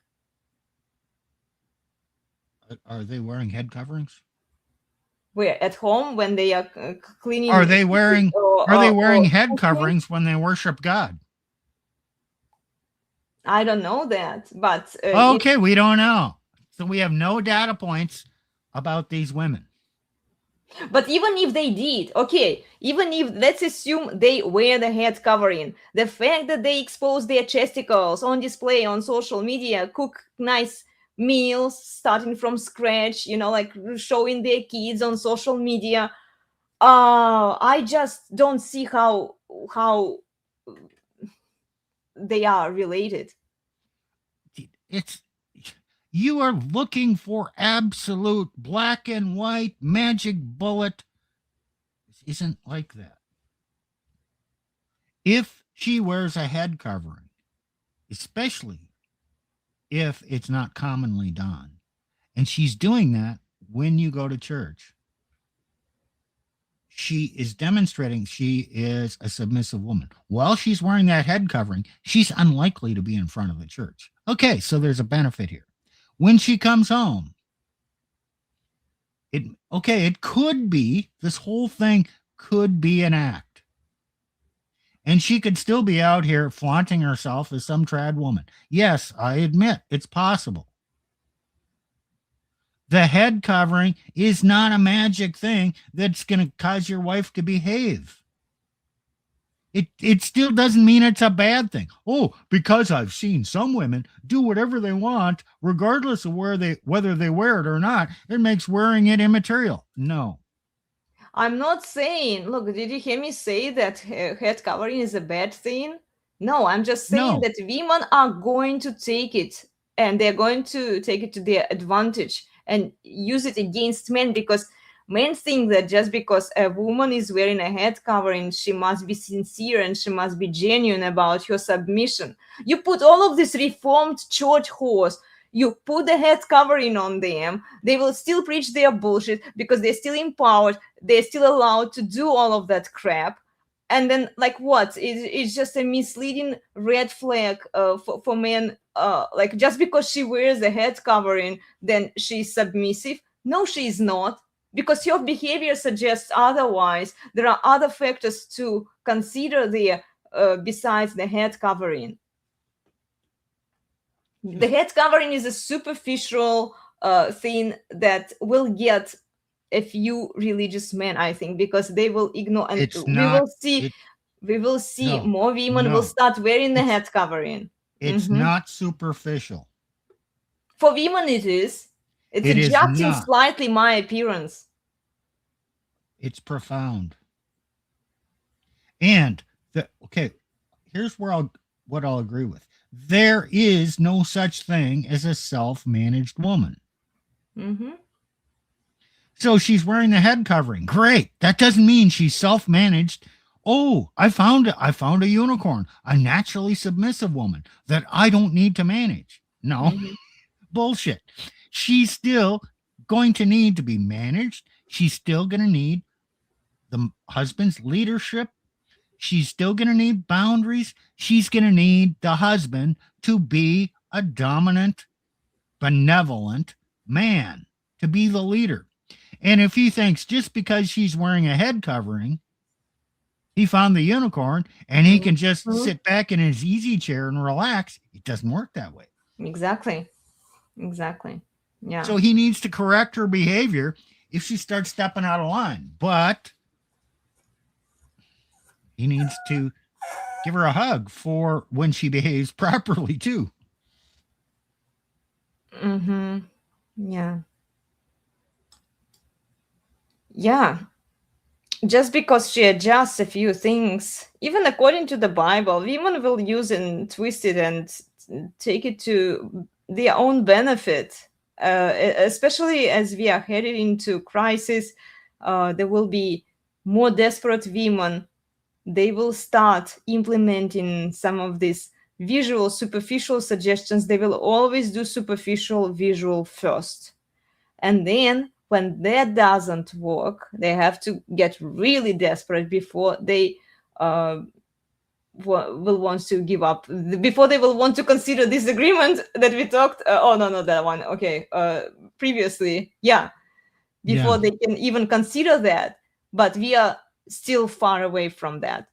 [SPEAKER 3] Are they wearing head coverings?
[SPEAKER 2] Where, at home when they are cleaning?
[SPEAKER 3] Are they wearing head coverings when they worship God?
[SPEAKER 2] I don't know that, but
[SPEAKER 3] okay, we don't know. So we have no data points about these women.
[SPEAKER 2] But even if they did, okay, even if, let's assume they wear the head covering, the fact that they expose their chesticles on display on social media, cook nice meals starting from scratch, you know, like showing their kids on social media, I just don't see how they are related.
[SPEAKER 3] You are looking for absolute black and white magic bullet. This isn't like that. If she wears a head covering, especially if it's not commonly done, and she's doing that when you go to church, she is demonstrating she is a submissive woman. While she's wearing that head covering, she's unlikely to be in front of the church. Okay, so there's a benefit here. When she comes home, it could be, this whole thing could be an act. And she could still be out here flaunting herself as some trad woman. Yes, I admit it's possible. The head covering is not a magic thing that's going to cause your wife to behave. It still doesn't mean it's a bad thing. Oh, because I've seen some women do whatever they want, regardless of whether they wear it or not, it makes wearing it immaterial. No.
[SPEAKER 2] I'm not saying, look, did you hear me say that head covering is a bad thing? No, I'm just saying
[SPEAKER 3] No.
[SPEAKER 2] that women are going to take it, and they're going to take it to their advantage and use it against men, because men think that just because a woman is wearing a head covering, she must be sincere and she must be genuine about her submission. You put all of this reformed church horse, you put the head covering on them, they will still preach their bullshit because they're still empowered, they're still allowed to do all of that crap. And then, like, what? It's just a misleading red flag for men. Like, just because she wears a head covering, then she's submissive. No, she is not, because your behavior suggests otherwise. There are other factors to consider there besides the head covering. The head covering is a superficial thing that will get a few religious men, I think, because they will ignore, and
[SPEAKER 3] It's not.
[SPEAKER 2] we will see
[SPEAKER 3] No,
[SPEAKER 2] more women
[SPEAKER 3] no.
[SPEAKER 2] will start wearing the head covering.
[SPEAKER 3] It's not superficial.
[SPEAKER 2] For women, it is. It's
[SPEAKER 3] It is
[SPEAKER 2] adjusting
[SPEAKER 3] not.
[SPEAKER 2] slightly my appearance.
[SPEAKER 3] It's profound. And okay, here's where what I'll agree with. There is no such thing as a self-managed woman.
[SPEAKER 2] Mm-hmm.
[SPEAKER 3] So she's wearing the head covering. Great. That doesn't mean she's self-managed. Oh, I found a unicorn, a naturally submissive woman that I don't need to manage. No, bullshit. She's still going to need to be managed. She's still going to need the husband's leadership. She's still going to need boundaries. She's going to need the husband to be a dominant, benevolent man, to be the leader. And if he thinks just because she's wearing a head covering, he found the unicorn and he can just sit back in his easy chair and relax, it doesn't work that way.
[SPEAKER 2] Exactly. Yeah.
[SPEAKER 3] So he needs to correct her behavior if she starts stepping out of line. But he needs to give her a hug for when she behaves properly too.
[SPEAKER 2] Yeah. Just because she adjusts a few things, even according to the Bible, women will use and twist it and take it to their own benefit. Especially as we are headed into crisis, there will be more desperate women. They will start implementing some of these visual, superficial suggestions. They will always do superficial visual first. And then when that doesn't work, they have to get really desperate before they will want to give up, before they will want to consider this agreement that we talked. No, that one. Okay. Previously. Yeah. Before they can even consider that. But we are still far away from that.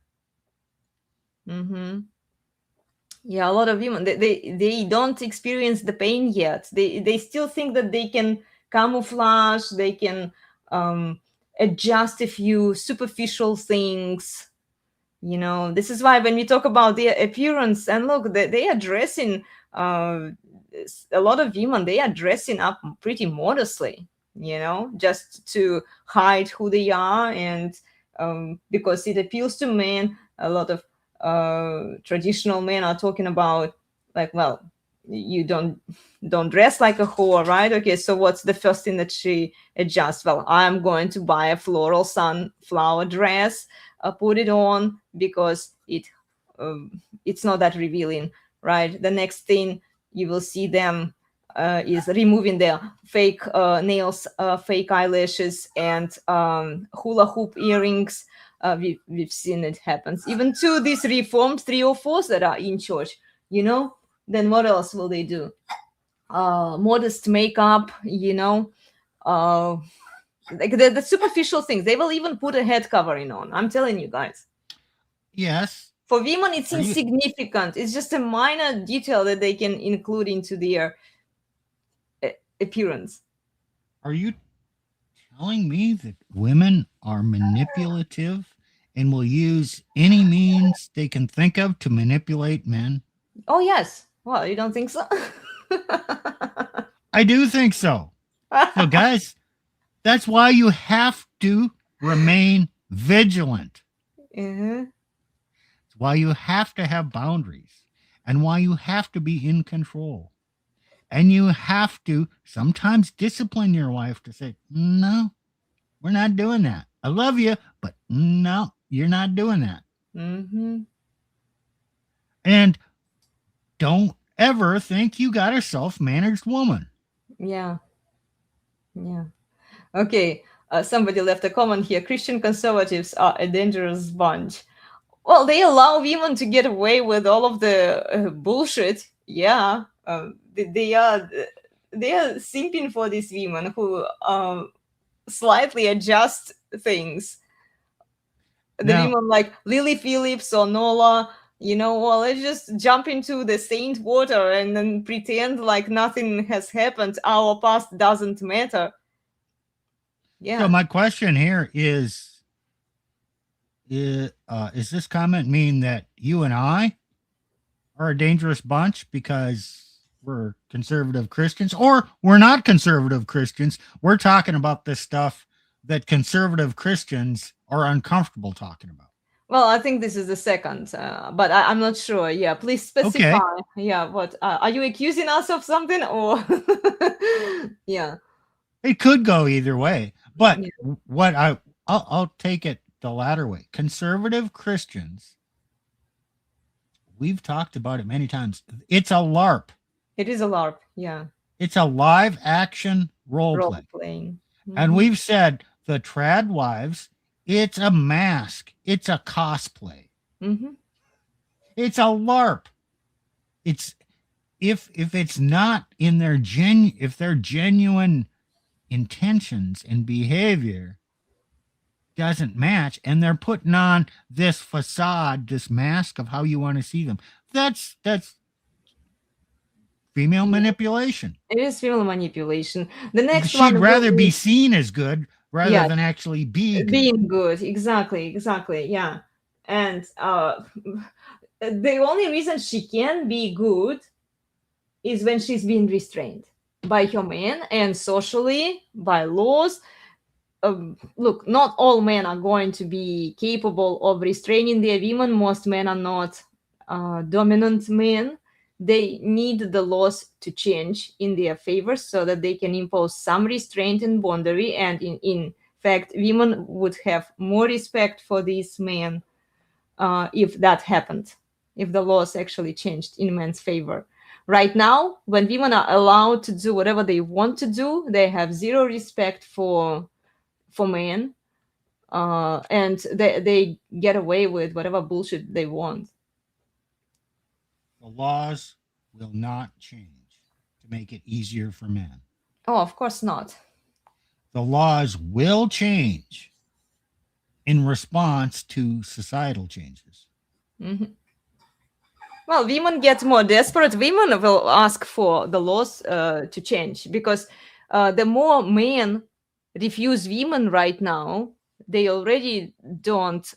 [SPEAKER 2] Yeah, a lot of women, they don't experience the pain yet. They still think that they can camouflage, they can adjust a few superficial things. This is why when we talk about their appearance, and look, they are dressing, a lot of women, they are dressing up pretty modestly, just to hide who they are, and because it appeals to men. A lot of traditional men are talking about, like, well, you don't dress like a whore, right? Okay, so what's the first thing that she adjusts? Well, I'm going to buy a floral sunflower dress, put it on, because it's not that revealing, right? The next thing you will see them is removing their fake nails, fake eyelashes, and hula hoop earrings. We've seen it happens even to these reformed 304s that are in church. Then what else will they do? Modest makeup, like the superficial things. They will even put a head covering on. I'm telling you guys.
[SPEAKER 3] Yes.
[SPEAKER 2] For women, it's insignificant. It's just a minor detail that they can include into their appearance.
[SPEAKER 3] Are you telling me that women are manipulative and will use any means they can think of to manipulate men?
[SPEAKER 2] Oh, yes. Well, you don't think so?
[SPEAKER 3] I do think so. So, guys, that's why you have to remain vigilant. That's why you have to have boundaries and why you have to be in control. And you have to sometimes discipline your wife to say, no, we're not doing that. I love you, but no, you're not doing that.
[SPEAKER 2] Mm-hmm.
[SPEAKER 3] And don't ever think you got a self-managed woman.
[SPEAKER 2] Yeah. Yeah. Okay. Somebody left a comment here. Christian conservatives are a dangerous bunch. Well, they allow women to get away with all of the bullshit. Yeah. They are simping for these women who slightly adjust things. The
[SPEAKER 3] Now,
[SPEAKER 2] women like Lily Phillips or Nola, well, let's just jump into the saint water and then pretend like nothing has happened. Our past doesn't matter. Yeah.
[SPEAKER 3] so my question here is this comment mean that you and I are a dangerous bunch because we're conservative Christians, or we're not conservative Christians? We're talking about this stuff that conservative Christians are uncomfortable talking about.
[SPEAKER 2] Well, I think this is the second, but I'm not sure. Yeah, please specify.
[SPEAKER 3] Okay.
[SPEAKER 2] Yeah, what are you accusing us of something, or yeah?
[SPEAKER 3] It could go either way, but
[SPEAKER 2] Yeah.
[SPEAKER 3] what I'll take it the latter way. Conservative Christians, we've talked about it many times. It's a LARP.
[SPEAKER 2] It is a LARP. Yeah,
[SPEAKER 3] It's a live action role play.
[SPEAKER 2] playing.
[SPEAKER 3] And we've said the trad wives, it's a mask. It's a cosplay.
[SPEAKER 2] Mm-hmm.
[SPEAKER 3] It's a LARP. It's if it's not in their genuine intentions and behavior doesn't match, and they're putting on this facade, this mask of how you want to see them, that's female manipulation.
[SPEAKER 2] It is female manipulation. The next
[SPEAKER 3] She'd
[SPEAKER 2] one
[SPEAKER 3] rather
[SPEAKER 2] will
[SPEAKER 3] be seen as good rather
[SPEAKER 2] Yeah.
[SPEAKER 3] than actually be good.
[SPEAKER 2] being good. Exactly. Yeah, and the only reason she can be good is when she's being restrained by her man and socially by laws. Look, not all men are going to be capable of restraining their women. Most men are not dominant men. They need the laws to change in their favor so that they can impose some restraint and boundary. And in fact, women would have more respect for these men if that happened, if the laws actually changed in men's favor. Right now, when women are allowed to do whatever they want to do, they have zero respect for men, and they get away with whatever bullshit they want.
[SPEAKER 3] The laws will not change to make it easier for men.
[SPEAKER 2] Oh, of course not.
[SPEAKER 3] The laws will change in response to societal changes.
[SPEAKER 2] Mm-hmm. Well, women get more desperate. Women will ask for the laws to change because the more men refuse women right now, they already don't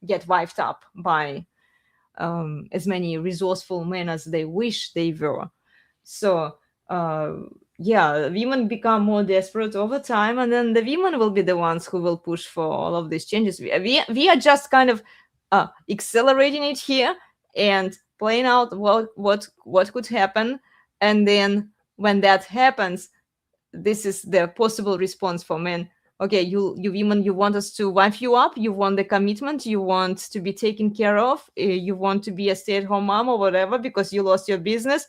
[SPEAKER 2] get wiped up by as many resourceful men as they wish they were. So yeah, women become more desperate over time, and then the women will be the ones who will push for all of these changes. We are just kind of accelerating it here and playing out what could happen, and then when that happens, this is the possible response for men. Okay, you women, you want us to wife you up, you want the commitment, you want to be taken care of, you want to be a stay-at-home mom or whatever because you lost your business,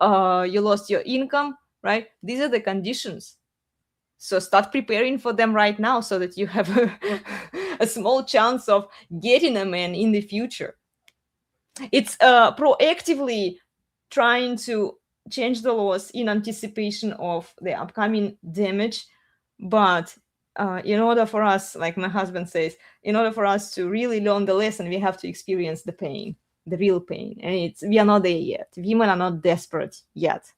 [SPEAKER 2] you lost your income, right? These are the conditions. So start preparing for them right now so that you have a small chance of getting a man in the future. It's proactively trying to change the laws in anticipation of the upcoming damage. But in order for us, like my husband says, in order for us to really learn the lesson, we have to experience the pain, the real pain. And we are not there yet. Women are not desperate yet.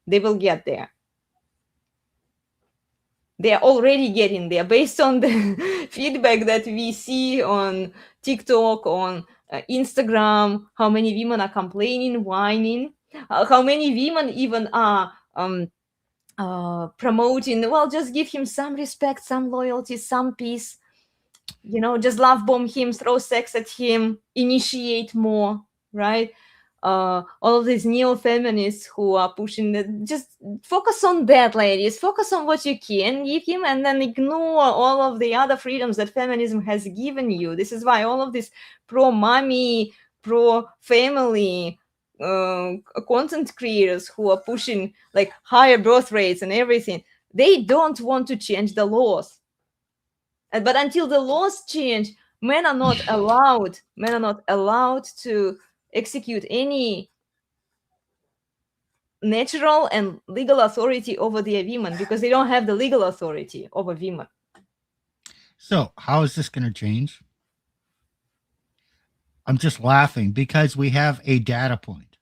[SPEAKER 2] They will get there. They are already getting there based on the feedback that we see on TikTok, on Instagram, how many women are complaining, whining, how many women even are promoting, well, just give him some respect, some loyalty, some peace. just love bomb him, throw sex at him, initiate more, right? All of these neo-feminists who are pushing that, just focus on that, ladies. Focus on what you can give him, and then ignore all of the other freedoms that feminism has given you. This is why all of these pro-mommy, pro-family content creators who are pushing like higher birth rates and everything, they don't want to change the laws. But until the laws change, men are not allowed to execute any natural and legal authority over their women, because they don't have the legal authority over women.
[SPEAKER 3] So how is this going to change? I'm just laughing because we have a data point.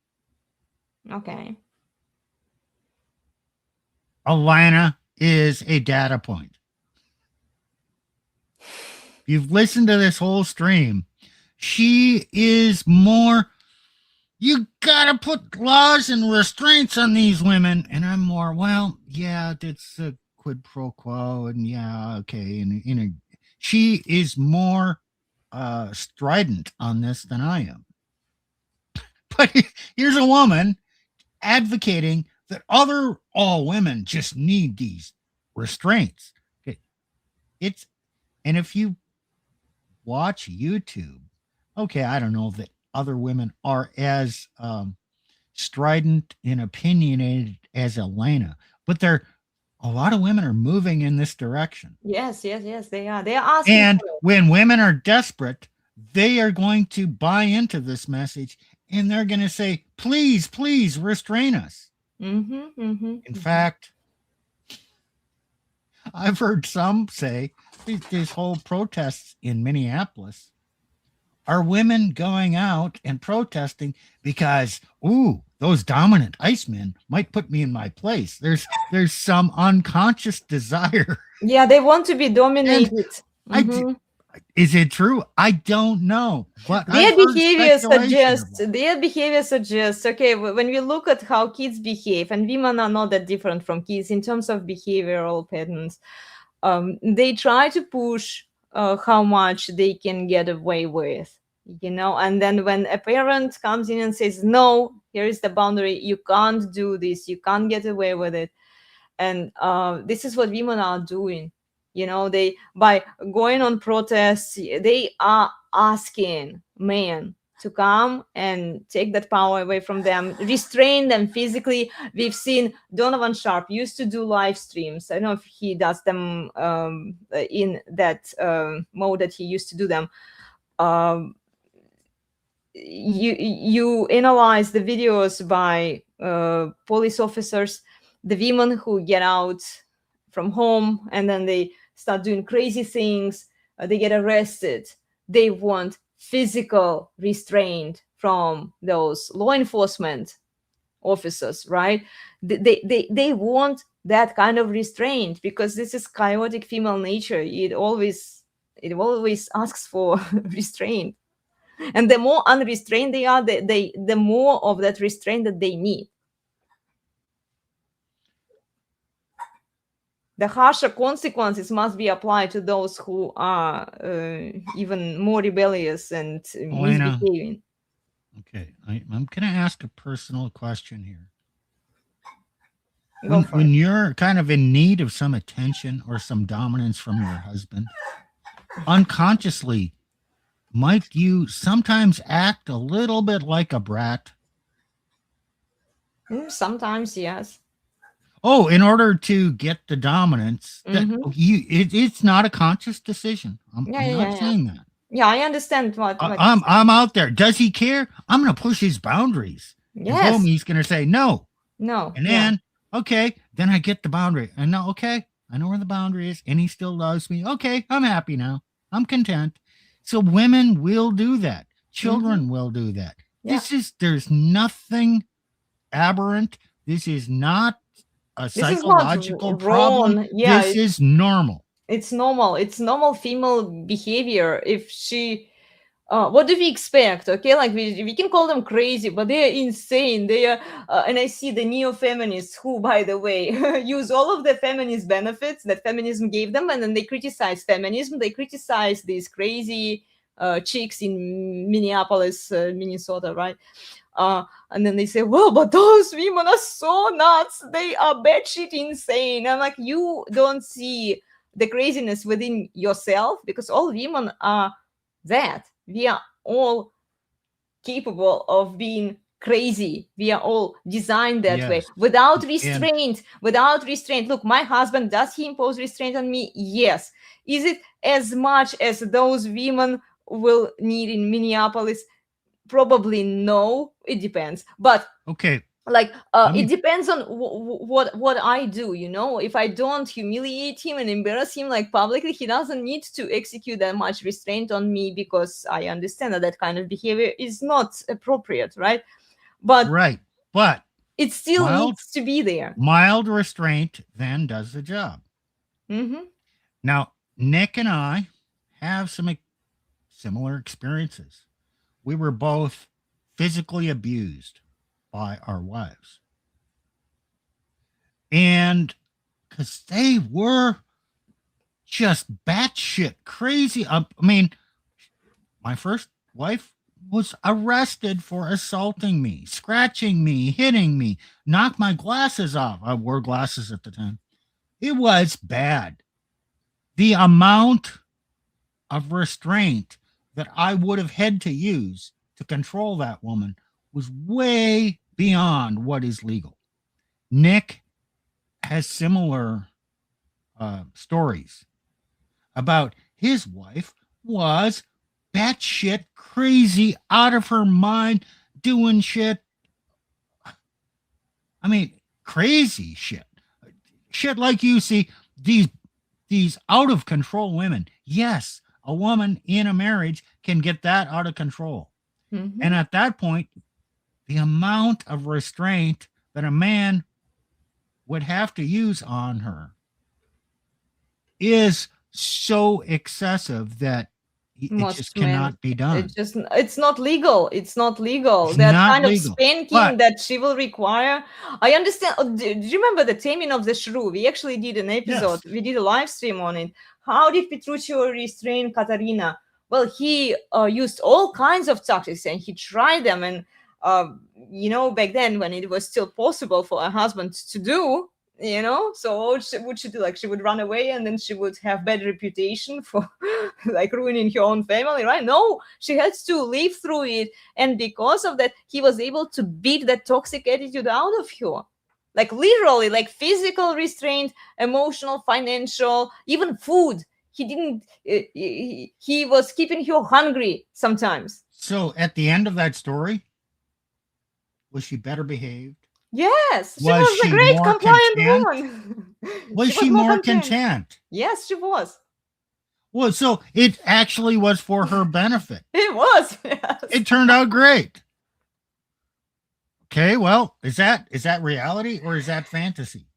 [SPEAKER 2] Okay.
[SPEAKER 3] Elena is a data point. You've listened to this whole stream. She is more, you gotta put laws and restraints on these women. And I'm more, well, yeah, that's a quid pro quo. And yeah, okay. And she is more strident on this than I am. But here's a woman advocating that all women just need these restraints. Okay. And if you watch YouTube, okay, I don't know that other women are as strident and opinionated as Elena, but a lot of women are moving in this direction.
[SPEAKER 2] Yes, they are. They are asking.
[SPEAKER 3] And when women are desperate, they are going to buy into this message, and they're going to say, please, please restrain us. In fact, I've heard some say these whole protests in Minneapolis are women going out and protesting because, those dominant icemen might put me in my place. There's some unconscious desire.
[SPEAKER 2] Yeah, they want to be dominated.
[SPEAKER 3] Is it true? I don't know. But
[SPEAKER 2] their behavior suggests, okay, when we look at how kids behave, and women are not that different from kids in terms of behavioral patterns, they try to push how much they can get away with, and then when a parent comes in and says, no, here is the boundary, you can't do this, you can't get away with it. And this is what women are doing. They, by going on protests, they are asking men to come and take that power away from them, restrain them physically. We've seen Donovan Sharp used to do live streams. I don't know if he does them in that mode that he used to do them. You analyze the videos by police officers, the women who get out from home and then they start doing crazy things, they get arrested. They want physical restraint from those law enforcement officers, right? They want that kind of restraint because this is chaotic female nature. It always asks for restraint. And the more unrestrained they are, the more of that restraint that they need. The harsher consequences must be applied to those who are even more rebellious and misbehaving.
[SPEAKER 3] Okay, I'm going to ask a personal question here. When you're kind of in need of some attention or some dominance from your husband, unconsciously, might you sometimes act a little bit like a brat?
[SPEAKER 2] Sometimes, yes.
[SPEAKER 3] Oh, in order to get the dominance, it's not a conscious decision. I'm not saying that.
[SPEAKER 2] Yeah, I understand what
[SPEAKER 3] I'm out there. Does he care? I'm going to push his boundaries.
[SPEAKER 2] Yes.
[SPEAKER 3] And he's going to say no.
[SPEAKER 2] No.
[SPEAKER 3] And then, okay, then I get the boundary. And now, okay, I know where the boundary is, and he still loves me. Okay, I'm happy now. I'm content. So women will do that. Children will do that.
[SPEAKER 2] Yeah.
[SPEAKER 3] There's nothing aberrant. This is not a psychological problem.
[SPEAKER 2] Yeah,
[SPEAKER 3] this is normal.
[SPEAKER 2] It's normal. It's normal female behavior. If she what do we expect? Okay, like we can call them crazy, but they are insane. They are, and I see the neo-feminists who, by the way, use all of the feminist benefits that feminism gave them, and then they criticize feminism. They criticize these crazy chicks in Minneapolis, Minnesota, right? And then they say, well, but those women are so nuts. They are batshit insane. I'm like, you don't see the craziness within yourself, because all women are that. We are all capable of being crazy. We are all designed that way,
[SPEAKER 3] Yes.
[SPEAKER 2] without
[SPEAKER 3] And
[SPEAKER 2] restraint. Without restraint. Look, my husband, does he impose restraint on me? Yes. Is it as much as those women will need in Minneapolis? Probably no. It depends. But
[SPEAKER 3] okay,
[SPEAKER 2] like
[SPEAKER 3] let
[SPEAKER 2] it
[SPEAKER 3] me
[SPEAKER 2] depends on what I do, you know. If I don't humiliate him and embarrass him like publicly, he doesn't need to execute that much restraint on me, because I understand that that kind of behavior is not appropriate, right? But
[SPEAKER 3] right, but
[SPEAKER 2] it still
[SPEAKER 3] mild
[SPEAKER 2] needs to be there.
[SPEAKER 3] mild restraint then does the job.
[SPEAKER 2] Mm-hmm.
[SPEAKER 3] Now, Nick and I have some similar experiences. We were both physically abused by our wives. And because they were just batshit crazy. I mean, my first wife was arrested for assaulting me, scratching me, hitting me, knocked my glasses off. I wore glasses at the time. It was bad. The amount of restraint that I would have had to use to control that woman was way beyond what is legal. Nick has similar stories about his wife was batshit crazy, out of her mind, doing shit. I mean, crazy shit. Shit like you see these out of control women. Yes, a woman in a marriage can get that out of control.
[SPEAKER 2] Mm-hmm.
[SPEAKER 3] And at that point, the amount of restraint that a man would have to use on her is so excessive that it
[SPEAKER 2] Most
[SPEAKER 3] just
[SPEAKER 2] men,
[SPEAKER 3] cannot be done.
[SPEAKER 2] it's not legal. It's not legal.
[SPEAKER 3] It's
[SPEAKER 2] That
[SPEAKER 3] not
[SPEAKER 2] kind of
[SPEAKER 3] legal.
[SPEAKER 2] spanking
[SPEAKER 3] But
[SPEAKER 2] that she will require. I understand. Do you remember the taming of the shrew? We actually did an episode.
[SPEAKER 3] yes,
[SPEAKER 2] We did a live stream on it. How did Petruccio restrain Katarina? Well, he used all kinds of tactics, and he tried them. And you know, back then, when it was still possible for a husband to do, you know, so what would she do? Like, she would run away, and then she would have bad reputation for like ruining her own family, right? No, she had to live through it, and because of that, he was able to beat that toxic attitude out of her. Like, literally, like physical restraint, emotional, financial, even food. He didn't he was keeping her hungry sometimes.
[SPEAKER 3] so at the end of that story, was she better behaved?
[SPEAKER 2] Yes, she
[SPEAKER 3] Was
[SPEAKER 2] was a
[SPEAKER 3] she
[SPEAKER 2] great
[SPEAKER 3] more
[SPEAKER 2] compliant
[SPEAKER 3] content?
[SPEAKER 2] woman.
[SPEAKER 3] Was
[SPEAKER 2] She
[SPEAKER 3] she
[SPEAKER 2] was more
[SPEAKER 3] more
[SPEAKER 2] content.
[SPEAKER 3] content?
[SPEAKER 2] Yes, she was.
[SPEAKER 3] Well, so it actually was for her benefit.
[SPEAKER 2] It was. Yes.
[SPEAKER 3] It turned out great. Okay, well, is that reality or is that fantasy?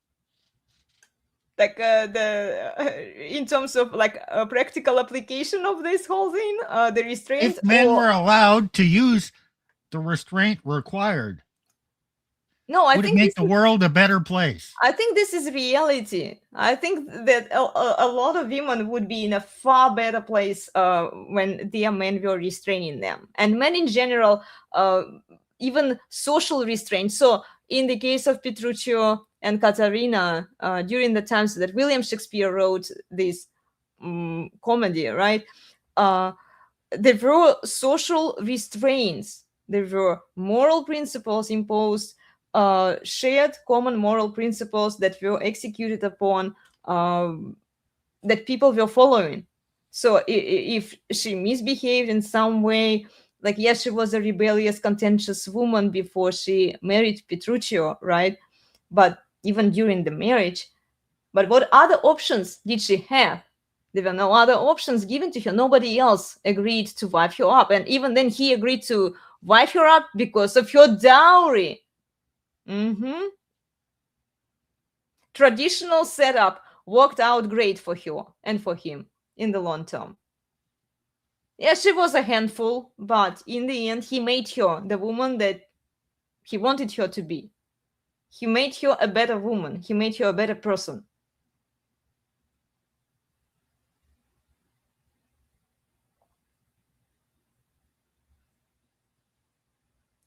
[SPEAKER 2] Like in terms of like a practical application of this whole thing, the restraint.
[SPEAKER 3] If men
[SPEAKER 2] or-
[SPEAKER 3] were allowed to use the restraint required,
[SPEAKER 2] no, I
[SPEAKER 3] would it
[SPEAKER 2] think
[SPEAKER 3] make
[SPEAKER 2] this
[SPEAKER 3] the
[SPEAKER 2] is,
[SPEAKER 3] world a better place?
[SPEAKER 2] I think this is reality. I think that a lot of women would be in a far better place when their men were restraining them, and men in general, even social restraint. So in the case of Petruccio and Caterina, during the times that William Shakespeare wrote this comedy, right? There were social restraints. There were moral principles imposed, shared common moral principles that were executed upon, that people were following. So if she misbehaved in some way, like, yes, she was a rebellious, contentious woman before she married Petruccio, right? But even during the marriage, but what other options did she have? There were no other options given to her. Nobody else agreed to wife her up. And even then, he agreed to wife her up because of her dowry. Traditional setup worked out great for her and for him in the long term. Yeah, she was a handful, but in the end, he made her the woman that he wanted her to be. He made her a better woman. He made her a better person.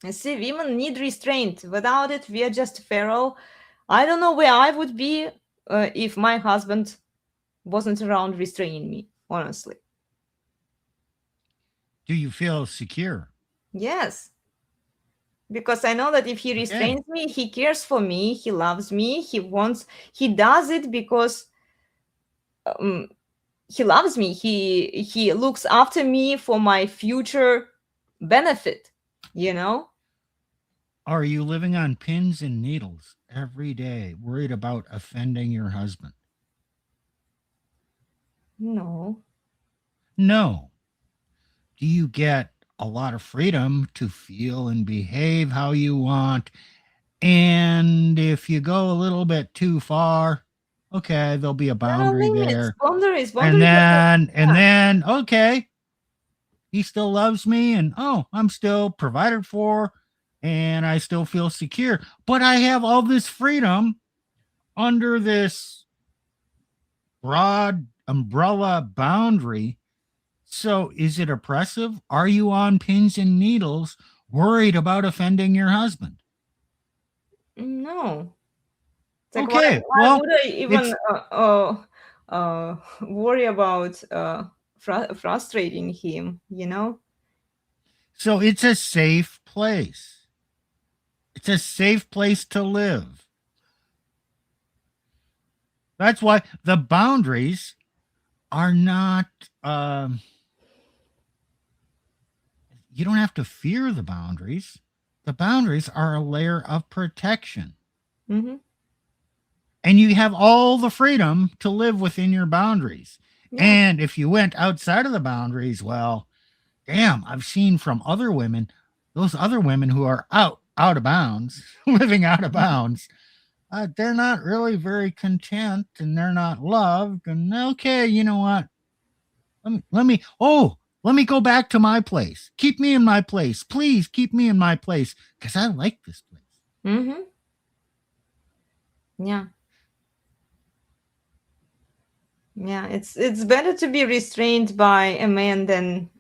[SPEAKER 2] And see, women need restraint. Without it, we are just feral. I don't know where I would be if my husband wasn't around restraining me, honestly.
[SPEAKER 3] Do you feel secure?
[SPEAKER 2] Yes. Because I know that if he
[SPEAKER 3] Okay.
[SPEAKER 2] restrains me, he cares for me, he loves me, he does it because he loves me. He looks after me for my future benefit, you know?
[SPEAKER 3] Are you living on pins and needles every day, worried about offending your husband?
[SPEAKER 2] No.
[SPEAKER 3] No. Do you get a lot of freedom to feel and behave how you want? And if you go a little bit too far, okay, there'll be a
[SPEAKER 2] There are
[SPEAKER 3] boundary
[SPEAKER 2] limits,
[SPEAKER 3] there.
[SPEAKER 2] boundaries,
[SPEAKER 3] And
[SPEAKER 2] boundaries.
[SPEAKER 3] then, okay, he still loves me, and oh, I'm still provided for, and I still feel secure. But I have all this freedom under this broad umbrella boundary. So is it oppressive? Are you on pins and needles, worried about offending your husband?
[SPEAKER 2] No. It's like
[SPEAKER 3] Okay,
[SPEAKER 2] why
[SPEAKER 3] well,
[SPEAKER 2] would I even worry about frustrating him, you know?
[SPEAKER 3] so it's a safe place. It's a safe place to live. That's why the boundaries are not, you don't have to fear the boundaries. The boundaries are a layer of protection.
[SPEAKER 2] Mm-hmm.
[SPEAKER 3] And you have all the freedom to live within your boundaries.
[SPEAKER 2] Yeah.
[SPEAKER 3] And if you went outside of the boundaries, well, damn, I've seen from other women, those other women who are out of bounds, living out of bounds, they're not really very content and they're not loved. And okay, you know what? Let me go back to my place. Keep me in my place. Please keep me in my place because I like this place.
[SPEAKER 2] Mm-hmm. Yeah. Yeah, it's better to be restrained by a man than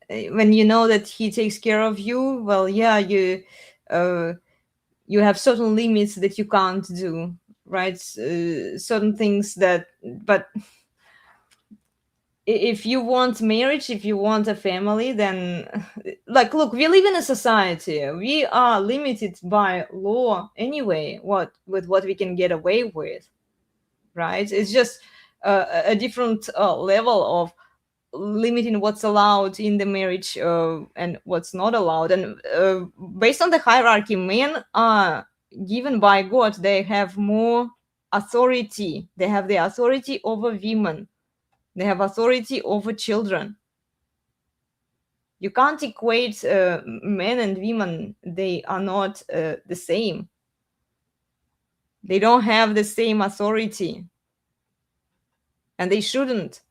[SPEAKER 2] when you know that he takes care of you. Well, yeah, you have certain limits that you can't do, right? Certain things that, but if you want marriage, if you want a family, then like, look, we live in a society. We are limited by law anyway. With what we can get away with, right? It's just a different level of limiting what's allowed in the marriage and what's not allowed. And based on the hierarchy, men are given by God. They have more authority. They have the authority over women. They have authority over children. You can't equate men and women. They are not the same. They don't have the same authority. And they shouldn't.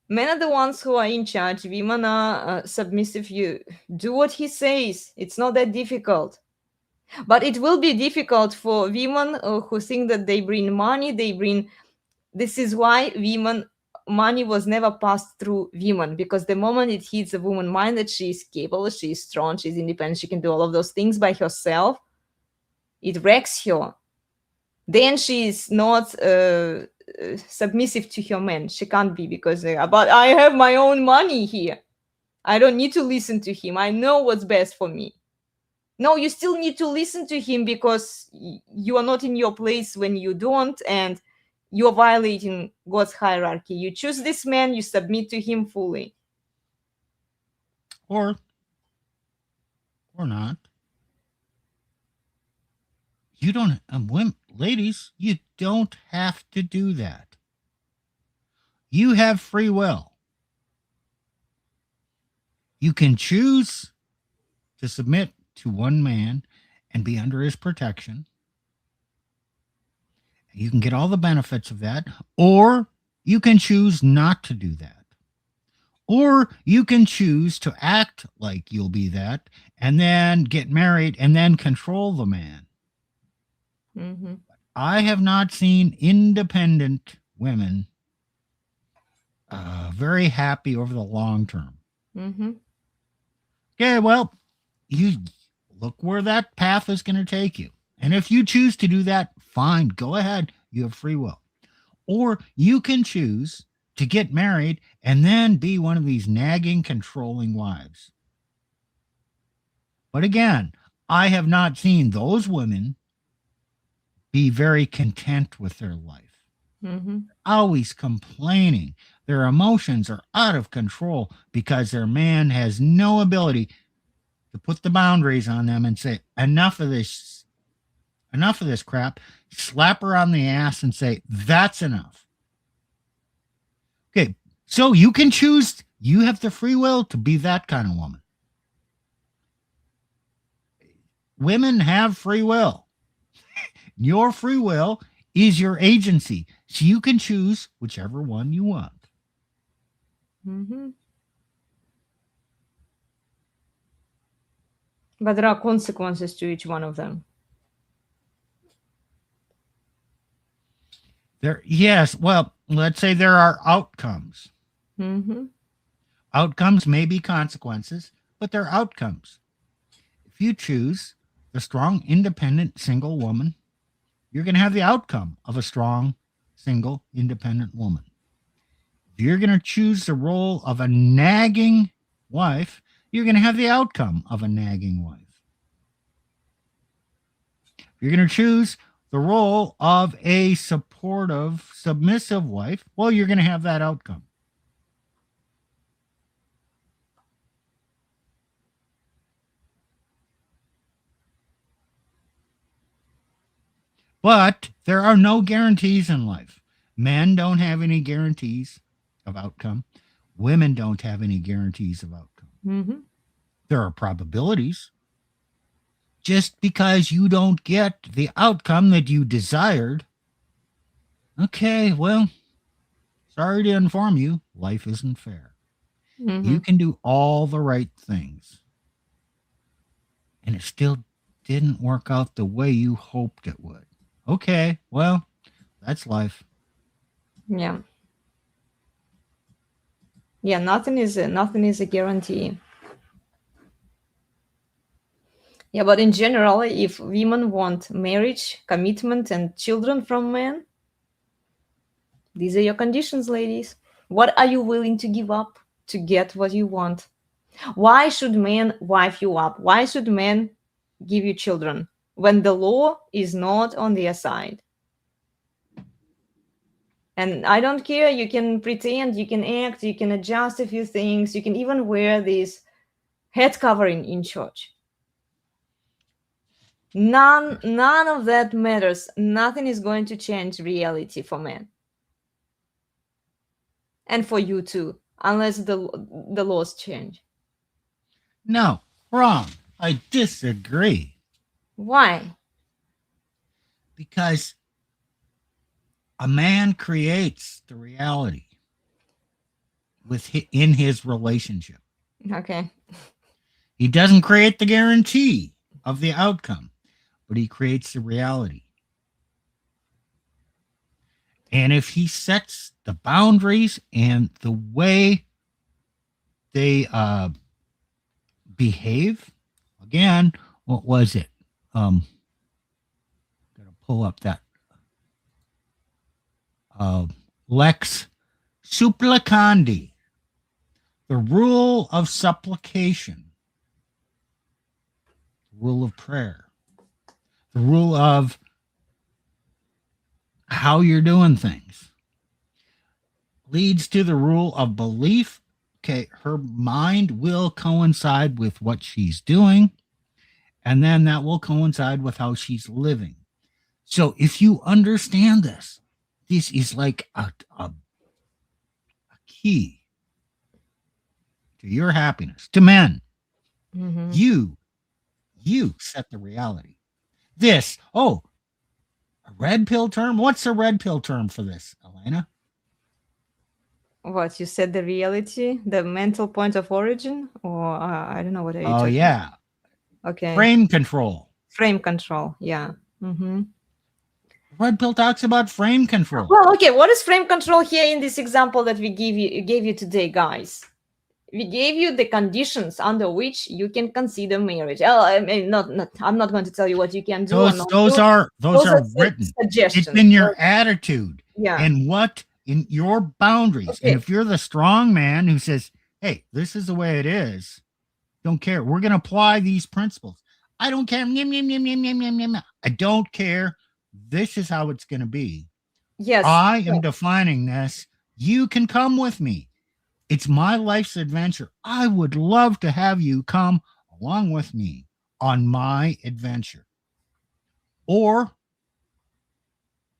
[SPEAKER 2] Men are the ones who are in charge. Women are submissive. You do what he says. It's not that difficult. But it will be difficult for women who think that they bring money. This is why money was never passed through women, because the moment it hits a woman's mind that she is capable, she is strong, she's independent, she can do all of those things by herself, it wrecks her. Then she is not submissive to her man. She can't be, because but I have my own money here. I don't need to listen to him. I know what's best for me. No, you still need to listen to him because you are not in your place when you don't, and you're violating God's hierarchy. You choose this man, you submit to him fully.
[SPEAKER 3] Or not. You don't, women, ladies, you don't have to do that. You have free will. You can choose to submit to one man and be under his protection. You can get all the benefits of that, or you can choose not to do that. Or you can choose to act like you'll be that and then get married and then control the man.
[SPEAKER 2] Mm-hmm.
[SPEAKER 3] I have not seen independent women very happy over the long term.
[SPEAKER 2] Mm-hmm.
[SPEAKER 3] Okay, well, you look where that path is going to take you. And if you choose to do that, fine, go ahead. You have free will. Or you can choose to get married and then be one of these nagging, controlling wives. But again, I have not seen those women be very content with their life.
[SPEAKER 2] Mm-hmm.
[SPEAKER 3] Always complaining. Their emotions are out of control because their man has no ability to put the boundaries on them and say, enough of this crap. Slap her on the ass and say, that's enough. Okay, so you can choose. You have the free will to be that kind of woman. Women have free will. Your free will is your agency. So you can choose whichever one you want.
[SPEAKER 2] Mm-hmm. But there are consequences to each one of them.
[SPEAKER 3] Yes, well, let's say there are outcomes.
[SPEAKER 2] Mm-hmm.
[SPEAKER 3] Outcomes may be consequences, but they're outcomes. If you choose the strong, independent, single woman, you're going to have the outcome of a strong, single, independent woman. If you're going to choose the role of a nagging wife, you're going to have the outcome of a nagging wife. If you're going to choose the role of a supportive, submissive wife, well, you're going to have that outcome. But there are no guarantees in life. Men don't have any guarantees of outcome. Women don't have any guarantees of outcome.
[SPEAKER 2] Mm-hmm.
[SPEAKER 3] There are probabilities. Just because you don't get the outcome that you desired, okay, well, sorry to inform you, life isn't fair.
[SPEAKER 2] Mm-hmm.
[SPEAKER 3] You can do all the right things, and it still didn't work out the way you hoped it would. Okay, well, that's life.
[SPEAKER 2] Yeah. Yeah, nothing is a guarantee. Yeah, but in general, if women want marriage, commitment, and children from men, these are your conditions, ladies. What are you willing to give up to get what you want? Why should men wife you up? Why should men give you children when the law is not on their side? And I don't care. You can pretend, you can act, you can adjust a few things. You can even wear this head covering in church. None of that matters. Nothing is going to change reality for men. And for you too, unless the laws change.
[SPEAKER 3] No, wrong. I disagree.
[SPEAKER 2] Why?
[SPEAKER 3] Because a man creates the reality in his relationship.
[SPEAKER 2] Okay.
[SPEAKER 3] He doesn't create the guarantee of the outcome, but he creates the reality. And if he sets the boundaries and the way they behave, again, what was it? Gotta pull up that lex supplicandi, the rule of supplication, the rule of prayer, the rule of how you're doing things, leads to the rule of belief. Okay, her mind will coincide with what she's doing, and then that will coincide with how she's living. So if you understand this, this is like a key to your happiness. To men,
[SPEAKER 2] Mm-hmm.
[SPEAKER 3] you set the reality. A red pill term? What's a red pill term for this, Elena?
[SPEAKER 2] What you said, the reality, the mental point of origin, or I don't know what are you
[SPEAKER 3] Oh,
[SPEAKER 2] talking.
[SPEAKER 3] yeah.
[SPEAKER 2] Okay.
[SPEAKER 3] Frame control.
[SPEAKER 2] Frame control. Yeah.
[SPEAKER 3] Red Pill talks about frame control.
[SPEAKER 2] Well, okay. What is frame control here in this example that we gave you today, guys? We gave you the conditions under which you can consider marriage. I mean, not. I'm not going to tell you what you can do.
[SPEAKER 3] Those are written.
[SPEAKER 2] Suggestions.
[SPEAKER 3] It's in your attitude
[SPEAKER 2] Yeah.
[SPEAKER 3] and what in your boundaries.
[SPEAKER 2] Okay.
[SPEAKER 3] And if you're the strong man who says, "Hey, this is the way it is. Don't care. We're going to apply these principles. I don't care. I don't care. This is how it's going to be.
[SPEAKER 2] Yes.
[SPEAKER 3] I am defining this. You can come with me. It's my life's adventure. I would love to have you come along with me on my adventure. Or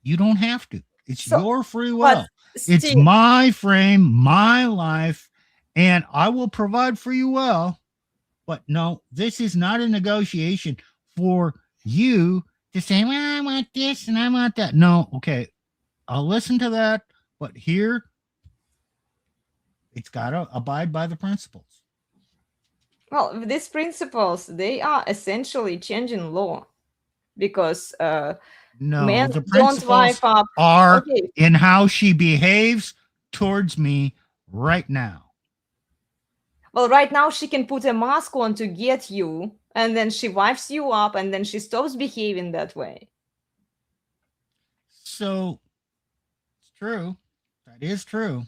[SPEAKER 3] you don't have to. It's your free will. It's my frame, my life, and I will provide for you well. But no, this is not a negotiation for you to say, well, I want this and I want that. No, okay, I'll listen to that, but here, it's got to abide by the principles.
[SPEAKER 2] Well, these principles, they are essentially changing law because men
[SPEAKER 3] the
[SPEAKER 2] don't wipe up.
[SPEAKER 3] are in how she behaves towards me right now.
[SPEAKER 2] Well, right now she can put a mask on to get you, and then she wipes you up, and then she stops behaving that way.
[SPEAKER 3] So, it's true. That is true.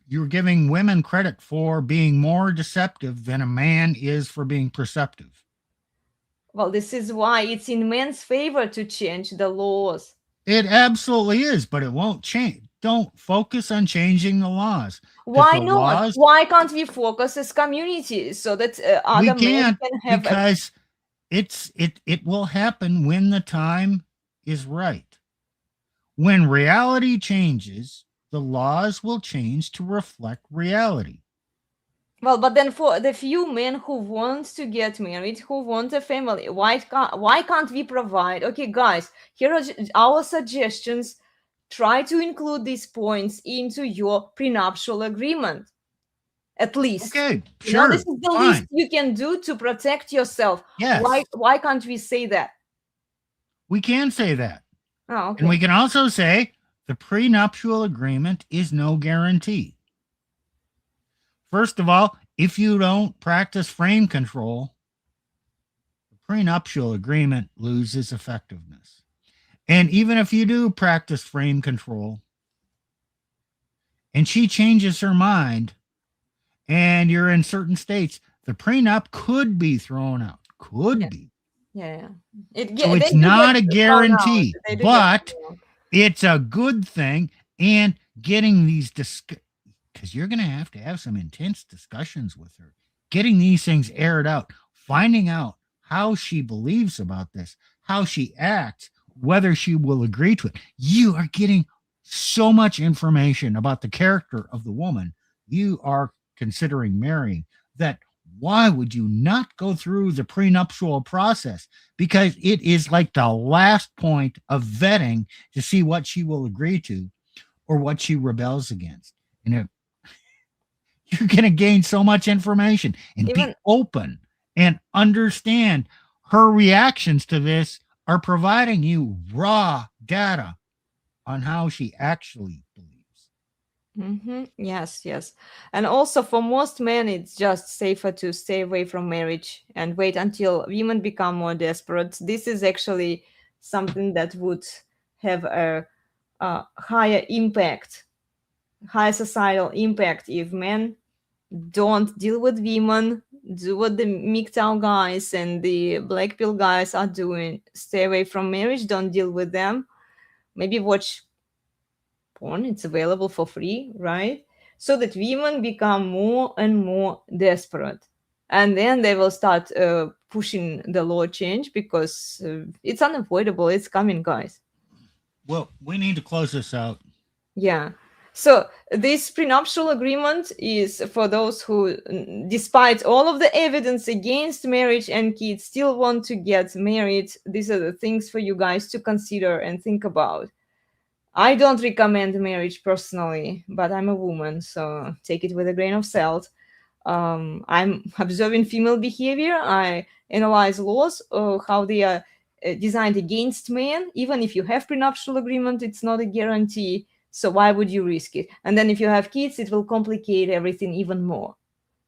[SPEAKER 3] You're giving women credit for being more deceptive than a man is for being perceptive.
[SPEAKER 2] Well, this is why it's in men's favor to change the laws.
[SPEAKER 3] It absolutely is, but it won't change. Don't focus on changing the laws.
[SPEAKER 2] Why not? Why can't we focus as communities so that other men can have?
[SPEAKER 3] Because it will happen when the time is right. When reality changes, the laws will change to reflect reality.
[SPEAKER 2] Well, but then for the few men who want to get married, who want a family, why can't we provide? Okay, guys, here are our suggestions. Try to include these points into your prenuptial agreement. At least.
[SPEAKER 3] Okay, sure.
[SPEAKER 2] This is the least you can do to protect yourself.
[SPEAKER 3] Yes.
[SPEAKER 2] Why can't we say that?
[SPEAKER 3] We can say that.
[SPEAKER 2] Oh, okay.
[SPEAKER 3] And we can also say the prenuptial agreement is no guarantee. First of all, if you don't practice frame control, the prenuptial agreement loses effectiveness. And even if you do practice frame control and she changes her mind and you're in certain states, the prenup could be thrown out. Could be.
[SPEAKER 2] Yeah.
[SPEAKER 3] So it's not a guarantee, but it's a good thing. And getting these because you're going to have some intense discussions with her, getting these things aired out, finding out how she believes about this, how she acts, whether she will agree to it. You are getting so much information about the character of the woman you are considering marrying that why would you not go through the prenuptial process? Because it is like the last point of vetting to see what she will agree to or what she rebels against. And you're going to gain so much information and be open and understand her reactions to this are providing you raw data on how she actually believes.
[SPEAKER 2] Yes. And also for most men, it's just safer to stay away from marriage and wait until women become more desperate. This is actually something that would have a higher impact, higher societal impact if men don't deal with women, do what the MGTOW guys and the black pill guys are doing. Stay away from marriage, don't deal with them. Maybe watch porn, it's available for free, right? So that women become more and more desperate. And then they will start pushing the law change because it's unavoidable. It's coming, guys.
[SPEAKER 3] Well, we need to close this out.
[SPEAKER 2] Yeah. So this prenuptial agreement is for those who, despite all of the evidence against marriage and kids, still want to get married. These are the things for you guys to consider and think about. I don't recommend marriage personally, but I'm a woman, so take it with a grain of salt. I'm observing female behavior. I analyze laws, how they are designed against men. Even if you have prenuptial agreement, it's not a guarantee. So why would you risk it? And then if you have kids, it will complicate everything even more.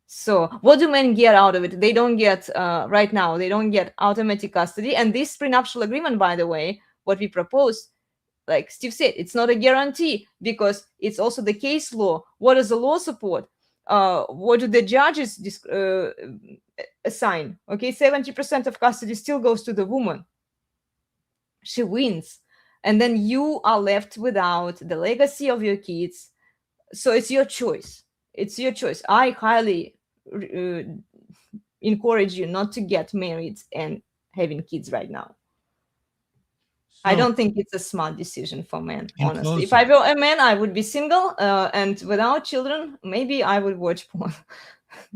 [SPEAKER 2] So what do men get out of it? They don't get, right now, they don't get automatic custody. And this prenuptial agreement, by the way, what we propose, like Steve said, it's not a guarantee because it's also the case law. What does the law support? What do the judges assign? Okay, 70% of custody still goes to the woman. She wins. And then you are left without the legacy of your kids. So it's your choice. It's your choice. I highly encourage you not to get married and having kids right now. I don't think it's a smart decision for men, honestly. If I were a man, I would be single and without children. Maybe I would watch porn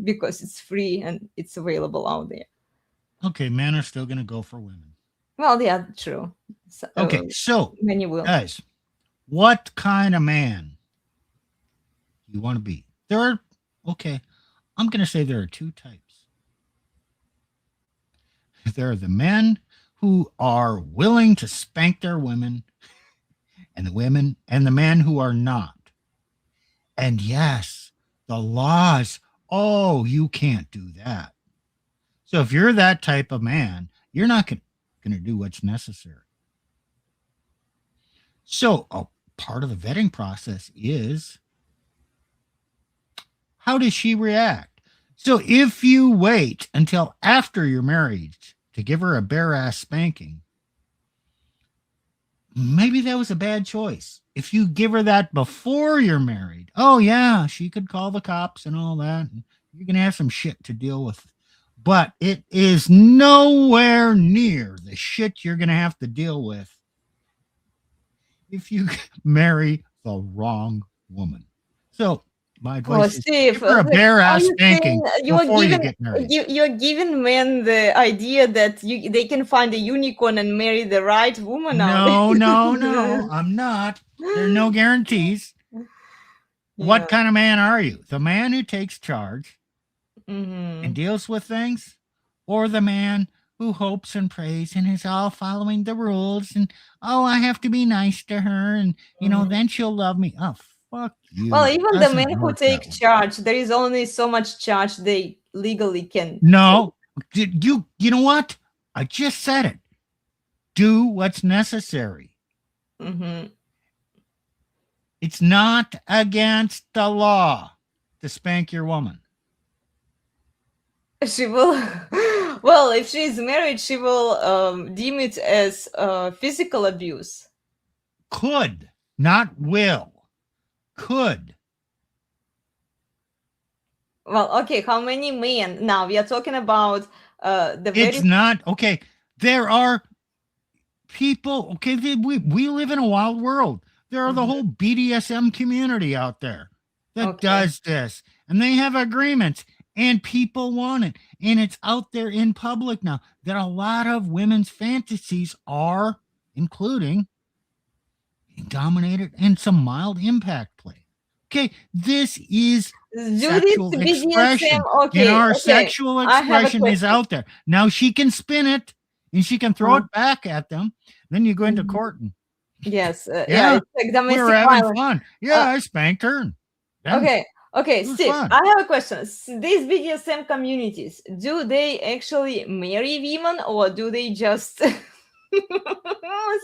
[SPEAKER 2] because it's free and it's available out there.
[SPEAKER 3] Okay, men are still going to go for women.
[SPEAKER 2] Well, yeah, true.
[SPEAKER 3] So, okay, so
[SPEAKER 2] many will.
[SPEAKER 3] Guys, what kind of man you want to be? I'm going to say there are two types. There are the men who are willing to spank their women, and the men who are not. And yes, the laws, you can't do that. So if you're that type of man, you're not going to do what's necessary. So part of the vetting process is, how does she react? So if you wait until after you're married to give her a bare ass spanking, maybe that was a bad choice. If you give her that before you're married, she could call the cops and all that. And you're going to have some shit to deal with. But it is nowhere near the shit you're going to have to deal with if you marry the wrong woman. So my advice is give her a bare ass spanking before you get married.
[SPEAKER 2] You're giving men the idea that they can find a unicorn and marry the right woman.
[SPEAKER 3] No, I'm not. There are no guarantees. Yeah. What kind of man are you? The man who takes charge and deals with things, or the man who hopes and prays and is all following the rules and I have to be nice to her and then she'll love me. Fuck you.
[SPEAKER 2] Well, even the men who take charge, there is only so much charge they legally can.
[SPEAKER 3] No, you know what? I just said it. Do what's necessary. It's not against the law to spank your woman.
[SPEAKER 2] She will. Well, if she's married, she will deem it as physical abuse.
[SPEAKER 3] Could, not will. Could.
[SPEAKER 2] Well, okay, how many men? Now we are talking about
[SPEAKER 3] It's not okay. There are people. Okay, we live in a wild world. There are the whole BDSM community out there that does this, and they have agreements, and people want it, and it's out there in public now that a lot of women's fantasies are including being dominated and some mild impact play. Okay, this is sexual expression. And our sexual expression is out there. Now she can spin it and she can throw it back at them. Then you go into court and
[SPEAKER 2] yes, it's like domestic
[SPEAKER 3] we're having
[SPEAKER 2] violence.
[SPEAKER 3] fun. Yeah, I spanked her.
[SPEAKER 2] Okay, Steve, fun. I have a question. These BDSM communities, do they actually marry women or do they just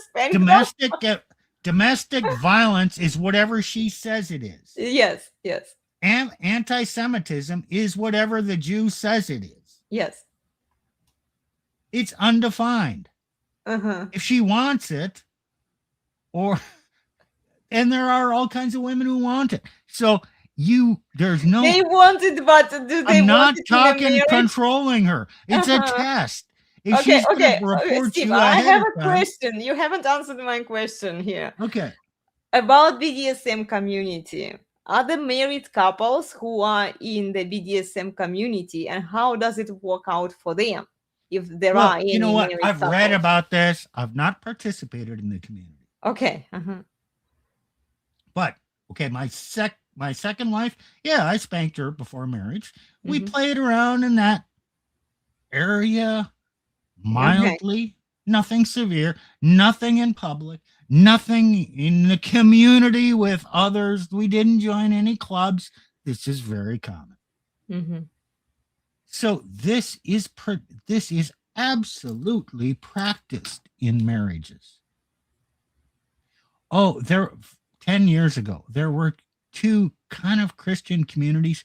[SPEAKER 2] spank
[SPEAKER 3] domestic violence is whatever she says it is.
[SPEAKER 2] Yes.
[SPEAKER 3] And anti-Semitism is whatever the Jew says it is.
[SPEAKER 2] Yes.
[SPEAKER 3] It's undefined. If she wants it, and there are all kinds of women who want it. So there's no.
[SPEAKER 2] They want it, but do they?
[SPEAKER 3] I'm not talking controlling her. It's a test.
[SPEAKER 2] Okay, Steve, I have a question. You haven't answered my question here.
[SPEAKER 3] Okay.
[SPEAKER 2] About BDSM community. Are there married couples who are in the BDSM community, and how does it work out for them? If there are any.
[SPEAKER 3] You know what? I've
[SPEAKER 2] couples.
[SPEAKER 3] read about this. I've not participated in the community.
[SPEAKER 2] Okay.
[SPEAKER 3] Okay, my second wife, yeah, I spanked her before marriage. We
[SPEAKER 2] Mhm.
[SPEAKER 3] played around in that area mildly, nothing severe, nothing in public, nothing in the community with others. We didn't join any clubs. This is very common.
[SPEAKER 2] Mhm.
[SPEAKER 3] So this is absolutely practiced in marriages. Oh, 10 years ago, there were two kind of Christian communities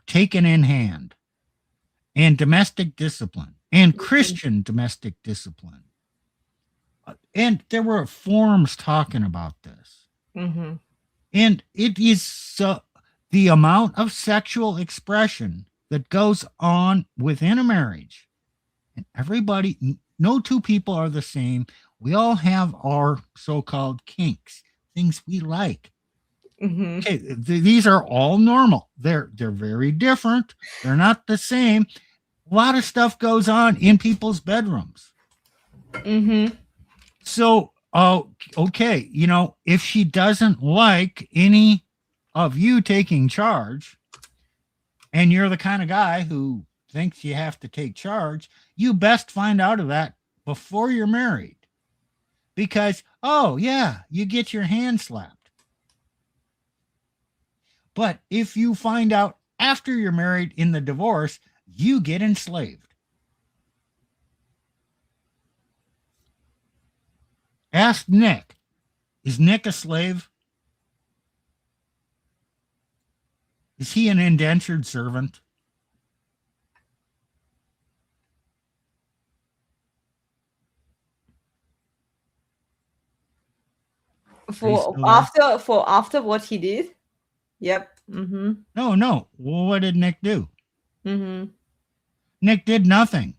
[SPEAKER 3] taken in hand, and domestic discipline and Christian domestic discipline. And there were forums talking about this.
[SPEAKER 2] Mhm.
[SPEAKER 3] And it is the amount of sexual expression that goes on within a marriage. And everybody, no two people are the same. We all have our so-called kinks, things we like.
[SPEAKER 2] Mhm.
[SPEAKER 3] Okay, these are all normal. They're very different. They're not the same. A lot of stuff goes on in people's bedrooms.
[SPEAKER 2] Mhm.
[SPEAKER 3] So, okay, if she doesn't like any of you taking charge, and you're the kind of guy who thinks you have to take charge, you best find out of that before you're married. Because, oh, yeah, you get your hand slapped. But if you find out after you're married in the divorce, you get enslaved. Ask Nick. Is Nick a slave? Is he an indentured servant?
[SPEAKER 2] For after what he did. Yep. Mhm.
[SPEAKER 3] No. Well, what did Nick do?
[SPEAKER 2] Mhm.
[SPEAKER 3] Nick did nothing.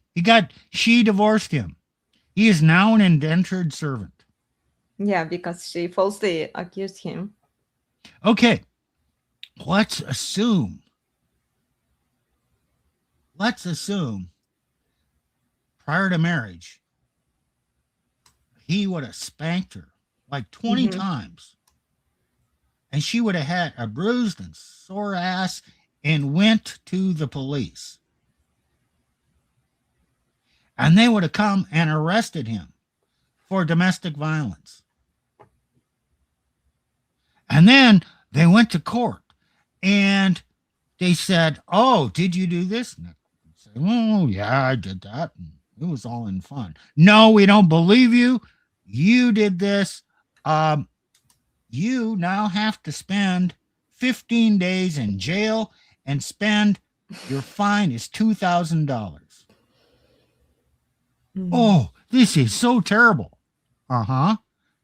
[SPEAKER 3] She divorced him. He is now an indentured servant.
[SPEAKER 2] Yeah, because she falsely accused him.
[SPEAKER 3] Okay, let's assume prior to marriage, he would have spanked her like 20 times. And she would have had a bruised and sore ass and went to the police. And they would have come and arrested him for domestic violence. And then they went to court and they said, "Oh, did you do this?" And I said, "Oh, yeah, I did that. And it was all in fun." "No, we don't believe you. You did this. You now have to spend 15 days in jail and your fine is $2,000. Oh, this is so terrible.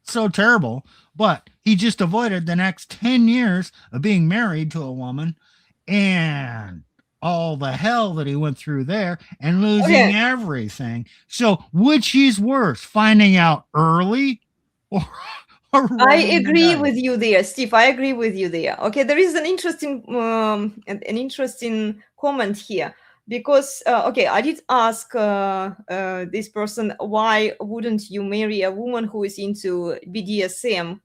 [SPEAKER 3] So terrible. But he just avoided the next 10 years of being married to a woman and all the hell that he went through there and losing everything. So which is worse, finding out early or
[SPEAKER 2] I
[SPEAKER 3] rolling the
[SPEAKER 2] agree
[SPEAKER 3] dice?
[SPEAKER 2] with you there, Steve. I agree with you there. Okay, there is an interesting comment here because okay, I did ask this person, why wouldn't you marry a woman who is into BDSM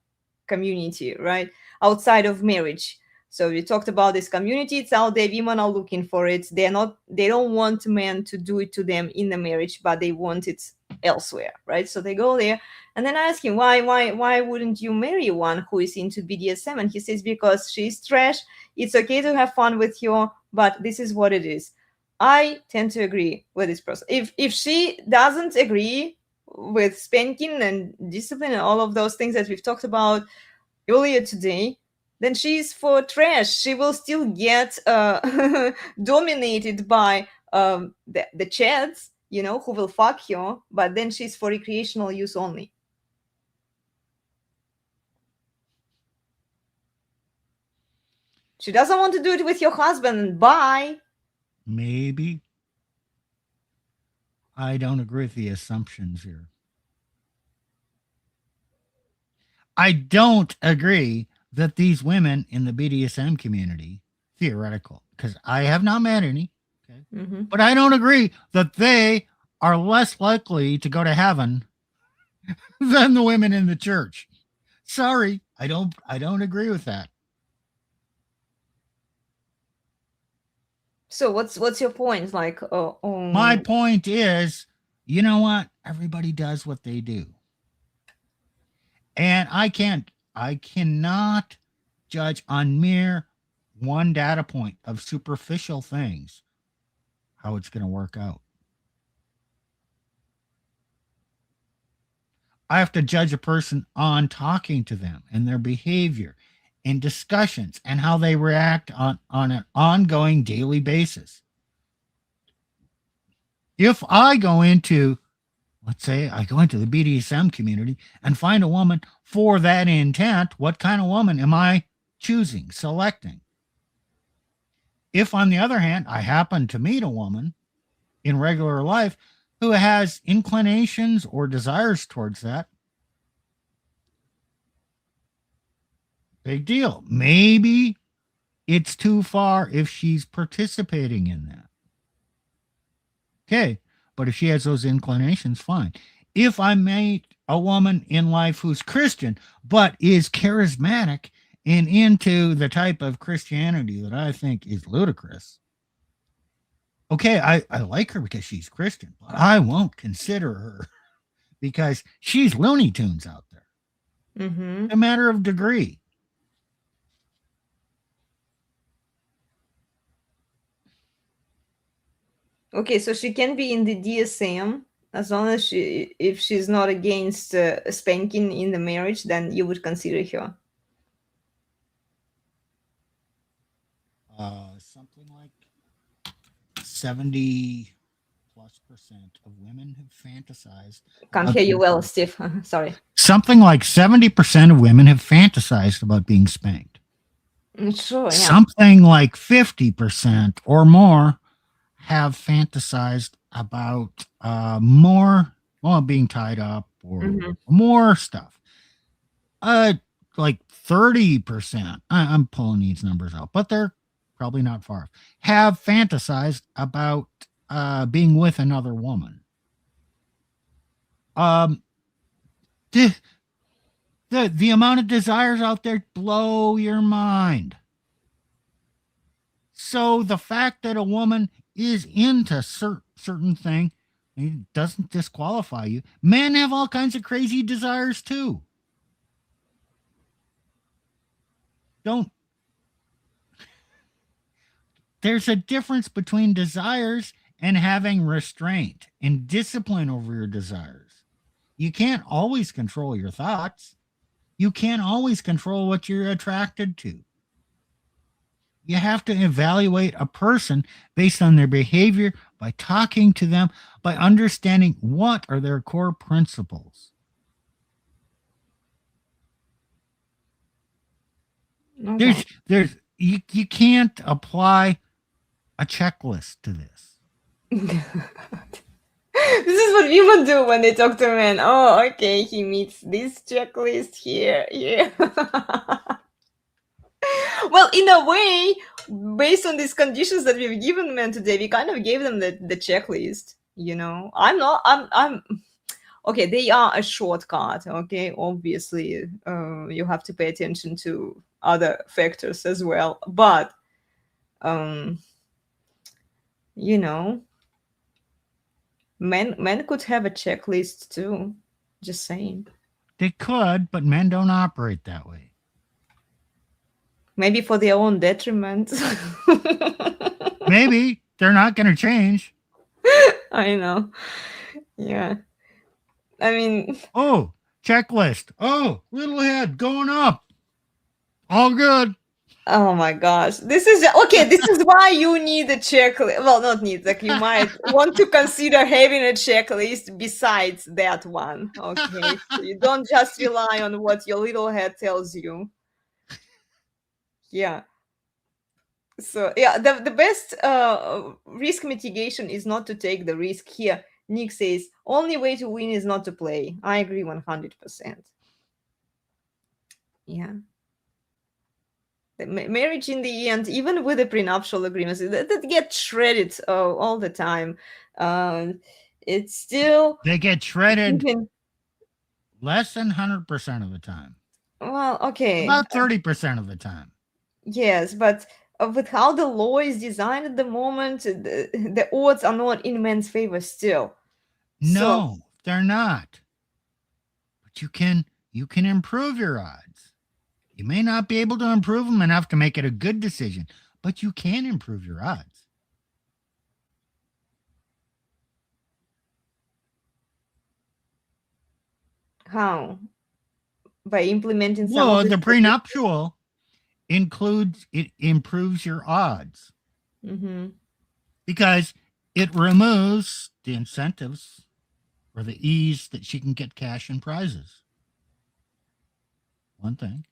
[SPEAKER 2] community, right, outside of marriage? So we talked about this community. It's out there. Women are looking for it. They don't want men to do it to them in the marriage, but they want it elsewhere, right? So they go there. And then I ask him, why wouldn't you marry one who is into BDSM? And he says, because she's trash. It's okay to have fun with her, but this is what it is. I tend to agree with this person. If she doesn't agree with spanking and discipline and all of those things that we've talked about earlier today, then she's for trash. She will still get dominated by the chads, who will fuck her, but then she's for recreational use only. She doesn't want to do it with your husband. Bye.
[SPEAKER 3] Maybe. I don't agree with the assumptions here. I don't agree that these women in the BDSM community, theoretical, because I have not met any, okay, but I don't agree that they are less likely to go to heaven than the women in the church. Sorry, I don't agree with that.
[SPEAKER 2] So what's your point? Like,
[SPEAKER 3] My point is, you know what? Everybody does what they do. And I cannot judge on mere one data point of superficial things how it's going to work out. I have to judge a person on talking to them and their behavior in discussions and how they react on an ongoing daily basis. If I go into, let's say I go into the BDSM community and find a woman for that intent, what kind of woman am I choosing, selecting? If, on the other hand, I happen to meet a woman in regular life who has inclinations or desires towards that, big deal. Maybe it's too far if she's participating in that. Okay, but if she has those inclinations, fine. If I meet a woman in life who's Christian, but is charismatic and into the type of Christianity that I think is ludicrous, okay, I like her because she's Christian, but I won't consider her because she's Looney Tunes out there.
[SPEAKER 2] Mm-hmm.
[SPEAKER 3] A matter of degree.
[SPEAKER 2] Okay, so she can be in the DSM as long as if she's not against spanking in the marriage, then you would consider her.
[SPEAKER 3] Something like 70+% of women have fantasized.
[SPEAKER 2] Can't hear you well, Steve. Sorry.
[SPEAKER 3] Something like 70% of women have fantasized about being spanked.
[SPEAKER 2] Sure, yeah.
[SPEAKER 3] Something like 50% or more have fantasized about more, well, being tied up or more stuff. Like 30%, I'm pulling these numbers out, but they're probably not far off, have fantasized about being with another woman. The amount of desires out there blow your mind. So the fact that a woman is into certain thing, it doesn't disqualify you. Men have all kinds of crazy desires too. There's a difference between desires and having restraint and discipline over your desires. You can't always control your thoughts. You can't always control what you're attracted to. You have to evaluate a person based on their behavior, by talking to them, by understanding what are their core principles.
[SPEAKER 2] Okay.
[SPEAKER 3] You can't apply a checklist to this.
[SPEAKER 2] This is what women do when they talk to men. Oh, okay, he meets this checklist here. Well, in a way, based on these conditions that we've given men today, we kind of gave them the checklist. You know, I'm okay. They are a shortcut. Okay, obviously, you have to pay attention to other factors as well. But, you know, men could have a checklist too. Just saying.
[SPEAKER 3] They could, but men don't operate that way.
[SPEAKER 2] Maybe for their own detriment.
[SPEAKER 3] Maybe they're not going to change.
[SPEAKER 2] I know. Yeah. I mean.
[SPEAKER 3] Oh, checklist. Oh, little head going up. All good.
[SPEAKER 2] Oh my gosh. This is okay. This is why you need a checklist. Well, not need, like you might want to consider having a checklist besides that one. Okay. So you don't just rely on what your little head tells you. Yeah. So yeah, the best risk mitigation is not to take the risk here. Nick says, only way to win is not to play. I agree 100%. Yeah. The marriage in the end, even with the prenuptial agreements, that get shredded all the time. It's still...
[SPEAKER 3] They get shredded less than 100% of the time.
[SPEAKER 2] Well, okay.
[SPEAKER 3] About 30% of the time.
[SPEAKER 2] Yes, but with how the law is designed at the moment, the odds are not in men's favor still. So,
[SPEAKER 3] No, they're not. But you can improve your odds. You may not be able to improve them enough to make it a good decision, but you can improve your odds.
[SPEAKER 2] how? By implementing some
[SPEAKER 3] Well,
[SPEAKER 2] of
[SPEAKER 3] the
[SPEAKER 2] the
[SPEAKER 3] prenuptial it improves your odds
[SPEAKER 2] Mm-hmm.
[SPEAKER 3] because it removes the incentives or the ease that she can get cash and prizes. One thing.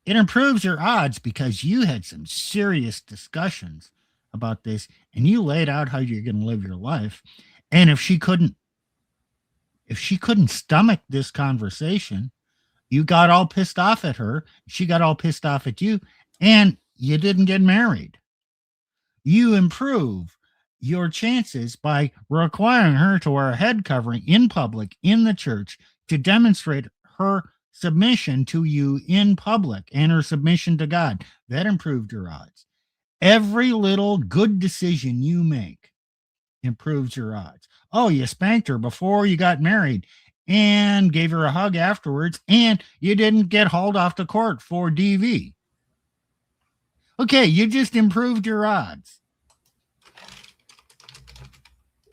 [SPEAKER 3] It improves your odds because you had some serious discussions about this and you laid out how you're going to live your life. And if she couldn't stomach this conversation, you got all pissed off at her, she got all pissed off at you, and you didn't get married. You improve your chances by requiring her to wear a head covering in public in the church to demonstrate her submission to you in public and her submission to God. That improved your odds. Every little good decision you make improves your odds. Oh, you spanked her before you got married and gave her a hug afterwards, and you didn't get hauled off to court for DV. Okay, you just improved your odds.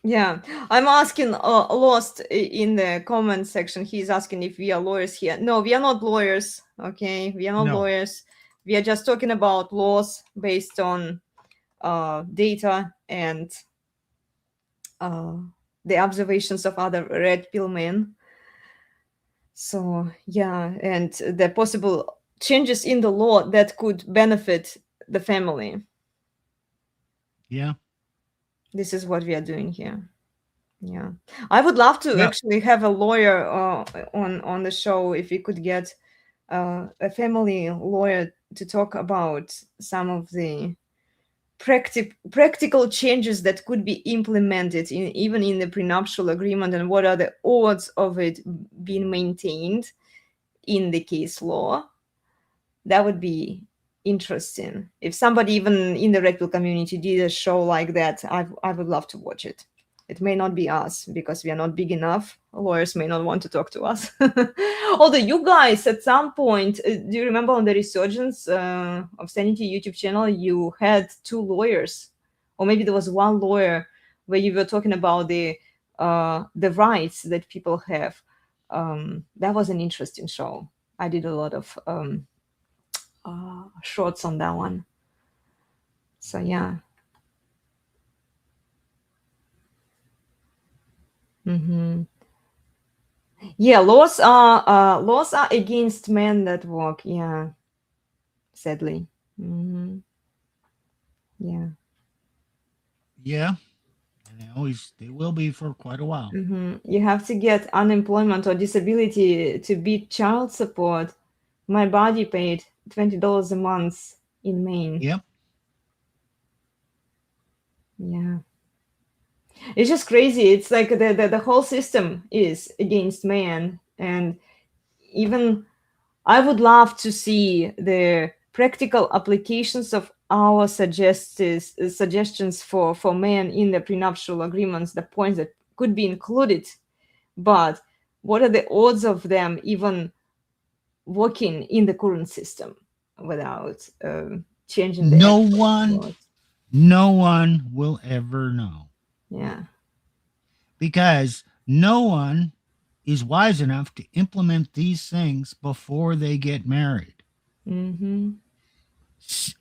[SPEAKER 2] Yeah, I'm asking Lost in the comment section. He's asking if we are lawyers here. No, we are not lawyers. Okay, we are not lawyers. We are just talking about laws based on data and the observations of other red pill men. So yeah, and the possible changes in the law that could benefit the family.
[SPEAKER 3] Yeah.
[SPEAKER 2] This is what we are doing here. Yeah, I would love to actually have a lawyer on the show if we could get a family lawyer to talk about some of the practical changes that could be implemented even in the prenuptial agreement, and what are the odds of it being maintained in the case law. That would be interesting. If somebody even in the red pill community did a show like that, I would love to watch it. It may not be us because we are not big enough. Lawyers may not want to talk to us. Although you guys, at some point, do you remember on the Resurgence of Sanity YouTube channel, you had 2 lawyers, or maybe there was 1 lawyer where you were talking about the rights that people have. That was an interesting show. I did a lot of shorts on that one. So yeah. Mm-hmm. Yeah, laws are against men that walk. Yeah, sadly. Mm-hmm. Yeah.
[SPEAKER 3] Yeah. And they will be for quite a while.
[SPEAKER 2] Mm-hmm. You have to get unemployment or disability to beat child support. My body paid $20 a month in Maine.
[SPEAKER 3] Yep.
[SPEAKER 2] Yeah. It's just crazy. It's like the whole system is against man. And even I would love to see the practical applications of our suggestions for men in the prenuptial agreements, the points that could be included. But what are the odds of them even working in the current system without changing the
[SPEAKER 3] no one will ever know.
[SPEAKER 2] Yeah.
[SPEAKER 3] Because no one is wise enough to implement these things before they get married.
[SPEAKER 2] Mm-hmm.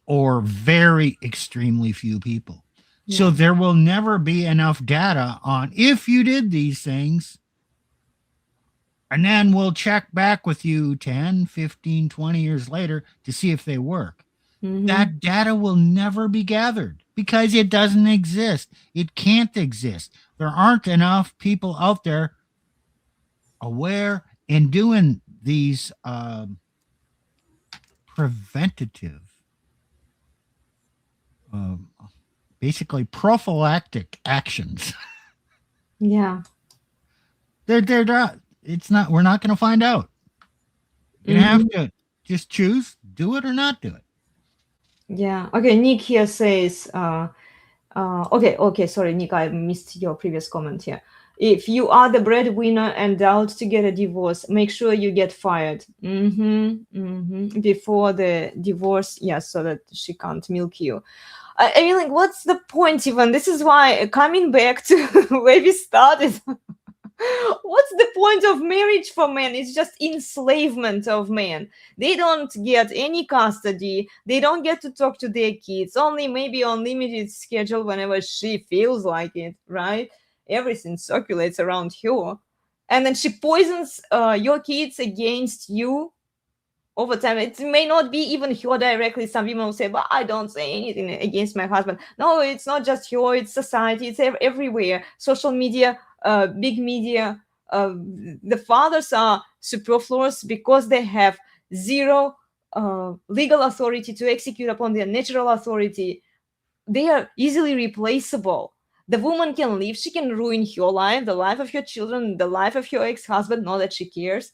[SPEAKER 3] Or very extremely few people. Yeah. So there will never be enough data on if you did these things. And then we'll check back with you 10, 15, 20 years later to see if they work. Mm-hmm. That data will never be gathered because it doesn't exist. It can't exist. There aren't enough people out there aware and doing these preventative, basically prophylactic actions.
[SPEAKER 2] Yeah.
[SPEAKER 3] They're not. It's not. We're not going to find out. You're going to have to Just choose, do it or not do it.
[SPEAKER 2] Yeah. Okay. Nick here says, okay. Sorry, Nick, I missed your previous comment here. If you are the breadwinner and doubt to get a divorce, make sure you get fired before the divorce. Yeah, so that she can't milk you. I mean, like, what's the point even? This is why coming back to where we started. What's the point of marriage for men? It's just enslavement of men. They don't get any custody. They don't get to talk to their kids, only maybe on limited schedule whenever she feels like it, right? Everything circulates around her. And then she poisons your kids against you over time. It may not be even her directly. Some women will say, but I don't say anything against my husband. No, it's not just her, it's society, it's everywhere. Social media, big media, the fathers are superfluous because they have zero legal authority to execute upon their natural authority. They are easily replaceable. The woman can leave, she can ruin her life, the life of her children, the life of her ex-husband, not that she cares.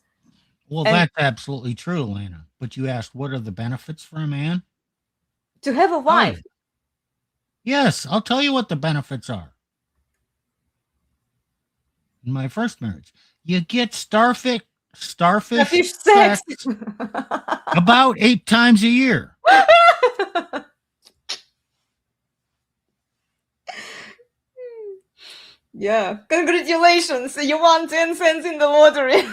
[SPEAKER 3] Well,
[SPEAKER 2] And
[SPEAKER 3] that's absolutely true, Elena. But you asked, what are the benefits for a man?
[SPEAKER 2] to have a wife.
[SPEAKER 3] Oh. Yes, I'll tell you what the benefits are. In my first marriage, you get starfish
[SPEAKER 2] sex
[SPEAKER 3] about 8 times a year.
[SPEAKER 2] Yeah, congratulations, you won 10 cents in the lottery. How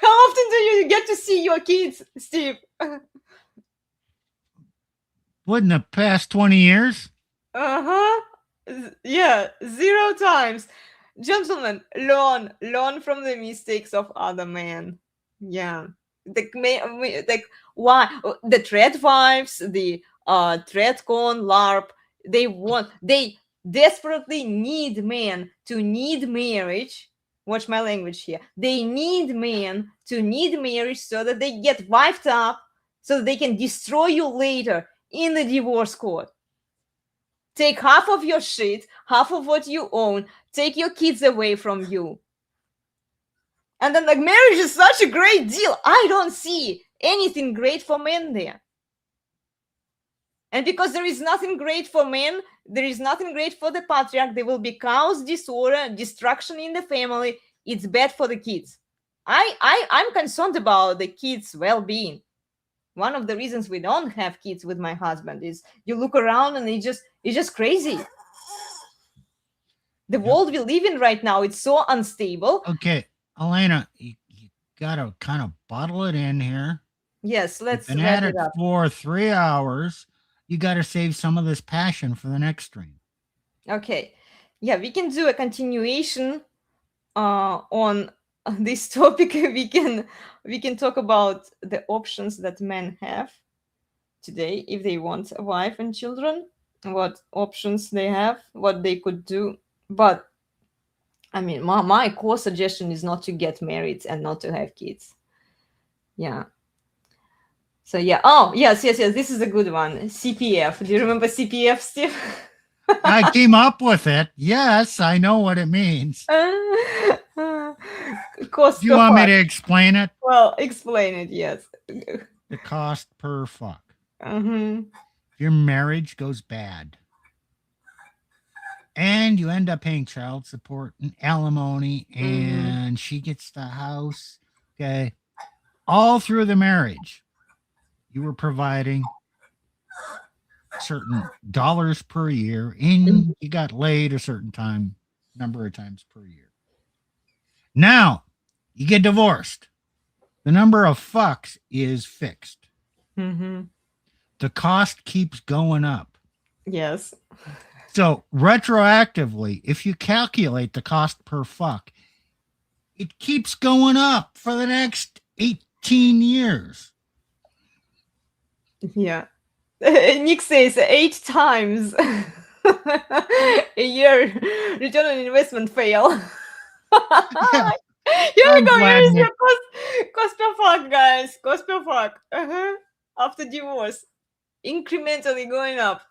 [SPEAKER 2] often do you get to see your kids, Steve?
[SPEAKER 3] What, in the past 20 years?
[SPEAKER 2] Yeah, 0 times. Gentlemen, learn from the mistakes of other men. Yeah. Why the thread wives, the threadcon LARP, they desperately need men to need marriage. Watch my language here. They need men to need marriage so that they get wiped up, so that they can destroy you later in the divorce court. Take half of your shit, half of what you own, take your kids away from you. And then, like, marriage is such a great deal. I don't see anything great for men there. And because there is nothing great for men, there is nothing great for the patriarch. There will be chaos, disorder, destruction in the family. It's bad for the kids. I'm concerned about the kids' well-being. One of the reasons we don't have kids with my husband is you look around and it's just crazy. The world we live in right now, it's so unstable.
[SPEAKER 3] Okay, Elena, you gotta kind of bottle it in here.
[SPEAKER 2] Yes, let's
[SPEAKER 3] been at it for 3 hours. You got to save some of this passion for the next stream.
[SPEAKER 2] Okay, yeah, we can do a continuation on this topic. We can talk about the options that men have today if they want a wife and children, what options they have, what they could do. But I mean, my core suggestion is not to get married and not to have kids. Yeah. So yeah. Oh, yes. This is a good one. CPF. Do you remember CPF, Steve?
[SPEAKER 3] I came up with it. Yes, I know what it means.
[SPEAKER 2] Cost
[SPEAKER 3] Do you want me to explain it?
[SPEAKER 2] Well, explain it, yes.
[SPEAKER 3] The cost per fuck.
[SPEAKER 2] Mm-hmm.
[SPEAKER 3] Your marriage goes bad. And you end up paying child support and alimony, and she gets the house. Okay. All through the marriage, you were providing certain dollars per year, and you got laid a certain number of times per year. Now, you get divorced. The number of fucks is fixed.
[SPEAKER 2] Mm-hmm.
[SPEAKER 3] The cost keeps going up.
[SPEAKER 2] Yes.
[SPEAKER 3] So retroactively, if you calculate the cost per fuck, it keeps going up for the next 18 years.
[SPEAKER 2] Yeah. Nick says 8 times a year return on investment fail.
[SPEAKER 3] Yeah.
[SPEAKER 2] Here we go. Here is your cost per fuck, guys. Cost per fuck. After divorce. Incrementally going up.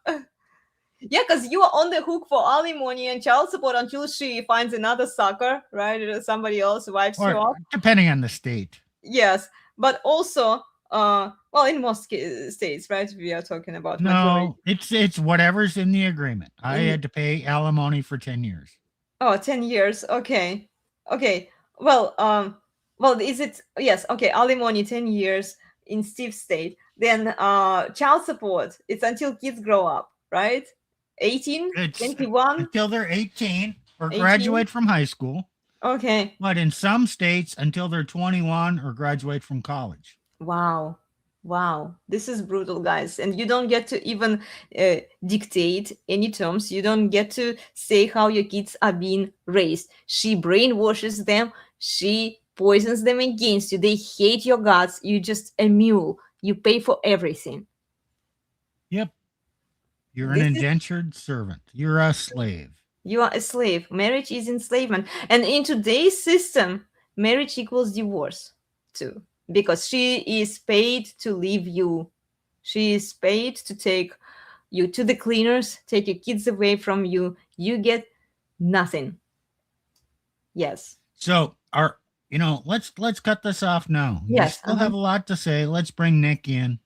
[SPEAKER 2] Yeah, because you are on the hook for alimony and child support until she finds another sucker, right? Somebody else wipes you off.
[SPEAKER 3] Depending on the state.
[SPEAKER 2] Yes. but also, well, in most states, right? We are talking about
[SPEAKER 3] No, it's whatever's in the agreement. I
[SPEAKER 2] In-
[SPEAKER 3] had to pay alimony for 10 years.
[SPEAKER 2] Oh, 10 years. Okay. Okay. Well, is it, yes, okay, alimony 10 years in Steve's state. Then child support, it's until kids grow up, right? 18,
[SPEAKER 3] It's
[SPEAKER 2] 21,
[SPEAKER 3] until they're 18 or
[SPEAKER 2] 18?
[SPEAKER 3] graduate from high school.
[SPEAKER 2] Okay.
[SPEAKER 3] But in some states, until they're 21 or graduate from college.
[SPEAKER 2] Wow. Wow. This is brutal, guys. And you don't get to even dictate any terms. You don't get to say how your kids are being raised. She brainwashes them. She poisons them against you. They hate your guts. You're just a mule. You pay for everything.
[SPEAKER 3] Yep. You're an
[SPEAKER 2] This is-
[SPEAKER 3] indentured servant. You're a slave.
[SPEAKER 2] You are a slave. Marriage is enslavement. And in today's system, marriage equals divorce too, because she is paid to leave you. She is paid to take you to the cleaners, take your kids away from you. You get nothing. Yes.
[SPEAKER 3] So let's cut this off now.
[SPEAKER 2] Yes,
[SPEAKER 3] You still have a lot to say. Let's bring Nick in.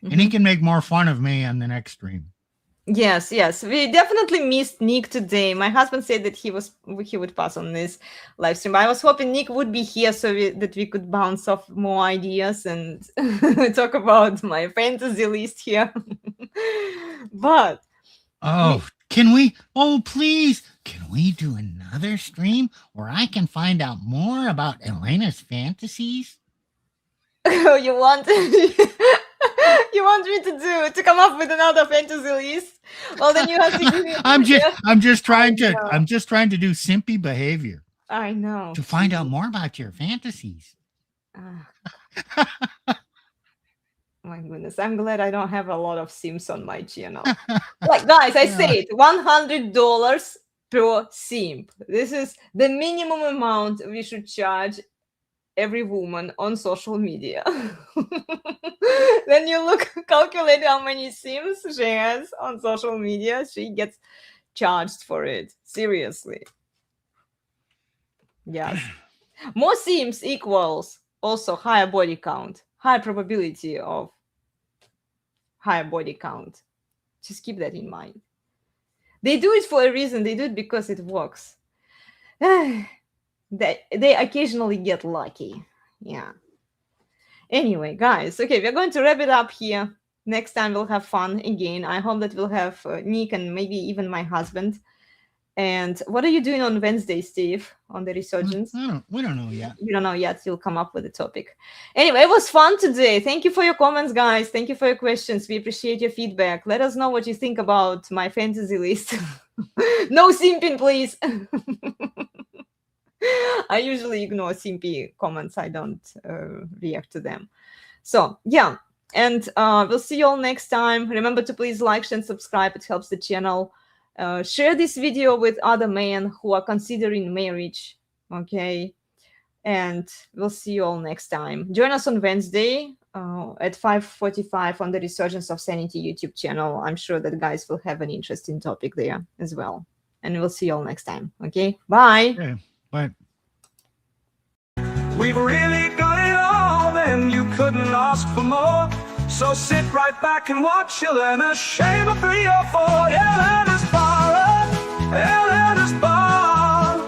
[SPEAKER 3] And he
[SPEAKER 2] Mhm.
[SPEAKER 3] can make more fun of me on the next stream.
[SPEAKER 2] Yes, yes. We definitely missed Nick today. My husband said that he would pass on this live stream. I was hoping Nick would be here so that we could bounce off more ideas and talk about my fantasy list here. But
[SPEAKER 3] Please, can we do another stream where I can find out more about Elena's fantasies?
[SPEAKER 2] you want you want me to come up with another fantasy list? Well, then you have to give me.
[SPEAKER 3] I'm just trying to do simpy behavior
[SPEAKER 2] I know.
[SPEAKER 3] to find out more about your fantasies.
[SPEAKER 2] My goodness, I'm glad I don't have a lot of Sims on my channel. Like, guys, I say it, $100 per simp. This is the minimum amount we should charge every woman on social media. Then you calculate how many sims she has on social media. She gets charged for it. Seriously. Yes. More sims equals also higher body count, higher probability of higher body count. Just keep that in mind. They do it for a reason. They do it because it works. They occasionally get lucky. Yeah. Anyway, guys, okay, we're going to wrap it up here. Next time we'll have fun again. I hope that we'll have Nick and maybe even my husband. And what are you doing on Wednesday, Steve, on the resurgence?
[SPEAKER 3] We don't know yet.
[SPEAKER 2] You don't know yet. You'll come up with a topic. Anyway, it was fun today. Thank you for your comments, guys. Thank you for your questions. We appreciate your feedback. Let us know what you think about my fantasy list. No simping, please. I usually ignore simpy comments. I don't react to them. So, yeah. And we'll see you all next time. Remember to please like, share, and subscribe. It helps the channel. Share this video with other men who are considering marriage. Okay. And we'll see you all next time. Join us on Wednesday at 5:45 on the Resurgence of Sanity YouTube channel. I'm sure that guys will have an interesting topic there as well. And we'll see you all next time. Okay. Bye.
[SPEAKER 3] Okay, bye.
[SPEAKER 1] We've really got it all, and you couldn't ask for more. So sit right back and watch Elena shave a 3 or 4. Elena's Bar, Elena's Bar.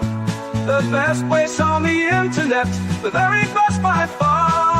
[SPEAKER 1] The best place on the internet, the very best by far.